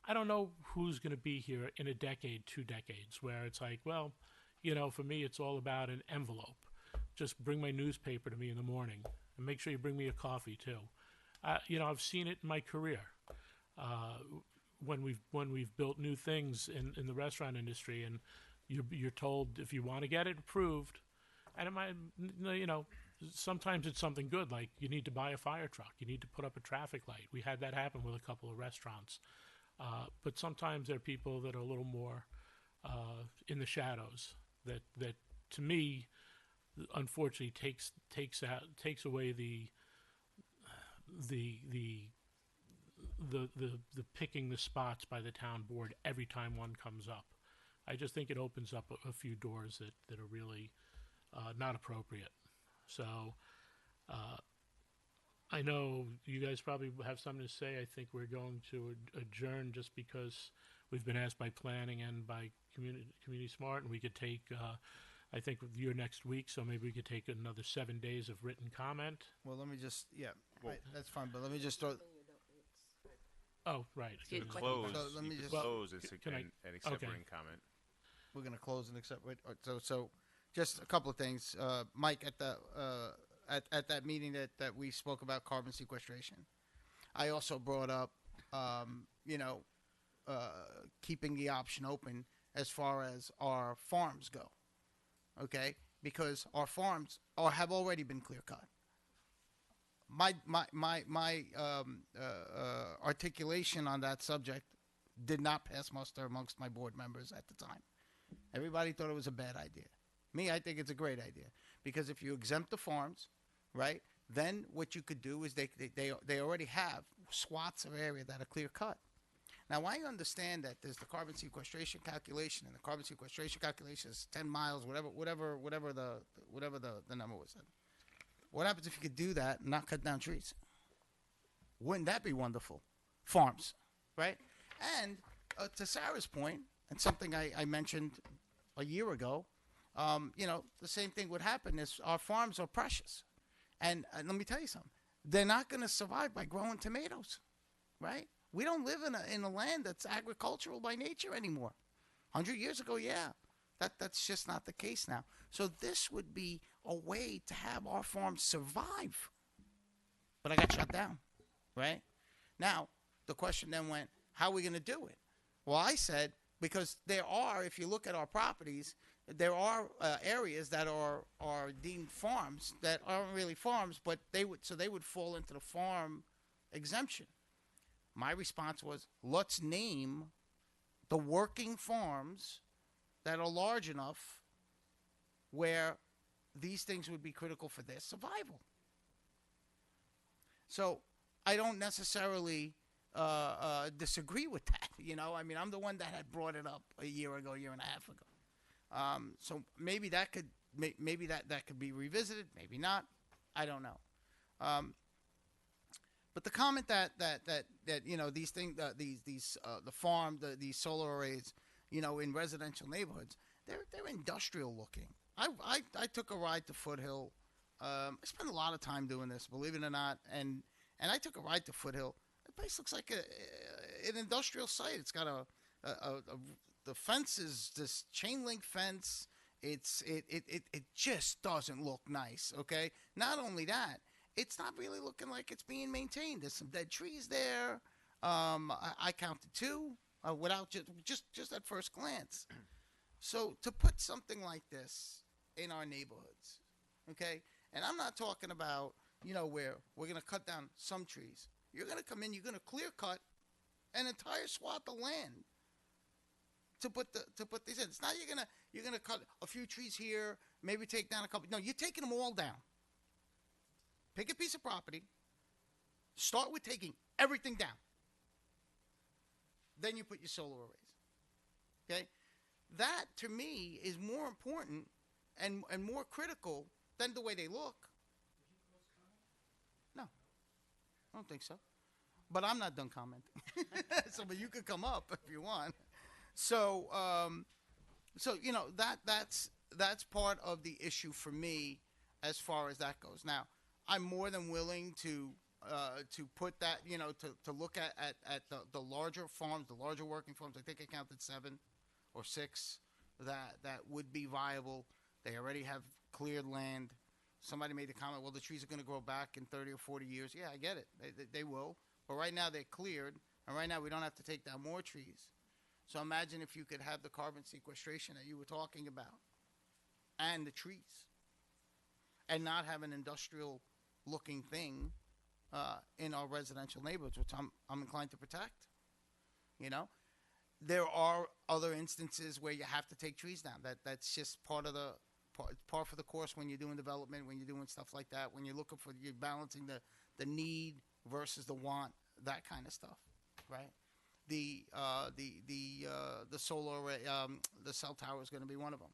I don't know who's going to be here in a decade, 2 decades, where it's like, well, for me, it's all about an envelope. Just bring my newspaper to me in the morning, and make sure you bring me a coffee too. I've seen it in my career. When we've built new things in the restaurant industry, and you're told if you want to get it approved, and it might, sometimes it's something good, like you need to buy a fire truck, you need to put up a traffic light. We had that happen with a couple of restaurants. But sometimes there are people that are a little more in the shadows, that to me, unfortunately, takes away the picking the spots by the town board every time one comes up. I just think it opens up a few doors that are really not appropriate. So I know you guys probably have something to say. I think we're going to adjourn, just because we've been asked by planning and by Community Smart, and we could take, I think, you're next week, so maybe we could take another 7 days of written comment. Well, let me just, that's fine, but let me just throw. Oh, right. You can close. So let me you just can close and accept okay. written comment. We're going to close and accept. So just a couple of things. Mike, at the at that meeting that we spoke about carbon sequestration, I also brought up, keeping the option open as far as our farms go. Okay, because our farms have already been clear cut. My articulation on that subject did not pass muster amongst my board members at the time. Everybody thought it was a bad idea. Me, I think it's a great idea, because if you exempt the farms, right, then what you could do is they already have swaths of area that are clear cut. Now, I understand that there's the carbon sequestration calculation, and the carbon sequestration calculation is 10 miles, whatever the number was. What happens if you could do that and not cut down trees? Wouldn't that be wonderful? Farms, right? And to Sarah's point, and something I mentioned a year ago, the same thing would happen is our farms are precious. And let me tell you something. They're not going to survive by growing tomatoes, right? We don't live in a land that's agricultural by nature anymore. 100 years ago, yeah. That's just not the case now. So this would be a way to have our farms survive. But I got shut down, right? Now, the question then went, how are we going to do it? Well, I said, because there are, if you look at our properties, there are areas that are deemed farms that aren't really farms, but they would fall into the farm exemption. My response was, let's name the working farms that are large enough where these things would be critical for their survival. So I don't necessarily disagree with that. You know, I mean, I'm the one that had brought it up a year and a half ago. So maybe that could that could be revisited. Maybe not. I don't know. But the comment that you know, these things, these solar arrays, you know, in residential neighborhoods, they're industrial looking. I took a ride to Foothill. I spent a lot of time doing this, believe it or not, and I took a ride to Foothill. The place looks like an industrial site. It's got the fence is this chain link fence. It just doesn't look nice. Okay, not only that, it's not really looking like it's being maintained. There's some dead trees there. I counted 2 without just at first glance. So to put something like this in our neighborhoods, okay, and I'm not talking about, you know, where we're going to cut down some trees. You're going to come in, you're going to clear cut an entire swath of land to put these in. It's not you're gonna cut a few trees here, maybe take down a couple. No, you're taking them all down. Pick a piece of property. Start with taking everything down. Then you put your solar arrays. Okay? That, to me, is more important and more critical than the way they look. No. I don't think so. But I'm not done commenting. But you could come up if you want. So you know, that's part of the issue for me as far as that goes. Now, I'm more than willing to put that, you know, to look at the larger farms, the larger working farms. I think I counted 7 or 6 that would be viable. They already have cleared land. Somebody made the comment, well, the trees are going to grow back in 30 or 40 years. Yeah, I get it. They will. But right now they're cleared, and right now we don't have to take down more trees. So imagine if you could have the carbon sequestration that you were talking about and the trees and not have an industrial looking thing in our residential neighborhoods, which I'm inclined to protect. You know, there are other instances where you have to take trees down. That's just part of the par for the course when you're doing development, when you're doing stuff like that, when you're looking for, you're balancing the need versus the want, that kind of stuff, right? The solar array, the cell tower is going to be one of them,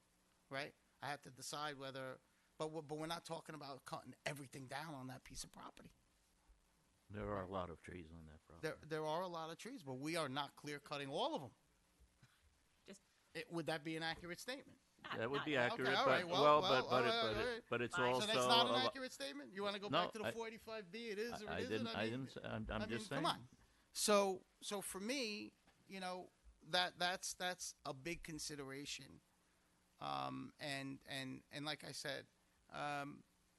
right? I have to decide whether, but we're not talking about cutting everything down on that piece of property. There are a lot of trees on that property. There are a lot of trees, but we are not clear cutting all of them. Would that be an accurate statement? That would be accurate, okay, all but right, well, but it's fine. also So that's not an accurate statement. You want to go No, back to the 485B? It is or it isn't. I'm just saying. Come on. So for me, you know, that's a big consideration, and like I said,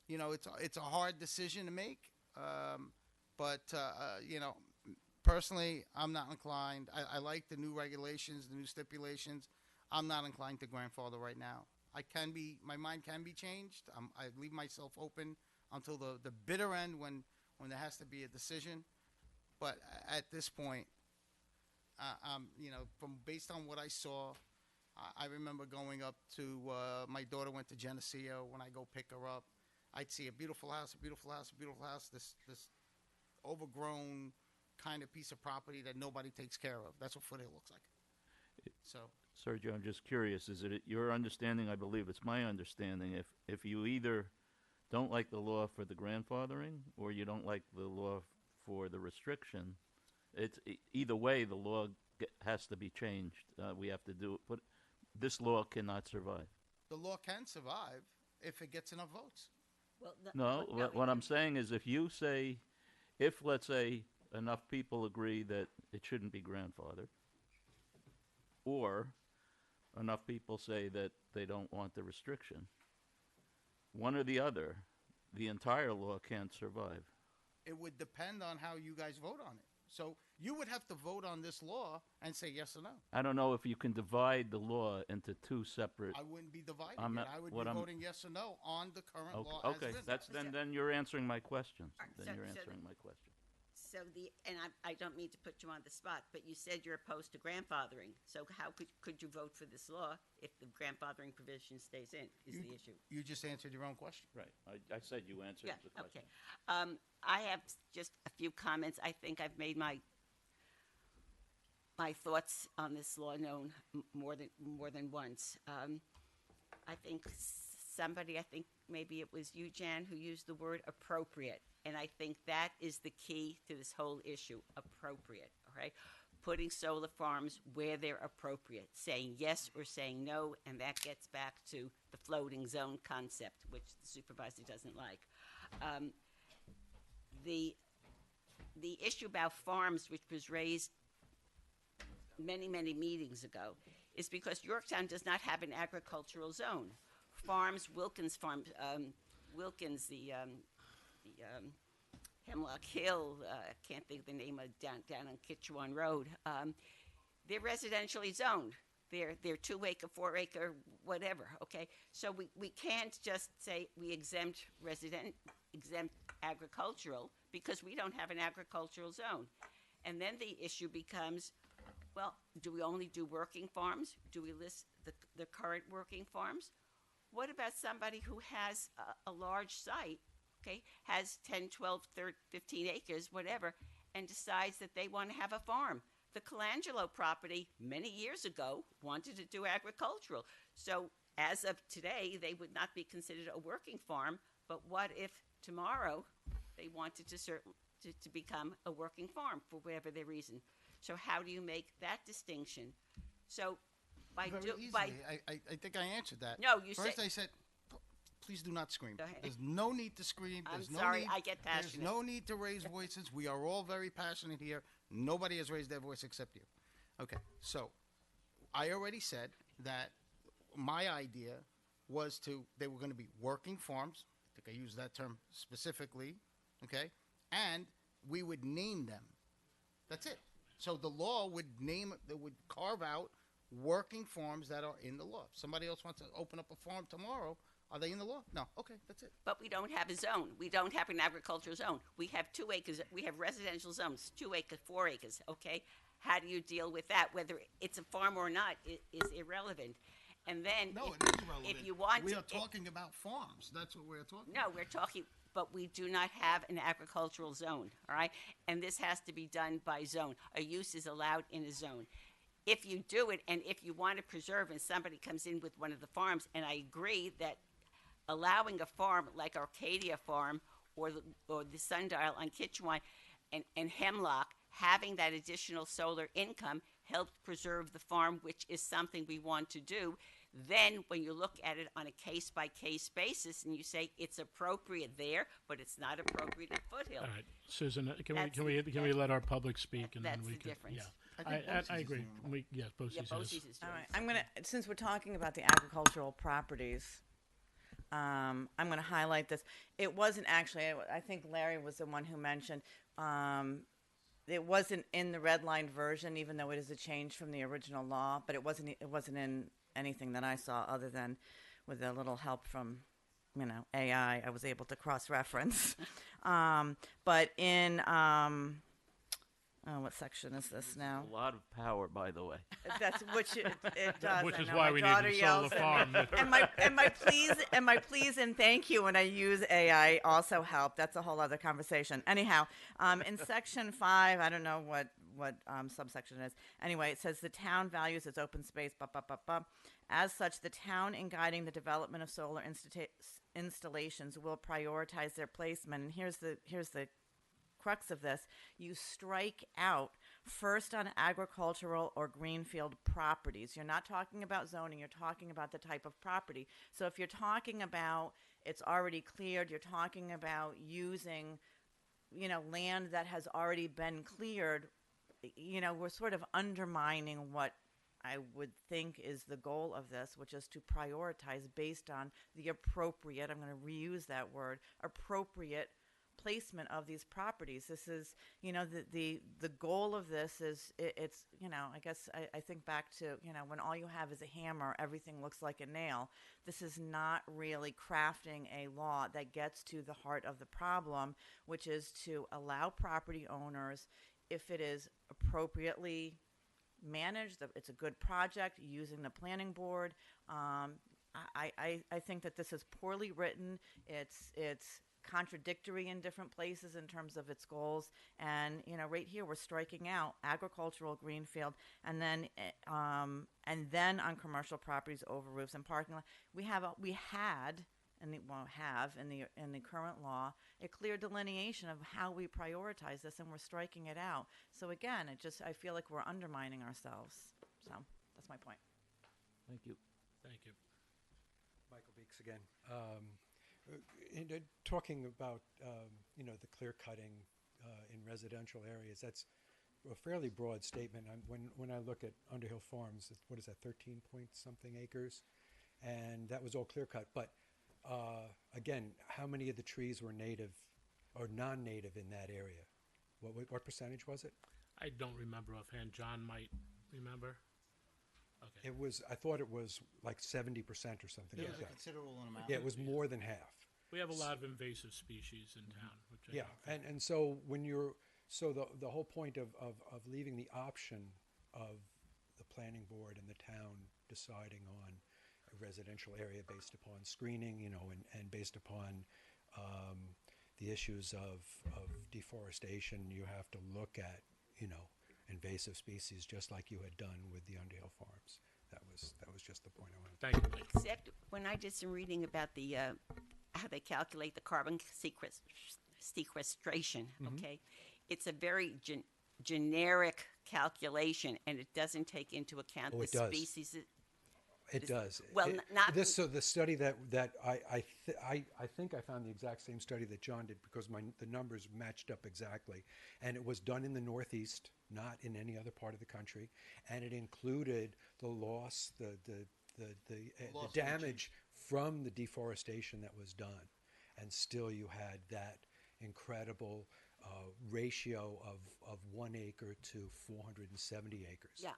you know, it's a hard decision to make, but you know, personally, I'm not inclined. I like the new regulations, the new stipulations. I'm not inclined to grandfather right now. My mind can be changed. I leave myself open until the bitter end when there has to be a decision. But at this point, you know, based on what I saw, I remember going up to, my daughter went to Geneseo. When I go pick her up, I'd see a beautiful house, this overgrown kind of piece of property that nobody takes care of. That's what Foothill looks like. So, Sergio, I'm just curious. Is it your understanding? I believe it's my understanding. If you either don't like the law for the grandfathering or you don't like the law for the restriction, it's either way. The law has to be changed. We have to do it, but this law cannot survive. The law can survive if it gets enough votes. Well, what I'm saying is, if you say, if let's say enough people agree that it shouldn't be grandfathered, or enough people say that they don't want the restriction. One or the other, the entire law can't survive. It would depend on how you guys vote on it. So you would have to vote on this law and say yes or no. I don't know if you can divide the law into two separate. I wouldn't be dividing I'm it. not- I would what be I'm- voting yes or no on the current Okay, law as okay, written. that's then you're answering my question. All right, Then so- you're so answering the- my question. So and I don't mean to put you on the spot, but you said you're opposed to grandfathering. So how could you vote for this law if the grandfathering provision stays in, is the issue? You just answered your own question. Right. I said you answered Yeah, the question. okay. I have just a few comments. I think I've made my thoughts on this law known more than once. I think somebody, I think maybe it was you, Jan, who used the word appropriate. And I think that is the key to this whole issue, appropriate, all right? Putting solar farms where they're appropriate, saying yes or saying no, and that gets back to the floating zone concept, which the supervisor doesn't like. The issue about farms, which was raised many meetings ago, is because Yorktown does not have an agricultural zone. Farms, Wilkins Farm, Wilkins, the Hemlock Hill, I can't think of the name of down on Kitchewan Road. They're residentially zoned. They're 2 acre, 4 acre, whatever. Okay, so we can't just say we exempt agricultural because we don't have an agricultural zone. And then the issue becomes, well, do we only do working farms? Do we list the current working farms? What about somebody who has a large site, okay, has 10, 12, 13, 15 acres, whatever, and decides that they want to have a farm? The Colangelo property, many years ago, wanted to do agricultural. So as of today, they would not be considered a working farm, but what if tomorrow they wanted to become a working farm for whatever their reason? So how do you make that distinction? So Very easily. I think I answered that. No, you First said- I said, please do not scream. Go ahead. There's no need to scream. I'm There's no sorry, need, I get There's passionate. no need to raise voices. We are all very passionate here. Nobody has raised their voice except you. Okay, so I already said that my idea was they were going to be working farms. I think I used that term specifically. Okay, and we would name them. That's it. So the law would carve out working farms that are in the law. If somebody else wants to open up a farm tomorrow, are they in the law? No. Okay, that's it. But we don't have a zone. We don't have an agricultural zone. We have 2 acres. We have residential zones, 2 acres, 4 acres. Okay, how do you deal with that? Whether it's a farm or not is irrelevant. And then, No, if, it is relevant. if you want, we to, are talking about farms. That's what we're talking. No, we're talking, but we do not have an agricultural zone. All right, and this has to be done by zone. A use is allowed in a zone. If you do it, and if you want to preserve, and somebody comes in with one of the farms, and I agree that allowing a farm like Arcadia Farm or the Sundial on Kitchewan and Hemlock, having that additional solar income helped preserve the farm, which is something we want to do. Then when you look at it on a case-by-case basis and you say it's appropriate there, but it's not appropriate at Foothill. All right, Susan, can That's we let our public speak and that's then we the can difference. Yeah, I agree. Yes, BOCES is. All right, I'm gonna, since we're talking about the agricultural properties, I'm gonna highlight this. It wasn't actually, I think Larry was the one who mentioned, it wasn't in the redlined version, even though it is a change from the original law, but it wasn't in anything that I saw other than with a little help from, AI, I was able to cross-reference. But in, what section is this now? A lot of power, by the way. That's which it does. Which I is know. why My we need daughter the yells solar at me. farm. and my please and thank you when I use AI also help. That's a whole other conversation. Anyhow, in section 5, I don't know what subsection it is. Anyway, it says the town values its open space. As such, the town, in guiding the development of solar installations, will prioritize their placement. And here's the crux of this. You strike out first on agricultural or greenfield properties. You're not talking about zoning, you're talking about the type of property. So if you're talking about it's already cleared, you're talking about using, land that has already been cleared, we're sort of undermining what I would think is the goal of this, which is to prioritize based on the appropriate, I'm going to reuse that word, appropriate placement of these properties. This is, the goal of this is, it's, I guess I think back to, when all you have is a hammer, everything looks like a nail. This is not really crafting a law that gets to the heart of the problem, which is to allow property owners, if it is appropriately managed, it's a good project, using the planning board. I think that this is poorly written. It's contradictory in different places in terms of its goals, and right here we're striking out agricultural greenfield, and then on commercial properties over roofs and parking lot. We had in the current law a clear delineation of how we prioritize this, and we're striking it out. So again, I feel like we're undermining ourselves. So that's my point. Thank you. Thank you. Michael Beeks again. Talking about the clear cutting in residential areas, that's a fairly broad statement. When I look at Underhill Farms, what is that, 13 point something acres, and that was all clear cut. But again, how many of the trees were native or non-native in that area? What percentage was it? I don't remember offhand. John might remember. Okay. I thought it was like 70% or something It like was a that. considerable amount. Yeah, it was more than half. We have a lot of invasive species in town. Which I Yeah, don't think- and so the whole point of leaving the option of the planning board and the town deciding on a residential area based upon screening, and based upon the issues of deforestation, you have to look at, invasive species, just like you had done with the Underhill Farms. That was just the point I wanted to Thank you. Except when I did some reading about the how they calculate the carbon sequestration, okay, it's a very generic calculation, and it doesn't take into account Oh, the it does. species. It does. Well, not this. So the study that I think I found the exact same study that John did, because the numbers matched up exactly, and it was done in the Northeast, not in any other part of the country, and it included the loss, the damage from the deforestation that was done, and still you had that incredible ratio of 1 acre to 470 acres. Yeah,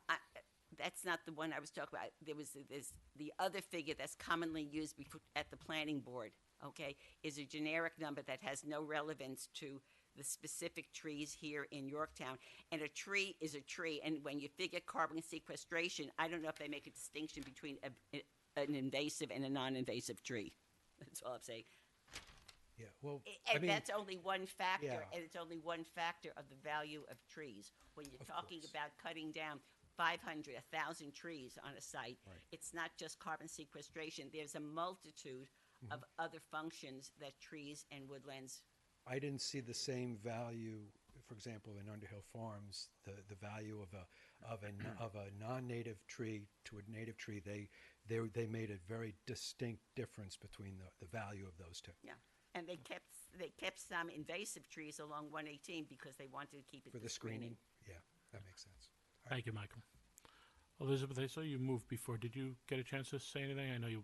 that's not the one I was talking about. There's the other figure that's commonly used at the planning board, okay, is a generic number that has no relevance to the specific trees here in Yorktown. And a tree is a tree, and when you figure carbon sequestration, I don't know if they make a distinction between an invasive and a non-invasive tree. That's all I'm saying. Yeah, well, And that's only one factor, Yeah. and it's only one factor of the value of trees. When you're talking about cutting down 500, 1,000 trees on a site, it's not just carbon sequestration. There's a multitude of other functions that trees and woodlands. I didn't see the same value, for example, in Underhill Farms, the value of a non-native tree to a native tree. They made a very distinct difference between the value of those two. Yeah, and they kept some invasive trees along 118 because they wanted to keep it For the screening. Yeah, that makes sense. Thank you, Michael. Elizabeth, I saw you moved before. Did you get a chance to say anything? I know you.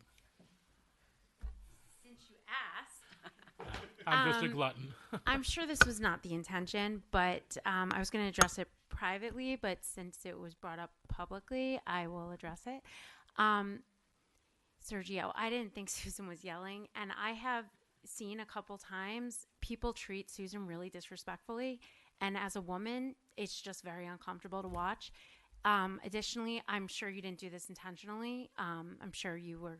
Since you asked, I'm just a glutton. I'm sure this was not the intention, but I was going to address it privately, but since it was brought up publicly, I will address it. Sergio, I didn't think Susan was yelling, and I have seen a couple times people treat Susan really disrespectfully, and as a woman, it's just very uncomfortable to watch. Additionally, I'm sure you didn't do this intentionally. I'm sure you were,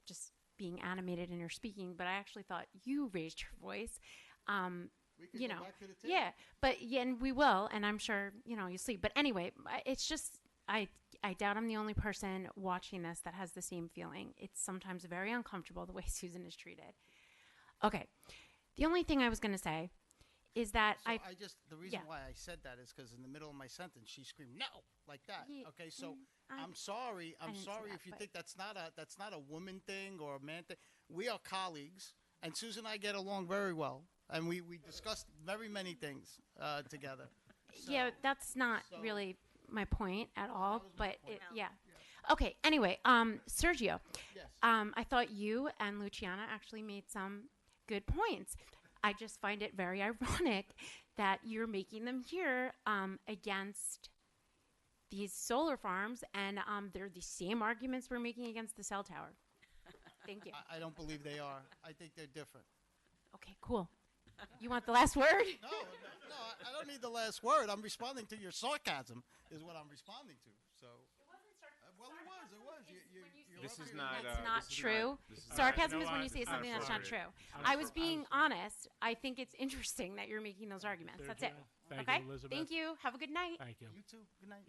just being animated in your speaking, but I actually thought you raised your voice. We can go back to the tape. Yeah, but and we will, and I'm sure, you sleep. But anyway, it's just, I doubt I'm the only person watching this that has the same feeling. It's sometimes very uncomfortable the way Susan is treated. Okay, the only thing I was going to say is that the reason why I said that is because in the middle of my sentence she screamed no like that. Okay, so I'm sorry if you think that's not a woman thing or a man thing. We are colleagues, and Susan and I get along very well, and we discussed very many things together. Yeah, that's not really my point at all, but yeah. Okay. Anyway, Sergio, I thought you and Luciana actually made some good points. I just find it very ironic that you're making them here against these solar farms, and they're the same arguments we're making against the cell tower. Thank you. I don't believe they are. I think they're different. Okay, cool. You want the last word? No, I don't need the last word. I'm responding to your sarcasm, is what I'm responding to. So. Well, it was. This is not. That's not this is true. this is Sarcasm not- is when you say it's something that's not appropriate. true. I was being honest. I think it's interesting that you're making those arguments. That's it. Thank Okay? you, Elizabeth. Thank you. Have a good night. Thank you. You too. Good night.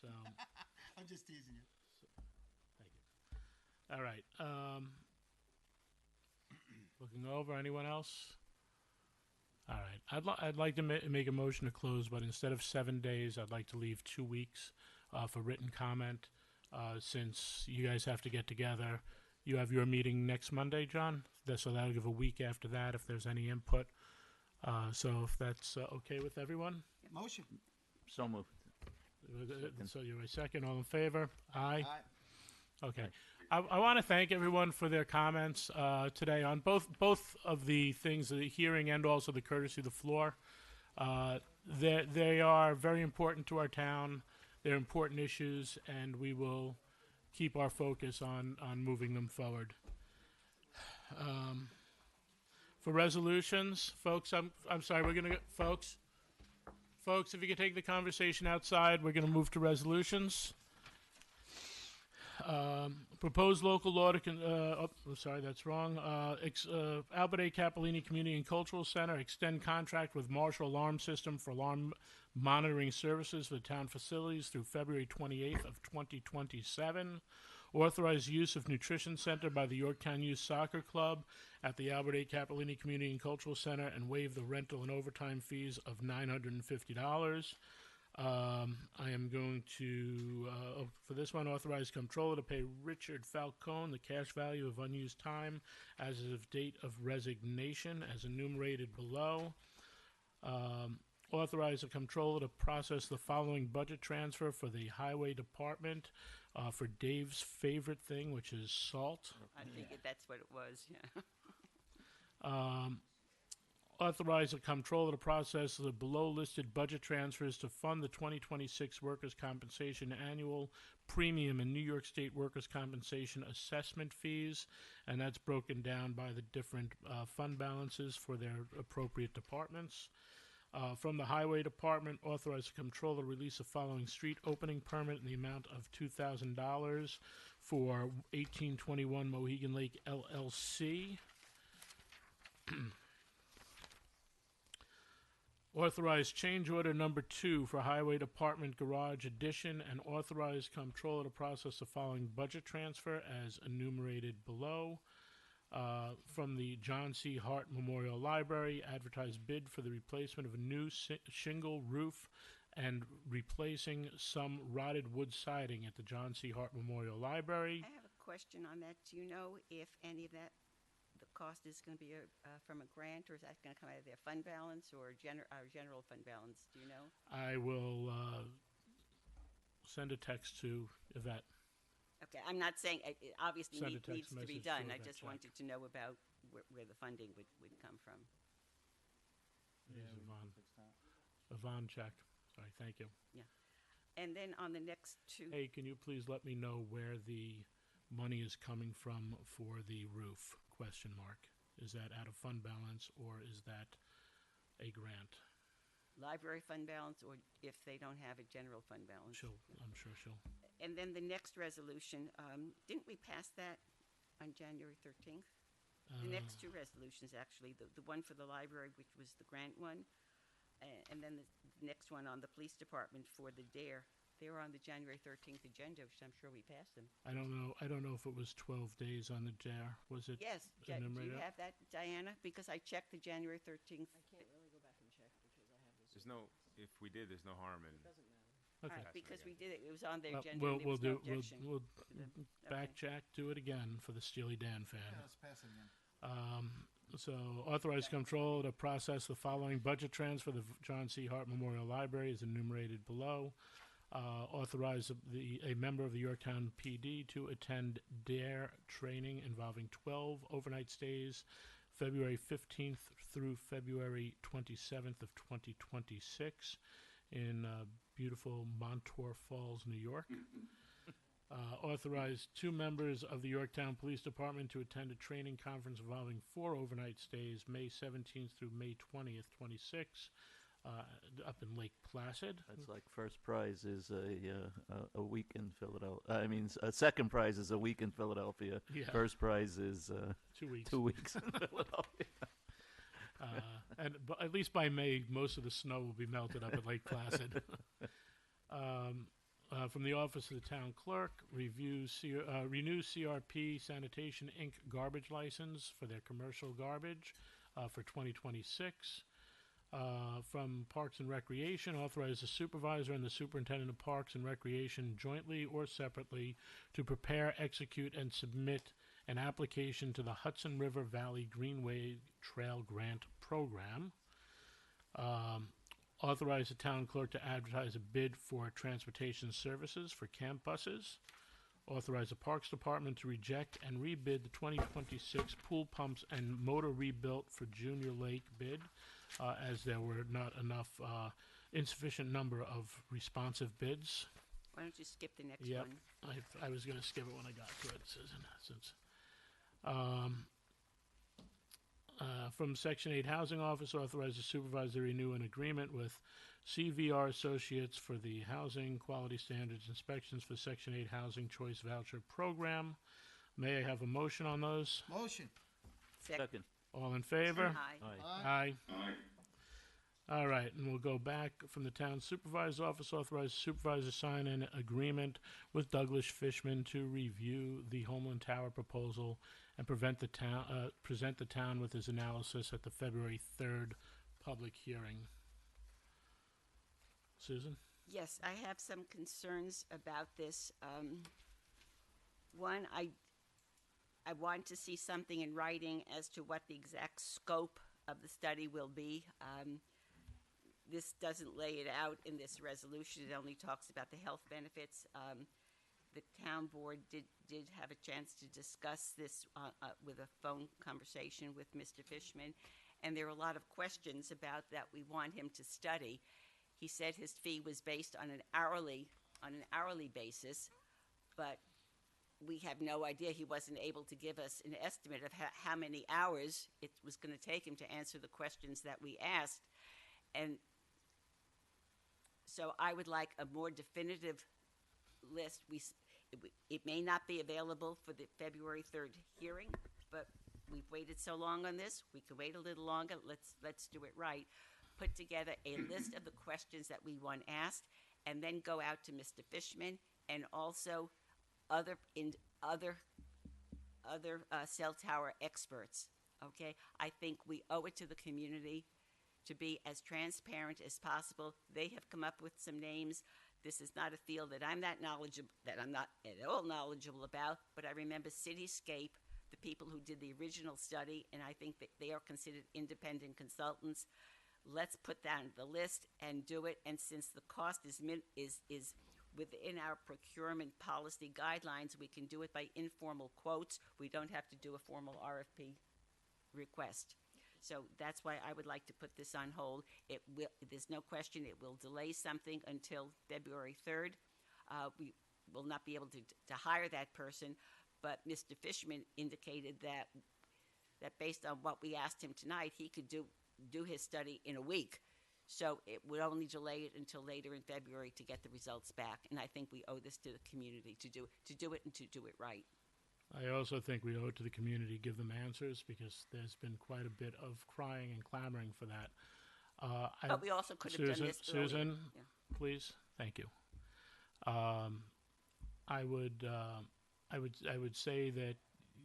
So, I'm just teasing you. all right. Looking over. Anyone else? All right. I'd like to make a motion to close, but instead of 7 days, I'd like to leave 2 weeks for written comment. Since you guys have to get together, you have your meeting next Monday, John. So that'll give a week after that if there's any input. So if that's okay with everyone. Motion. So moved. So you're a second. All in favor? Aye. Okay. I want to thank everyone for their comments today on both of the things, the hearing and also the courtesy of the floor. They are very important to our town. They're important issues, and we will keep our focus on moving them forward. For resolutions, folks, I'm sorry, we're gonna folks, if you could take the conversation outside, we're gonna move to resolutions. Proposed local law to sorry, that's wrong. Albert A. Cappellini Community and Cultural Center extend contract with Marshall Alarm System for alarm monitoring services for the town facilities through February 28th of 2027. Authorize use of Nutrition Center by the Yorktown Youth Soccer Club at the Albert A. Cappellini Community and Cultural Center and waive the rental and overtime fees of $950. I am going to, for this one, authorize comptroller to pay Richard Falcone the cash value of unused time as of date of resignation as enumerated below. Authorize the comptroller to process the following budget transfer for the highway department for Dave's favorite thing, which is salt. I figured that's what it was, yeah. Authorize the comptroller to process the below-listed budget transfers to fund the 2026 workers' compensation annual premium and New York State workers' compensation assessment fees, and that's broken down by the different fund balances for their appropriate departments. From the Highway Department, authorize the comptroller to release the following street opening permit in the amount of $2,000 for 1821 Mohegan Lake LLC. Authorize change order number 2 for Highway Department Garage Addition and authorize comptroller to process the following budget transfer as enumerated below. From the John C. Hart Memorial Library, advertise bid for the replacement of a new shingle roof and replacing some rotted wood siding at the John C. Hart Memorial Library. I have a question on that. Do you know if any of that, the cost is going to be from a grant, or is that going to come out of their fund balance or our general fund balance? Do you know? I will send a text to Yvette. Okay, I'm not saying it obviously Send a text needs to be message to done. I Yvette just Check. wanted to know about where the funding would come from. Here's Yvonne Check. Sorry, thank you. Yeah. And then on the next two. Hey, can you please let me know where the money is coming from for the roof? Question mark. Is that out of fund balance or is that a grant? Library fund balance, or if they don't have a general fund balance. I'm sure she'll. And then the next resolution, didn't we pass that on January 13th? The next two resolutions, actually, the one for the library, which was the grant one, and then the next one on the police department for the DARE. They were on the January 13th agenda, which I'm sure we passed them. I don't know if it was 12 days on the DARE. Was it? Yes. Do you enumerated? have that, Diana? Because I checked the January 13th. I can't really go back and check because I have this. There's no. If we did, there's no harm in. Doesn't matter. Okay. All right, because we did it. It was on their Well, agenda. and there was no objection we'll to the- back check, do it again for the Steely Dan fan. Yeah, let's pass it again. So authorize control to process the following budget transfer for the John C. Hart Memorial Library is enumerated below. Authorize a member of the Yorktown PD to attend DARE training involving 12 overnight stays, February 15th through February 27th of 2026 in beautiful Montour Falls, New York. Authorize 2 members of the Yorktown Police Department to attend a training conference involving 4 overnight stays, May 17th through May 20th, 26, up in Lake Placid. That's like first prize is a week in Philadelphia. I mean, second prize is a week in Philadelphia. Yeah. First prize is 2 weeks. 2 weeks in Philadelphia. But at least by May, most of the snow will be melted up at Lake Placid. From the Office of the Town Clerk, renew CRP Sanitation Inc. garbage license for their commercial garbage for 2026. From Parks and Recreation, authorize the supervisor and the superintendent of Parks and Recreation jointly or separately to prepare, execute, and submit an application to the Hudson River Valley Greenway Trail Grant Program. Authorize the town clerk to advertise a bid for transportation services for camp buses. Authorize the Parks Department to reject and rebid the 2026 pool pumps and motor rebuilt for Junior Lake bid, as there were not enough, insufficient number of responsive bids. Why don't you skip the next Yep. one? I was going to skip it when I got to it, Susan. Since, from Section 8 Housing Office, authorize the supervisor to renew an agreement with CVR Associates for the Housing Quality Standards Inspections for Section 8 Housing Choice Voucher Program. May I have a motion on those? Motion. Second. All in favor? Aye. Aye. All right, and we'll go back from the town supervisor's office. Authorize supervisor to sign an agreement with Douglas Fishman to review the Homeland Tower proposal and present the town with his analysis at the February 3rd public hearing. Susan? Yes, I have some concerns about this. One, I want to see something in writing as to what the exact scope of the study will be. This doesn't lay it out in this resolution. It only talks about the health benefits. The town board did have a chance to discuss this with a phone conversation with Mr. Fishman, and there are a lot of questions about that we want him to study. He said his fee was based on an hourly basis, but we have no idea. He wasn't able to give us an estimate of how many hours it was going to take him to answer the questions that we asked. And so I would like a more definitive list. It may not be available for the February 3rd hearing, but we've waited so long on this. We can wait a little longer. Let's do it right. Put together a list of the questions that we want asked, and then go out to Mr. Fishman and also other cell tower experts. Okay, I think we owe it to the community to be as transparent as possible. They have come up with some names. This is not a field that I'm not at all knowledgeable about, but I remember Cityscape, the people who did the original study, and I think that they are considered independent consultants. Let's put down the list and do it. And since the cost is within our procurement policy guidelines, we can do it by informal quotes. We don't have to do a formal RFP request. So that's why I would like to put this on hold. There's no question it will delay something until February 3rd. We will not be able to hire that person, but Mr. Fishman indicated that based on what we asked him tonight, he could do his study in a week. So it would only delay it until later in February to get the results back. And I think we owe this to the community to do it and to do it right. I also think we owe it to the community to give them answers, because there's been quite a bit of crying and clamoring for that. But we also could have done this earlier. Susan, Yeah. please. Thank you. I would say that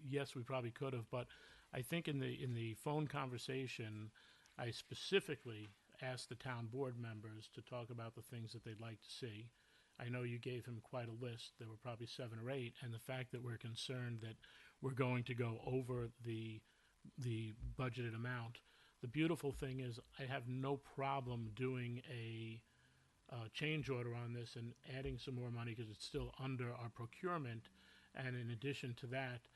yes, we probably could have, but I think in the phone conversation, I specifically asked the town board members to talk about the things that they'd like to see. I know you gave him quite a list. There were probably 7 or 8, and the fact that we're concerned that we're going to go over the budgeted amount. The beautiful thing is I have no problem doing a change order on this and adding some more money because it's still under our procurement. And in addition to that,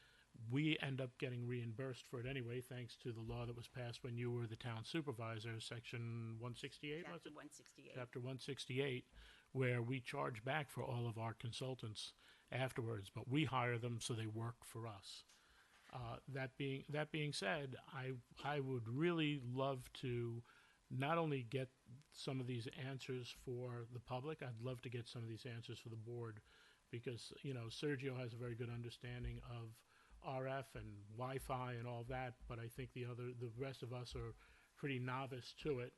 we end up getting reimbursed for it anyway, thanks to the law that was passed when you were the town supervisor, Section 168, was Chapter it? 168. Chapter 168, where we charge back for all of our consultants afterwards, but we hire them so they work for us. That being said, I would really love to not only get some of these answers for the public, I'd love to get some of these answers for the board, because Sergio has a very good understanding of RF and Wi-Fi and all that, but I think the rest of us are pretty novice to it,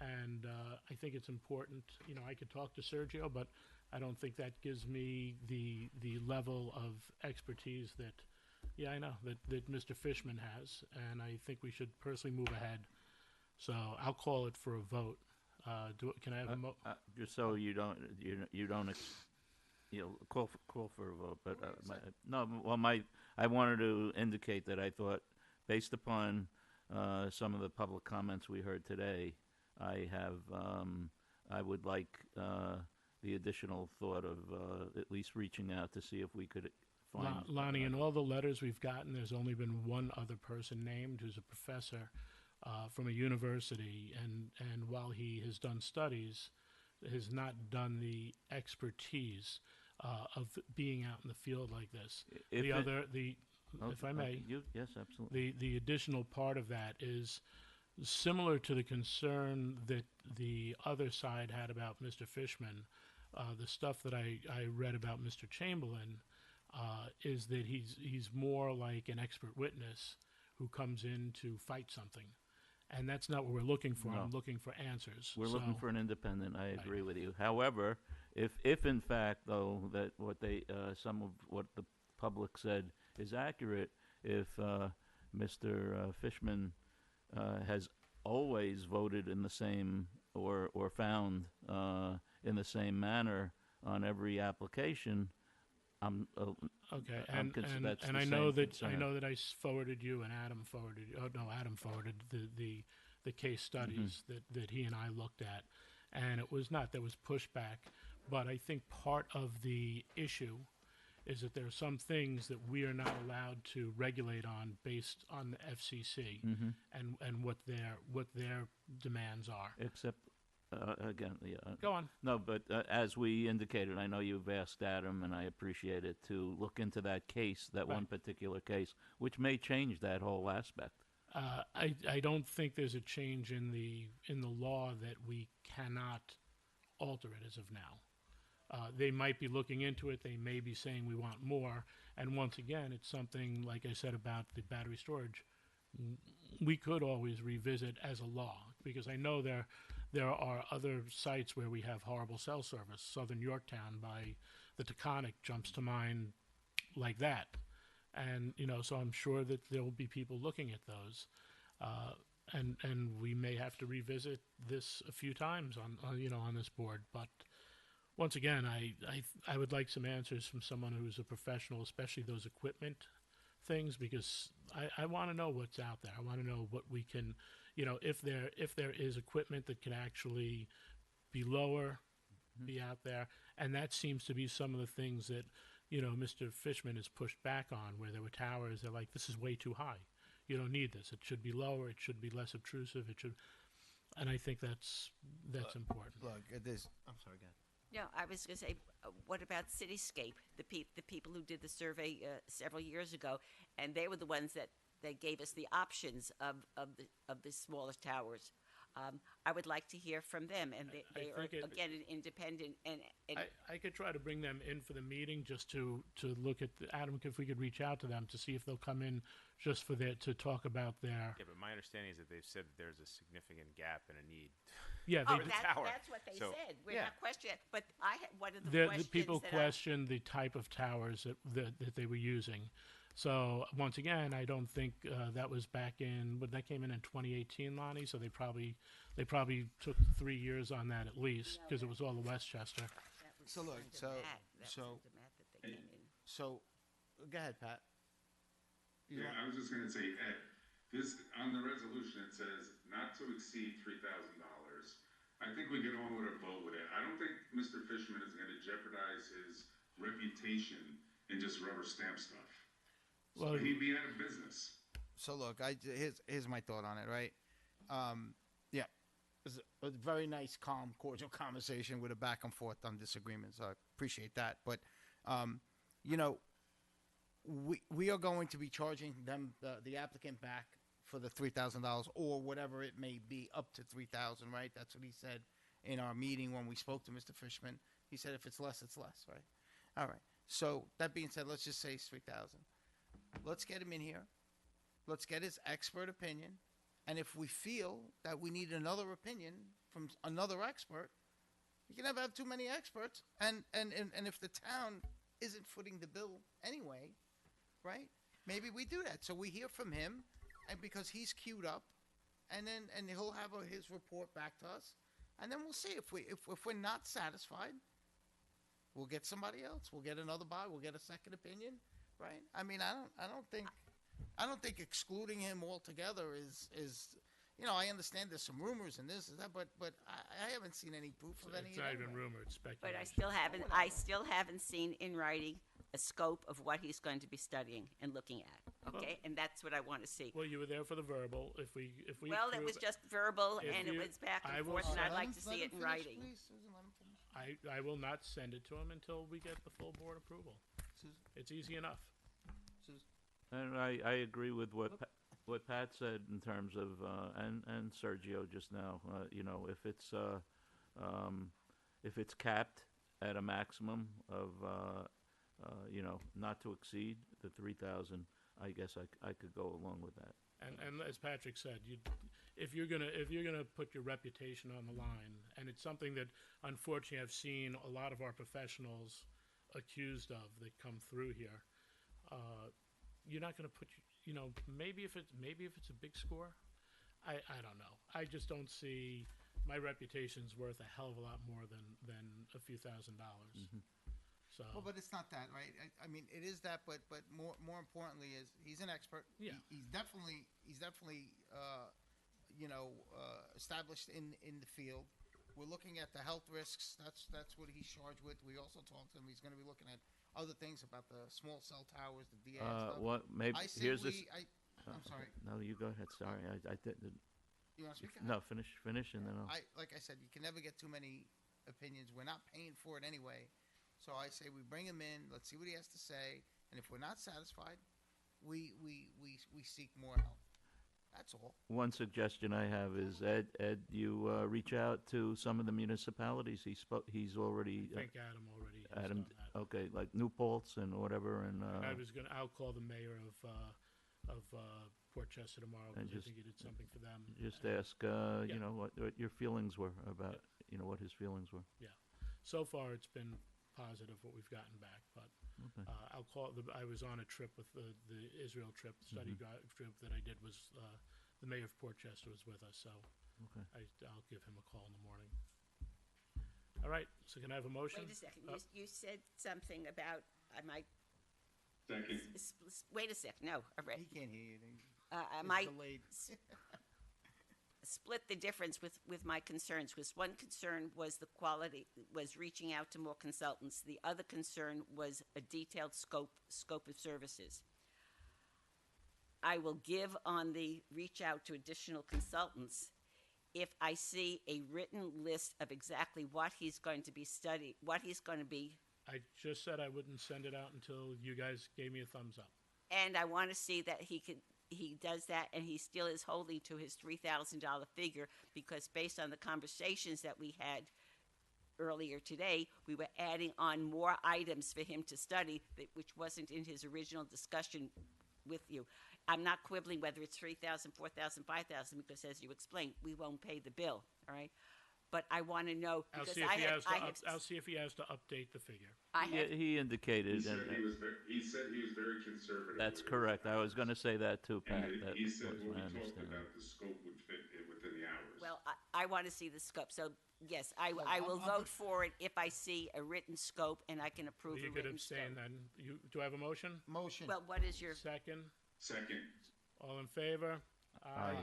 and I think it's important. I could talk to Sergio, but I don't think that gives me the level of expertise that that Mr. Fishman has, and I think we should personally move ahead. So I'll call it for a vote. Can I have a just so you don't call for a vote, but I wanted to indicate that I thought, based upon some of the public comments we heard today, I would like the additional thought of at least reaching out to see if we could find Lonnie, in all the letters we've gotten, there's only been one other person named who's a professor from a university, and while he has done studies, has not done the expertise of being out in the field like this. If I may, yes, absolutely. The additional part of that is similar to the concern that the other side had about Mr. Fishman. The stuff that I read about Mr. Chamberlain is that he's more like an expert witness who comes in to fight something. And that's not what we're looking for. No. I'm looking for answers. We're looking for an independent. I agree with you. However, if in fact, though, that what some of what the public said is accurate, if Mr. Fishman has always voted in the same or found in the same manner on every application, I'm okay. that's And the I know same that concern. I forwarded you, and Adam forwarded. Adam forwarded the case studies that he and I looked at, and it was not, there was pushback, but I think part of the issue is that there are some things that we are not allowed to regulate on based on the FCC and what their demands are. Except, again, Go on. No, but as we indicated, I know you've asked Adam, and I appreciate it, to look into that case, that one particular case, which may change that whole aspect. I don't think there's a change in the law that we cannot alter it as of now. They might be looking into it. They may be saying we want more. And once again, it's something, like I said about the battery storage, we could always revisit as a law, because I know there are other sites where we have horrible cell service. Southern Yorktown by the Taconic jumps to mind like that. And, so I'm sure that there will be people looking at those. And we may have to revisit this a few times on this board. But once again, I would like some answers from someone who's a professional, especially those equipment things, because I want to know what's out there. I want to know what we can, if there is equipment that can actually be lower, be out there. And that seems to be some of the things that, Mr. Fishman has pushed back on, where there were towers. They're like, this is way too high. You don't need this. It should be lower. It should be less obtrusive. And I think that's important. Look, I'm sorry, go ahead. No, I was going to say, what about Cityscape? The people who did the survey several years ago, and they were the ones that gave us the options of the smaller towers. I would like to hear from them, and they are again an independent. And I could try to bring them in for the meeting just to look at Adam. If we could reach out to them to see if they'll come in just for to talk about their. Yeah, but my understanding is that they've said that there's a significant gap and a need. Yeah, that's what they said. We're not questioning, but I had one of the questions. The people questioned the type of towers that they were using. So once again, I don't think that was back in, but that came in 2018, Lonnie. So they probably took 3 years on that at least, because it was all the Westchester. So look, so go ahead, Pat. Yeah, I was just going to say, Ed, this on the resolution it says not to exceed $3,000. I think we get on with a vote with it. I don't think Mr. Fishman is going to jeopardize his reputation and just rubber stamp stuff. Well, He'd be out of business. So look, here's my thought on it, right? Yeah, it was a very nice, calm, cordial conversation with a back and forth on disagreements. I appreciate that, but you know, we are going to be charging them the applicant back for the $3,000 or whatever it may be, up to $3,000, right? That's what he said in our meeting when we spoke to Mr. Fishman. He said if it's less, it's less, right? All right. So that being said, let's just say it's $3,000. Let's get him in here. Let's get his expert opinion. And if we feel that we need another opinion from another expert, you can never have too many experts. And if the town isn't footing the bill anyway, right? Maybe we do that. So we hear from him, and because he's queued up, and he'll have his report back to us, and then we'll see if we're not satisfied, we'll get somebody else. We'll get another buy. We'll get a second opinion, right? I mean, I don't think excluding him altogether is. You know, I understand there's some rumors and this and that, but I haven't seen any proof of any. It's of not it even anyway. rumor; it's speculation. But I still haven't seen in writing a scope of what he's going to be studying and looking at. Okay, and that's what I want to see. Well, you were there for the verbal. If we Well, it was just verbal, if and it you- was back I and will forth, and send- I'd like to Let see him it in finish, writing. please, Susan, let him finish. I will not send it to him until we get the full board approval. It's easy enough. And I agree with what Pat said in terms of and Sergio just now. You know, if it's capped at a maximum of you know, not to exceed the 3,000, I guess I could go along with that. And as Patrick said, if you're gonna put your reputation on the line, and it's something that unfortunately I've seen a lot of our professionals accused of that come through here, you're not gonna put you know, maybe if it's a big score, I don't know. I just don't see my reputation's worth a hell of a lot more than a few $1,000s. So Well, but it's not that, right? I mean, it is that, but more importantly is he's an expert. Yeah. He's definitely you know, established in the field. We're looking at the health risks. That's what he's charged with. We also talked to him. He's going to be looking at other things about the small cell towers, the DA stuff. What? Maybe I say here's this. I'm sorry. No, you go ahead. Sorry, I didn't. You want to speak? No, finish, and then I'll. Like I said, you can never get too many opinions. We're not paying for it anyway. So I say we bring him in. Let's see what he has to say. And if we're not satisfied, we seek more help. That's all. One suggestion I have is Ed, you reach out to some of the municipalities. He's already. I think Adam already has Adam, done that. okay, like New Paltz and whatever, and I'll call the mayor of Portchester tomorrow And because I just- think he did something for them. just And, ask, you know, what your feelings were about, you know, what his feelings were. Yeah, so far it's been positive what we've gotten back, but Okay. I'll call. I was on a trip with the Israel trip, study trip that I did was the mayor of Portchester was with us, so Okay. I'll give him a call in the morning. All right, so can I have a motion? Wait a second. You said something about I might. Second. Wait a sec. No, all right. He can't hear you. I It's might delayed. split the difference with my concerns. Because one concern was the quality, was reaching out to more consultants. The other concern was a detailed scope of services. I will give on the reach out to additional consultants if I see a written list of exactly what he's going to be studying, what he's going to be. I just said I wouldn't send it out until you guys gave me a thumbs up. And I want to see that he does that, and he still is holding to his $3,000 figure, because based on the conversations that we had earlier today, we were adding on more items for him to study, which wasn't in his original discussion with you. I'm not quibbling whether it's 3,000, 4,000, 5,000, because as you explained, we won't pay the bill, all right? But I want to know, I'll because see if he has to update the figure. He indicated. He said and- he was very conservative. That's with it. correct. I was going to say that too, Pat. And That he said was what my we talked understanding. about, the scope would fit within the hours. Well, I want to see the scope. So, yes, I will vote for it if I see a written scope and I can approve You a could written abstain scope. then. Do I have a motion? Motion. Well, what is your... Second? Second. All in favor? Aye.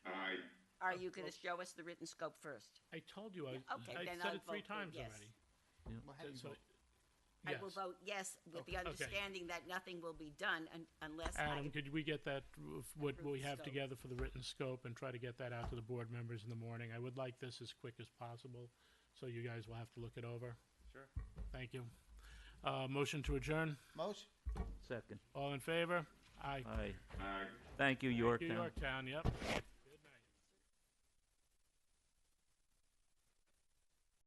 Aye. are you going to show us the written scope first? I told you, Okay, I then said I'll it 3 vote for times yes. already. Well, how do you So- vote? I will yes. vote yes with the Okay. understanding that nothing will be done unless Adam, I. could we get that, what we have scope. together for the written scope and try to get that out to the board members in the morning? I would like this as quick as possible, so you guys will have to look it over. Sure. Thank you. Motion to adjourn? Motion. Second. All in favor? Aye. Aye. Aye. Thank you, Thank you, Yorktown. Yorktown, yep.